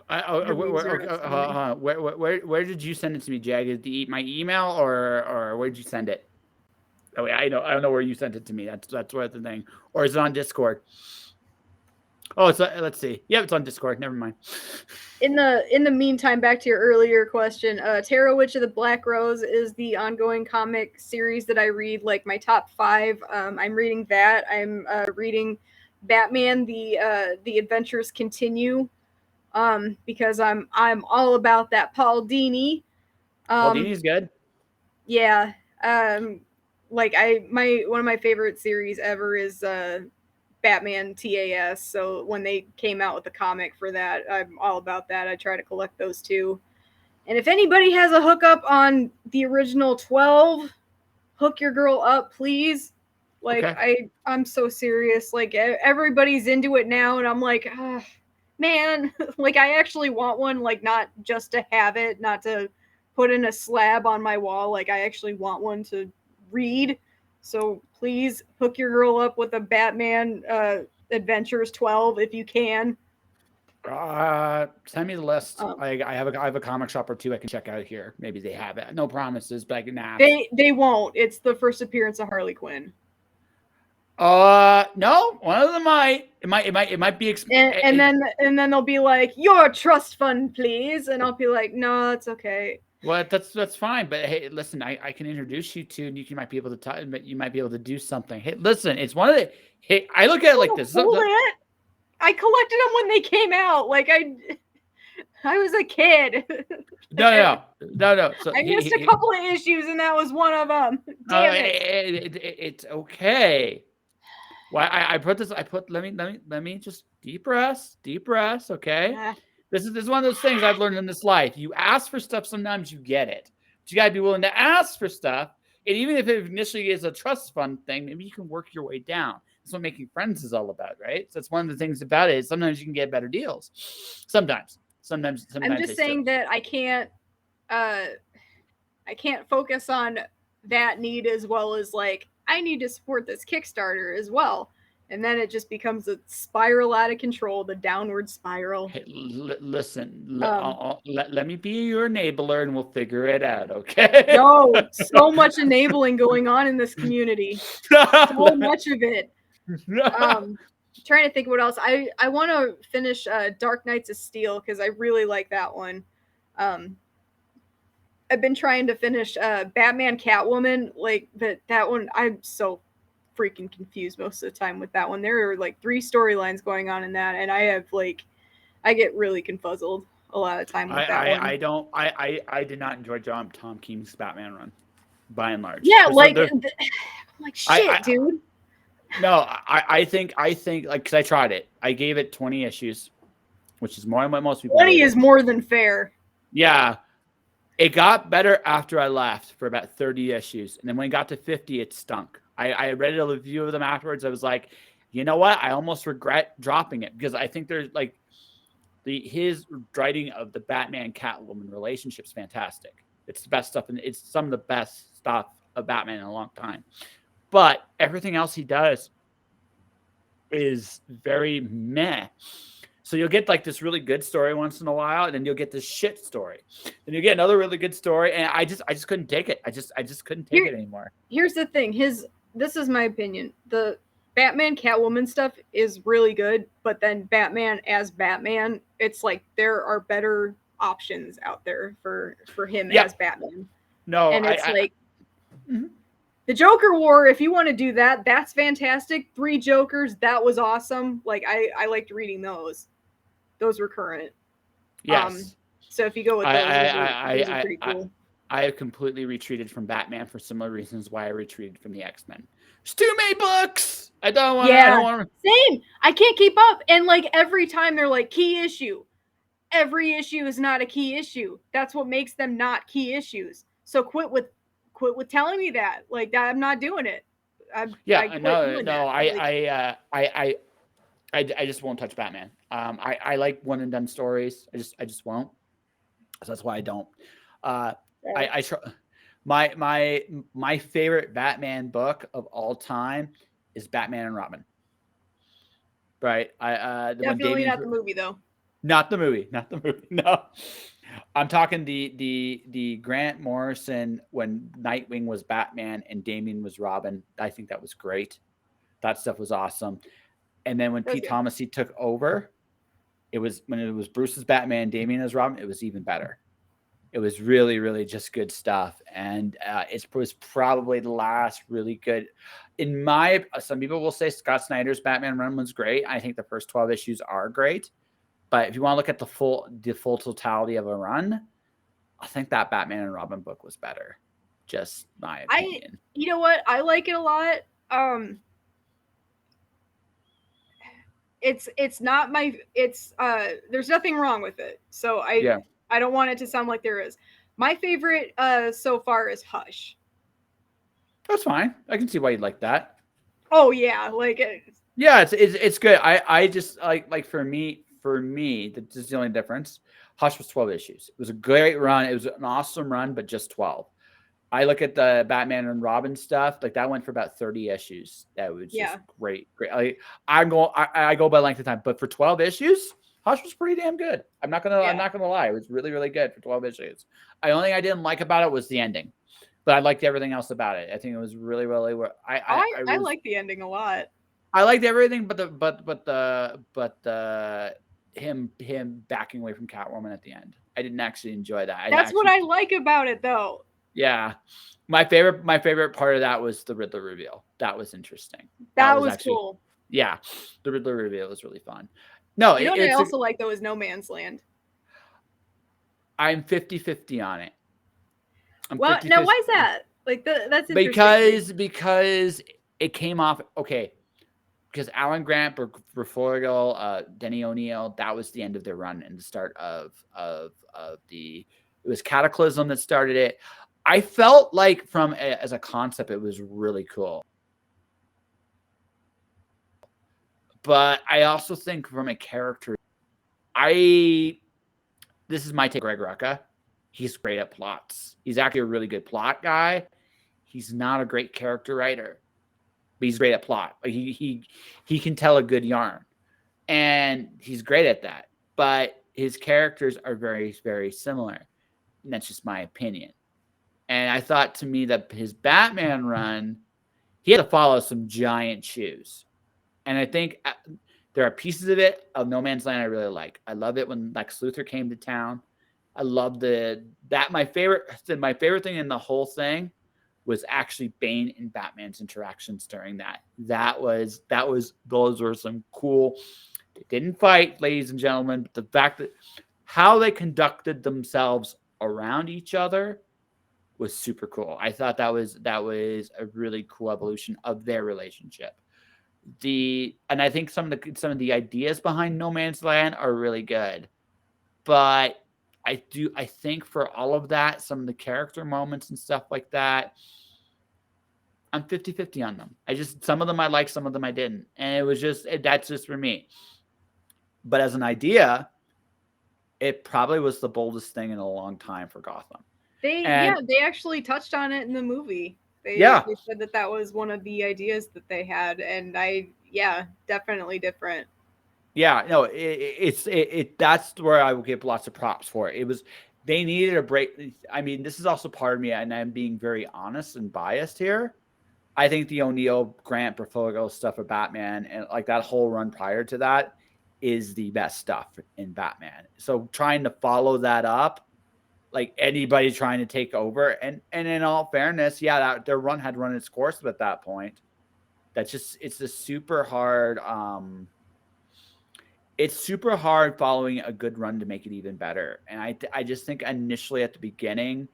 A: where did you send it to me, Jag? My email or where did you send it? Oh, yeah, I don't know where you sent it to me. That's what the thing. Or is it on Discord? Oh, let's see. Yeah, it's on Discord. Never mind.
B: In the meantime, back to your earlier question, Tarot Witch of the Black Rose is the ongoing comic series that I read, like my top 5. I'm reading that. I'm reading Batman, the Adventures Continue, because I'm all about that Paul Dini.
A: Paul Dini's good.
B: Yeah. Like one of my favorite series ever is Batman TAS. So when they came out with the comic for that, I'm all about that. I try to collect those too. And if anybody has a hookup on the original 12, hook your girl up, please. Like
A: Okay.
B: I'm so serious. Like everybody's into it now, and I'm like, man, like I actually want one. Like not just to have it, not to put in a slab on my wall. Like I actually want one to read. So please hook your girl up with a Batman Adventures 12 if you can.
A: Send me the list. I have a comic shop or two I can check out here. Maybe they have it. No promises, but I can ask.
B: They won't. It's the first appearance of Harley Quinn.
A: No, one of them might. It might be.
B: And then they'll be like, "Your trust fund, please," and I'll be like, "No, it's okay."
A: Well, that's fine. But hey, listen, I can introduce you to, and you might be able to talk. You might be able to do something. Hey, listen, it's one of the. Hey, I look at it like this.
B: I collected them when they came out. Like I was a kid.
A: No. So
B: I missed a couple of issues, and that was one of them. Damn it.
A: It's okay. Well, I put this. Let me just deep breaths. Okay. This is one of those things I've learned in this life. You ask for stuff, sometimes you get it. But you gotta be willing to ask for stuff. And even if it initially is a trust fund thing, maybe you can work your way down. That's what making friends is all about, right? So that's one of the things about it. Is sometimes you can get better deals. Sometimes.
B: I'm just saying that I can't focus on that need as well as like I need to support this Kickstarter as well. And then it just becomes a spiral out of control, the downward spiral.
A: Hey, listen, let me be your enabler and we'll figure it out, okay?
B: No, so much enabling going on in this community. So much of it. Trying to think what else. I want to finish Dark Knights of Steel because I really like that one. I've been trying to finish Batman Catwoman, like that one. I'm so freaking confused most of the time with that one. There are like 3 storylines going on in that, and I get really confuzzled a lot of time with that one.
A: I did not enjoy Tom King's Batman run, by and large.
B: Yeah,
A: I'm
B: like shit, dude.
A: No, I think like, because I tried it. I gave it 20 issues, which is more than what most people
B: 20 is more than fair.
A: Yeah. It got better after I left for about 30 issues. And then when it got to 50, it stunk. I read a review of them afterwards. I was like, you know what? I almost regret dropping it, because I think there's like his writing of the Batman Catwoman relationship is fantastic. It's the best stuff, and it's some of the best stuff of Batman in a long time. But everything else he does is very meh. So you'll get like this really good story once in a while, and then you'll get this shit story. Then you get another really good story, and I just couldn't take it. I just couldn't take it anymore.
B: Here's the thing. This is my opinion. The Batman Catwoman stuff is really good, but then Batman as Batman, it's like there are better options out there for him as Batman.
A: No,
B: and it's the Joker War. If you want to do that, that's fantastic. 3 Jokers, that was awesome. Like I liked reading those. Those were current.
A: Yes.
B: So if you go with those, those are pretty cool.
A: I have completely retreated from Batman for similar reasons why I retreated from the X-Men. It's too many books. I don't want.
B: Yeah,
A: I don't want to.
B: Same. I can't keep up. And like every time they're like key issue. Every issue is not a key issue. That's what makes them not key issues. So quit with telling me that. Like that, I'm not doing it.
A: I just won't touch Batman. I like one and done stories. I just won't. So that's why I don't. My favorite Batman book of all time is Batman and Robin. Right.
B: Definitely not the movie though.
A: Not the movie. No. I'm talking the Grant Morrison when Nightwing was Batman and Damian was Robin. I think that was great. That stuff was awesome. And then when Pete Tomasi took over, when it was Bruce's Batman, Damian as Robin, it was even better. It was really, really just good stuff. And it was probably the last really good. Some people will say Scott Snyder's Batman run was great. I think the first 12 issues are great. But if you want to look at the full totality of a run, I think that Batman and Robin book was better. Just my opinion.
B: You know what? I like it a lot. It's not my. There's nothing wrong with it. So I don't want it to sound like there is. My favorite so far is Hush.
A: That's fine. I can see why you'd like that.
B: Oh yeah,
A: it's good. I just like for me, this is the only difference. Hush was 12 issues. It was a great run. It was an awesome run, but just 12. I look at the Batman and Robin stuff, like that went for about 30 issues. That was just great. I go by length of time, but for 12 issues, Hush was pretty damn good. I'm not gonna lie. It was really, really good for 12 issues. The only thing I didn't like about it was the ending, but I liked everything else about it. I think it was really, really.
B: I like the ending a lot.
A: I liked everything, but him backing away from Catwoman at the end. I didn't actually enjoy that.
B: That's what I like about it, though.
A: Yeah, my favorite part of that was the Riddler reveal. That was interesting.
B: That was actually cool.
A: Yeah, the Riddler reveal was really fun. No,
B: you know what I also like though is No Man's Land.
A: I'm 50-50 on it.
B: Well, now why is that? Like that's interesting.
A: Because it came off okay. Because Alan Grant, Brufordle, Denny O'Neil, that was the end of their run and the start of it was Cataclysm that started it. I felt like as a concept, it was really cool. But I also think from a character, this is my take, Greg Rucka. He's great at plots. He's actually a really good plot guy. He's not a great character writer, but he's great at plot. Like he can tell a good yarn, and he's great at that. But his characters are very, very similar. And that's just my opinion. And I thought to me that his Batman run, he had to follow some giant shoes. And I think there are pieces of it of No Man's Land I really like. I love it when Lex Luthor came to town. I love my favorite thing in the whole thing was actually Bane and Batman's interactions during that. Those were some cool. They didn't fight, ladies and gentlemen, but the fact that how they conducted themselves around each other was super cool. I thought that was a really cool evolution of their relationship. And I think some of the ideas behind No Man's Land are really good. But I think for all of that, some of the character moments and stuff like that, I'm 50-50 on them. Some of them I like, some of them I didn't. And it was that's just for me. But as an idea, it probably was the boldest thing in a long time for Gotham.
B: They actually touched on it in the movie. They said that was one of the ideas that they had, and definitely different.
A: Yeah, no, that's where I will give lots of props for it. It was they needed a break. I mean, this is also part of me, and I'm being very honest and biased here. I think the O'Neill, Grant, Berfogo stuff of Batman and like that whole run prior to that is the best stuff in Batman. So trying to follow that up, like anybody trying to take over, and in all fairness, their run had run its course at that point. It's a super hard. It's super hard following a good run to make it even better. And I just think initially at the beginning,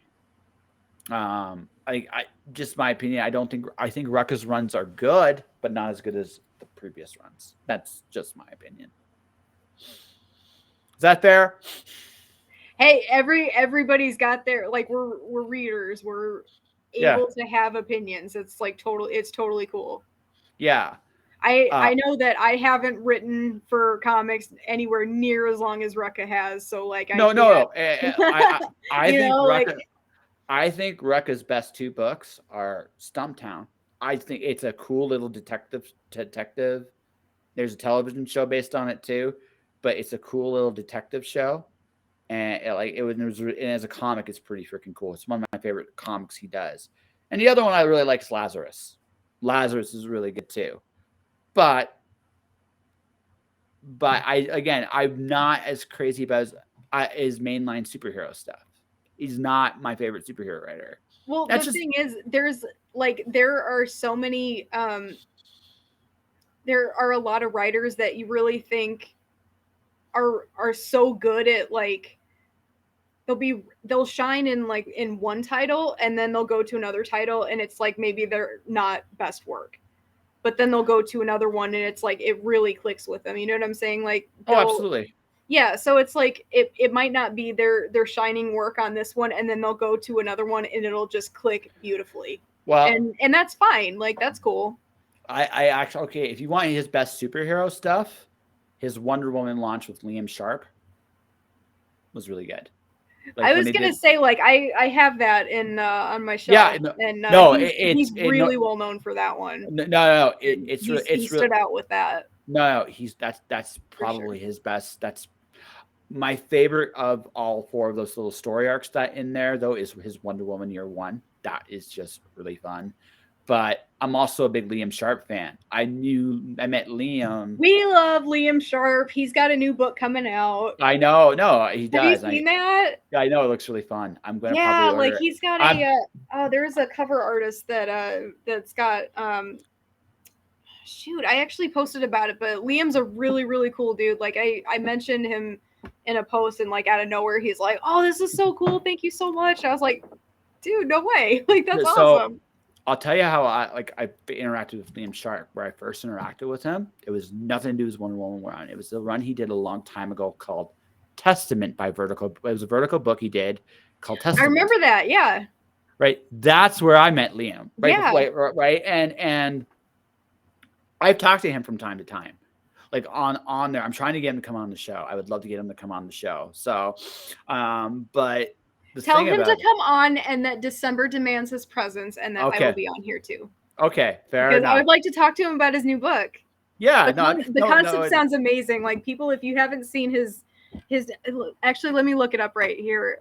A: just my opinion, I think Rucka's runs are good, but not as good as the previous runs. That's just my opinion. Is that fair?
B: Hey, everybody's got their, like, we're readers. We're able to have opinions. It's like it's totally cool.
A: Yeah.
B: I know that I haven't written for comics anywhere near as long as Rucka has, so like
A: no. I think Rucka's best two books are Stumptown. I think it's a cool little detective. There's a television show based on it too, but it's a cool little detective show, and as a comic, it's pretty freaking cool. It's one of my favorite comics he does. And the other one I really like is Lazarus. Lazarus is really good too. But I'm not as crazy about his mainline superhero stuff. He's not my favorite superhero writer.
B: Well, thing is, there are so many. There are a lot of writers that you really think are so good at, like, they'll shine in one title, and then they'll go to another title, and it's like maybe they're not best work. But then they'll go to another one, and it's like it really clicks with them. You know what I'm saying? Like,
A: absolutely.
B: Yeah, so it's like it might not be their shining work on this one, and then they'll go to another one, and it'll just click beautifully. Well, and that's fine. Like, that's cool.
A: I actually if you want his best superhero stuff, his Wonder Woman launch with Liam Sharp was really good.
B: Like, I was gonna say, like, I have that in on my shelf.
A: Yeah,
B: he's really well known for that one.
A: No, he
B: stood out with that.
A: No, that's probably his best. That's my favorite of all four of those little story arcs that in there, though, is his Wonder Woman Year One. That is just really fun. But I'm also a big Liam Sharp fan. I met Liam.
B: We love Liam Sharp. He's got a new book coming out.
A: I know. No, he does.
B: Have you seen that?
A: Yeah, I know. It looks really fun. I'm going to probably order
B: he's got there's a cover artist that's got shoot, I actually posted about it, but Liam's a really, really cool dude. Like, I mentioned him in a post, and like out of nowhere he's like, "Oh, this is so cool. Thank you so much." I was like, "Dude, no way." Like, that's awesome.
A: I'll tell you how I interacted with Liam Sharp. Where I first interacted with him, it was nothing to do with Wonder Woman run. It was the run he did a long time ago called Testament by Vertical. It was a Vertical book he did called Testament.
B: I remember that. Yeah.
A: Right. That's where I met Liam. Right.
B: Yeah.
A: Right. And I've talked to him from time to time, like on there. I'm trying to get him to come on the show. I would love to get him to come on the show. So, but.
B: Tell him to come on, and that December demands his presence, and that I will be on here too.
A: Okay, fair enough.
B: I would like to talk to him about his new book.
A: Yeah,
B: the concept sounds amazing. Like, people, if you haven't seen his actually, let me look it up right here.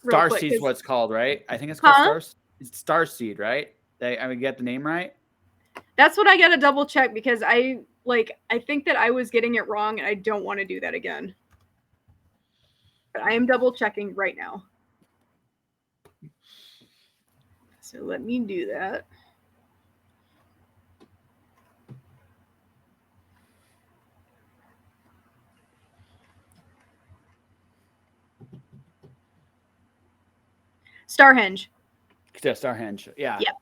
A: Starseed is what it's called, right? I think it's called Starseed, right? I would get the name right.
B: That's what I got to double check, because I think that I was getting it wrong, and I don't want to do that again. But I am double checking right now. So let me do that. Starhenge.
A: Starhenge. Yeah.
B: Yep.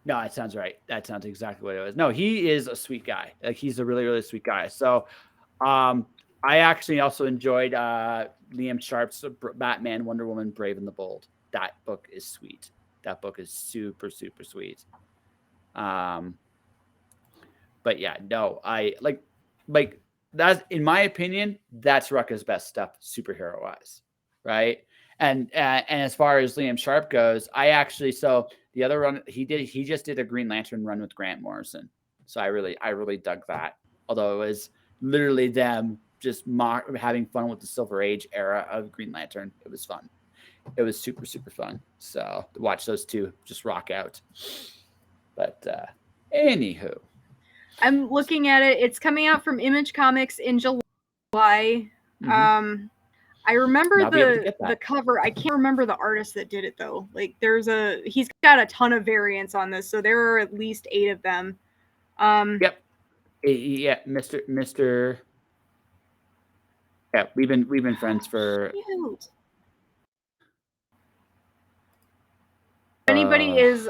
A: No, that sounds right. That sounds exactly what it was. No, he is a sweet guy. Like he's a really, really sweet guy. So I actually also enjoyed Liam Sharp's Batman, Wonder Woman, Brave and the Bold. That book is sweet. That book is super, super sweet. But yeah, no, I like that's in my opinion, that's Rucka's best stuff, superhero wise, right? And as far as Liam Sharp goes, I actually the other run he just did a Green Lantern run with Grant Morrison, so I really dug that. Although it was literally them just having fun with the Silver Age era of Green Lantern. It was fun. It was super, super fun. So to watch those two just rock out. But anywho.
B: I'm looking at it. It's coming out from Image Comics in July.
A: Mm-hmm.
B: I remember the cover. I can't remember the artist that did it though. Like he's got a ton of variants on this, so there are at least 8 of them.
A: Yep. Yeah, Mr. Yeah, we've been friends for.
B: Cute. If anybody is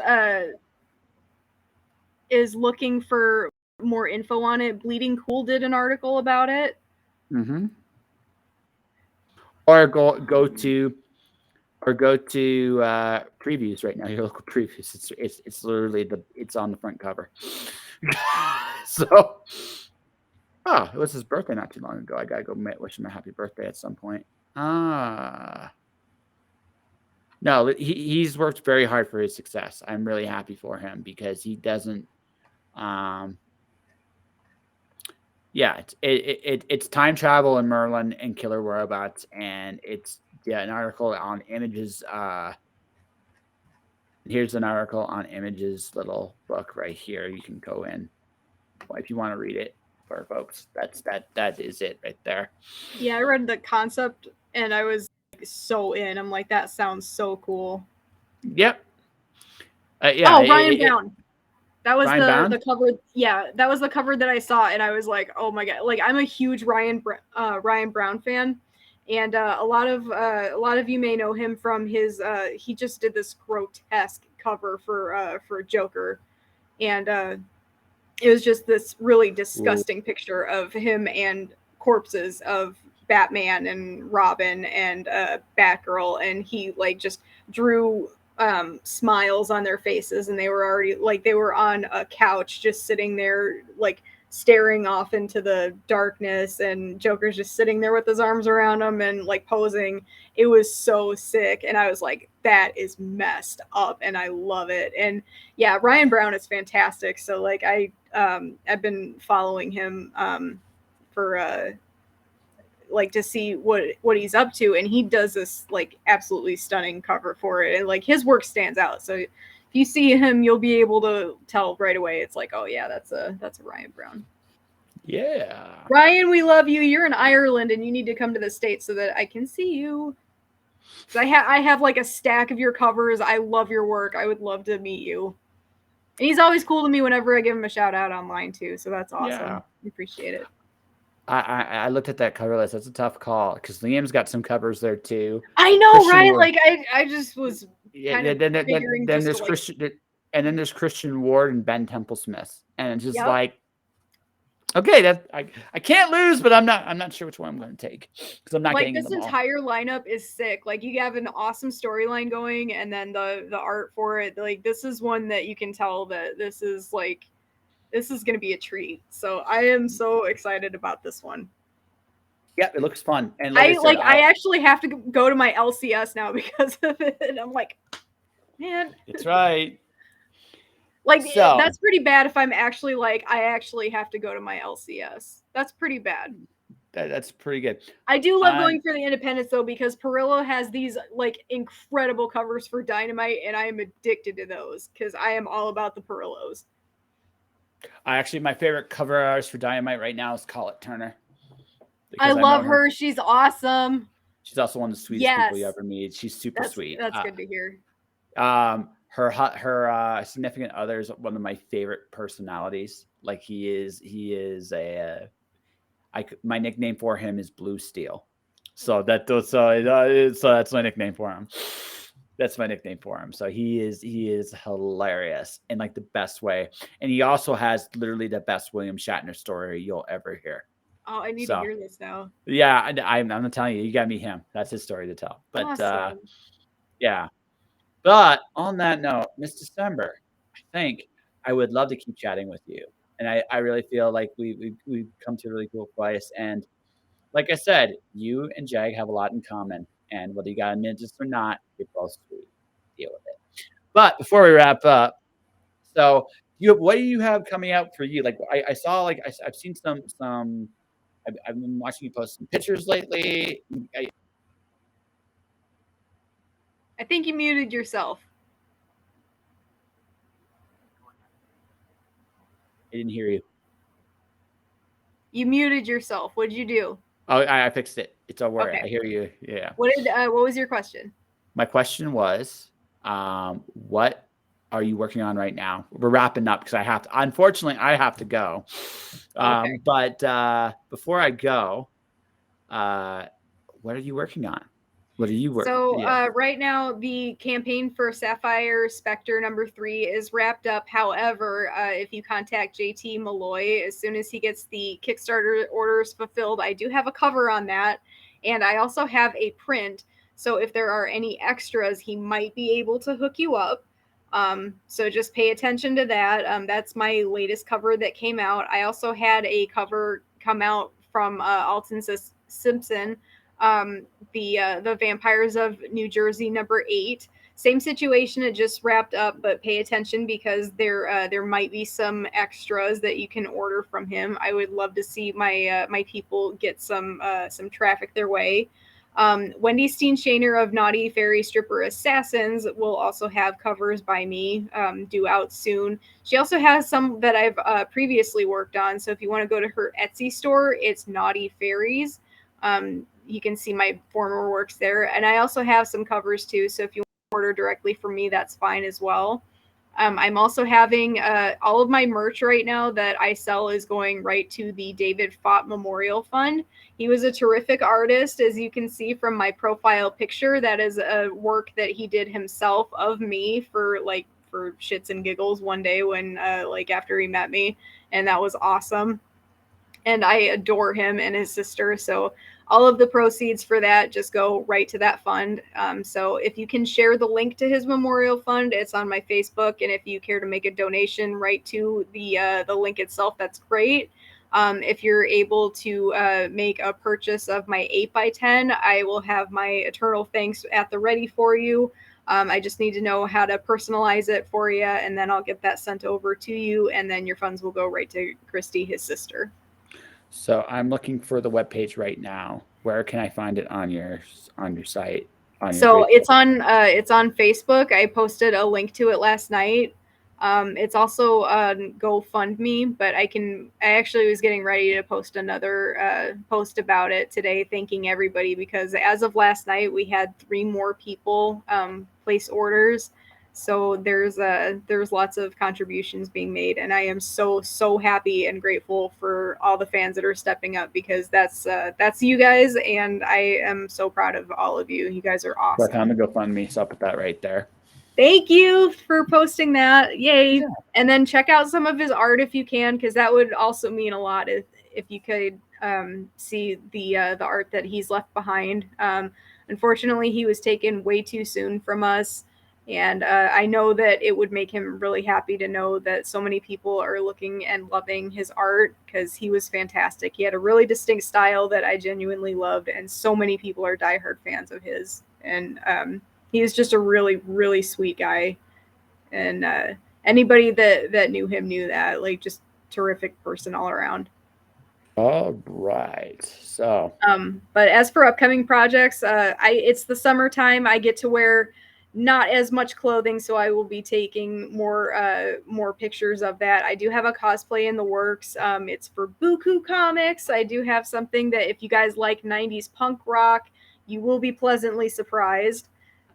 B: looking for more info on it, Bleeding Cool did an article about it.
A: Mm-hmm. Or go to previews right now. Your local previews. It's literally it's on the front cover. So, it was his birthday not too long ago. I gotta go wish him a happy birthday at some point. No, he's worked very hard for his success. I'm really happy for him because he doesn't. Yeah, it's time travel and Merlin and killer robots, and it's an article on Images. Here's an article on Images' little book right here. You can go in if you want to read it for folks. That is it right there.
B: Yeah, I read the concept and I was so in. I'm like, that sounds so cool.
A: Yep. Yeah.
B: Ryan Brown. That was
A: Ryan
B: the cover. Yeah, that was the cover that I saw, and I was like, "Oh my god!" Like, I'm a huge Ryan Brown fan, and a lot of you may know him from his. He just did this grotesque cover for Joker, and it was just this really disgusting picture of him and corpses of Batman and Robin and Batgirl, and he like just drew smiles on their faces, and they were on a couch just sitting there like staring off into the darkness, and Joker's just sitting there with his arms around him and like posing. It was so sick, and I was like, that is messed up, and I love it. And yeah, Ryan Brown is fantastic. So like I've been following him for like to see what he's up to, and he does this like absolutely stunning cover for it, and like his work stands out. So if you see him, you'll be able to tell right away. It's like, oh yeah, that's a Ryan Brown.
A: Yeah,
B: Ryan, we love you. You're in Ireland, and you need to come to the States so that I can see you. I have like a stack of your covers. I love your work. I would love to meet you. And he's always cool to me whenever I give him a shout out online too. So that's awesome.
A: Yeah.
B: I appreciate it.
A: I looked at that cover list. That's a tough call because Liam's got some covers there too.
B: I know, right? Like I just was kind of figuring.
A: Then there's Christian, and then there's Christian Ward and Ben Temple-Smith, and it's just like, okay, that I can't lose, but I'm not sure which one I'm going to take because I'm not
B: like
A: getting
B: this
A: them
B: entire lineup is sick. Like you have an awesome storyline going, and then the art for it. Like this is one that you can tell that this is going to be a treat. So I am so excited about this one.
A: Yeah, it looks fun. And
B: I actually have to go to my LCS now because of it. And I'm like, man,
A: it's right.
B: Like that's pretty bad. If I'm actually like, I actually have to go to my LCS. That's pretty bad.
A: That's pretty good.
B: I do love going for the independents though, because Perillo has these like incredible covers for Dynamite, and I am addicted to those because I am all about the Perillos.
A: My favorite cover artist for Dynamite right now is Colette Turner.
B: I love her. She's awesome.
A: She's also one of the sweetest people you ever meet. She's super sweet.
B: That's good to hear.
A: her significant other is one of my favorite personalities. Like he is my nickname for him is Blue Steel. So so that's my nickname for him. That's my nickname for him. So he is hilarious in like the best way, and he also has literally the best William Shatner story you'll ever hear.
B: Oh, I need to hear this now.
A: Yeah, I'm not telling you. You got to meet him. That's his story to tell. But
B: Awesome.
A: yeah. But on that note, Miss December, I think I would love to keep chatting with you, and I really feel like we've come to a really cool place. And like I said, you and Jag have a lot in common, and whether you got a ninjas or not, you're both sweet. Deal with it. But before we wrap up, so what do you have coming out for you? Like I saw, like I've seen some. I've been watching you post some pictures lately.
B: I think you muted yourself.
A: I didn't hear you.
B: You muted yourself. What'd you do?
A: Oh, I fixed it. It's all right.
B: Okay.
A: I hear you. Yeah.
B: What was your question?
A: My question was, what are you working on right now? We're wrapping up because unfortunately, I have to go.
B: Okay.
A: But before I go, what are you working on? What are you working?
B: So right now, the campaign for Sapphire Spectre #3 is wrapped up. However, if you contact JT Malloy, as soon as he gets the Kickstarter orders fulfilled, I do have a cover on that. And I also have a print. So if there are any extras, he might be able to hook you up. So just pay attention to that. That's my latest cover that came out. I also had a cover come out from Alton Simpson, the Vampires of New Jersey #8. Same situation, it just wrapped up, but pay attention because there might be some extras that you can order from him. I would love to see my people get some traffic their way. Wendy Steenshiner of Naughty Fairy Stripper Assassins will also have covers by me due out soon. She also has some that I've previously worked on. So if you want to go to her Etsy store, it's Naughty Fairies. You can see my former works there. And I also have some covers too. So if you order directly from me, that's fine as well. I'm also having all of my merch right now that I sell is going right to the David Fott Memorial Fund. He was a terrific artist, as you can see from my profile picture. That is a work that he did himself of me for shits and giggles one day when after he met me, and that was awesome. And I adore him and his sister. So all of the proceeds for that just go right to that fund. So if you can share the link to his memorial fund, it's on my Facebook. And if you care to make a donation right to the link itself, that's great. If you're able to make a purchase of my 8x10, I will have my eternal thanks at the ready for you. I just need to know how to personalize it for you, and then I'll get that sent over to you, and then your funds will go right to Christy, his sister.
A: So I'm looking for the webpage right now. Where can I find it on your site?
B: It's on Facebook. I posted a link to it last night. It's also on GoFundMe, but I actually was getting ready to post another post about it today, thanking everybody, because as of last night we had 3 more people place orders. So there's lots of contributions being made, and I am so happy and grateful for all the fans that are stepping up, because that's you guys, and I am so proud of all of you. You guys are awesome.
A: Click on the GoFundMe, so I'll put that right there.
B: Thank you for posting that. Yay.
A: Yeah.
B: And then check out some of his art if you can, because that would also mean a lot if you could see the art that he's left behind. Unfortunately, he was taken way too soon from us. And I know that it would make him really happy to know that so many people are looking and loving his art, because he was fantastic. He had a really distinct style that I genuinely loved, and so many people are diehard fans of his. And he was just a really, really sweet guy. And anybody that knew him knew that. Like, just terrific person all around.
A: All right. So
B: but as for upcoming projects, it's the summertime. I get to wear not as much clothing, so I will be taking more pictures of that. I do have a cosplay in the works. It's for Buku Comics. I do have something that if you guys like 90s punk rock, you will be pleasantly surprised.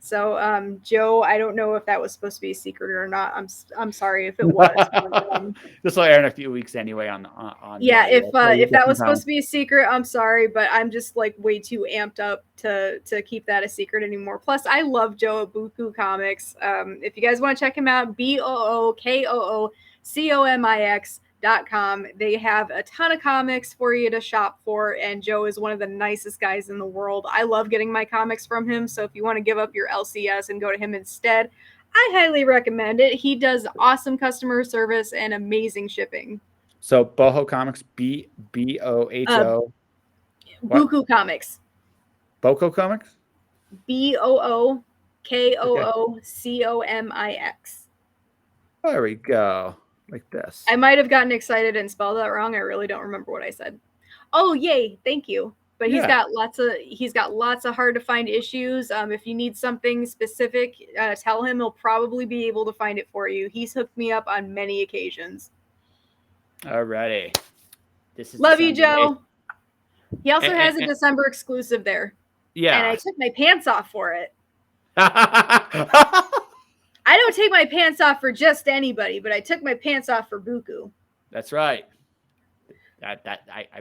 B: So, Joe, I don't know if that was supposed to be a secret or not. I'm sorry if it was. But,
A: this will air in a few weeks anyway.
B: Yeah, if that was supposed
A: home.
B: to be a secret, I'm sorry, but I'm just like way too amped up to keep that a secret anymore. Plus, I love Joe at Buku Comics. If you guys want to check him out, BOOKOOCOMIX.com. They have a ton of comics for you to shop for, and Joe is one of the nicest guys in the world. I love getting my comics from him, so if you want to give up your LCS and go to him instead, I highly recommend it. He does awesome customer service and amazing shipping.
A: So Boho Comics, BOHO.
B: Buku Comics.
A: Boko Comics?
B: BOOKOOCOMIX.
A: There we go. Like this.
B: I might have gotten excited and spelled that wrong. I really don't remember what I said. Oh, yay. Thank you. But he's got lots of hard to find issues. If you need something specific, tell him. He'll probably be able to find it for you. He's hooked me up on many occasions.
A: Alrighty.
B: This is Love December you, Joe. 8th. He also has a December exclusive there.
A: Yeah.
B: And I took my pants off for it. I don't take my pants off for just anybody, but I took my pants off for Buku.
A: That's right. I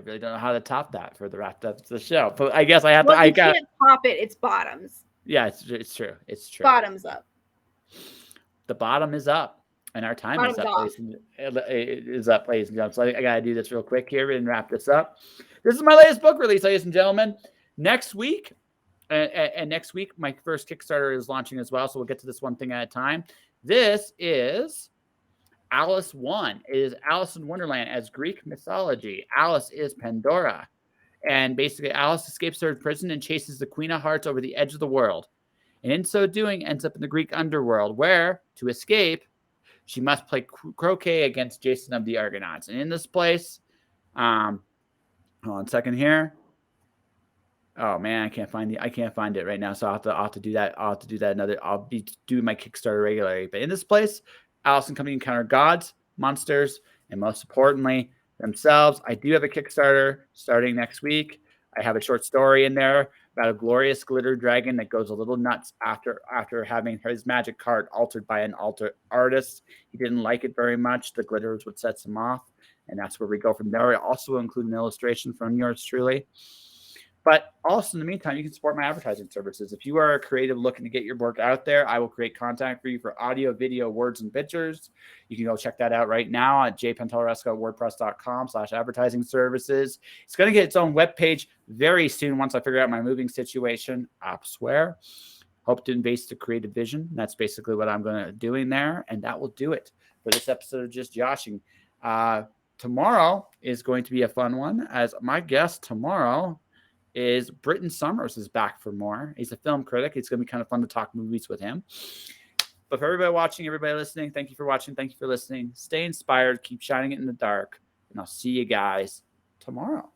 A: really don't know how to top that for the rest of the show, but I guess I have to. I
B: can't top it. It's bottoms.
A: Yeah, it's true. It's true.
B: Bottoms up.
A: The bottom is up, and our time is up. Ladies and gentlemen. So I gotta do this real quick here and wrap this up. This is my latest book release, ladies and gentlemen. Next week. And next week, my first Kickstarter is launching as well. So we'll get to this one thing at a time. This is Alice 1. It is Alice in Wonderland as Greek mythology. Alice is Pandora. And basically, Alice escapes her prison and chases the Queen of Hearts over the edge of the world. And in so doing, ends up in the Greek underworld, where, to escape, she must play croquet against Jason of the Argonauts. And in this place, hold on a second here. Oh man, I can't find it right now. So I'll have to do that. I'll be doing my Kickstarter regularly. But in this place, Alice and company encounter gods, monsters, and most importantly, themselves. I do have a Kickstarter starting next week. I have a short story in there about a glorious glitter dragon that goes a little nuts after having his magic card altered by an artist. He didn't like it very much. The glitter is what sets him off. And that's where we go from there. I also include an illustration from yours truly. But also, in the meantime, you can support my advertising services. If you are a creative looking to get your work out there, I will create content for you for audio, video, words, and pictures. You can go check that out right now at jpantelaresco@wordpress.com/advertising services. It's going to get its own webpage very soon once I figure out my moving situation. I swear. Hope to invest the creative vision. That's basically what I'm going to do in there. And that will do it for this episode of Just Joshing. Tomorrow is going to be a fun one, as my guest tomorrow is Britton Summers is back for more. He's a film critic. It's going to be kind of fun to talk movies with him. But for everybody watching, everybody listening, thank you for watching. Thank you for listening. Stay inspired. Keep shining it in the dark. And I'll see you guys tomorrow.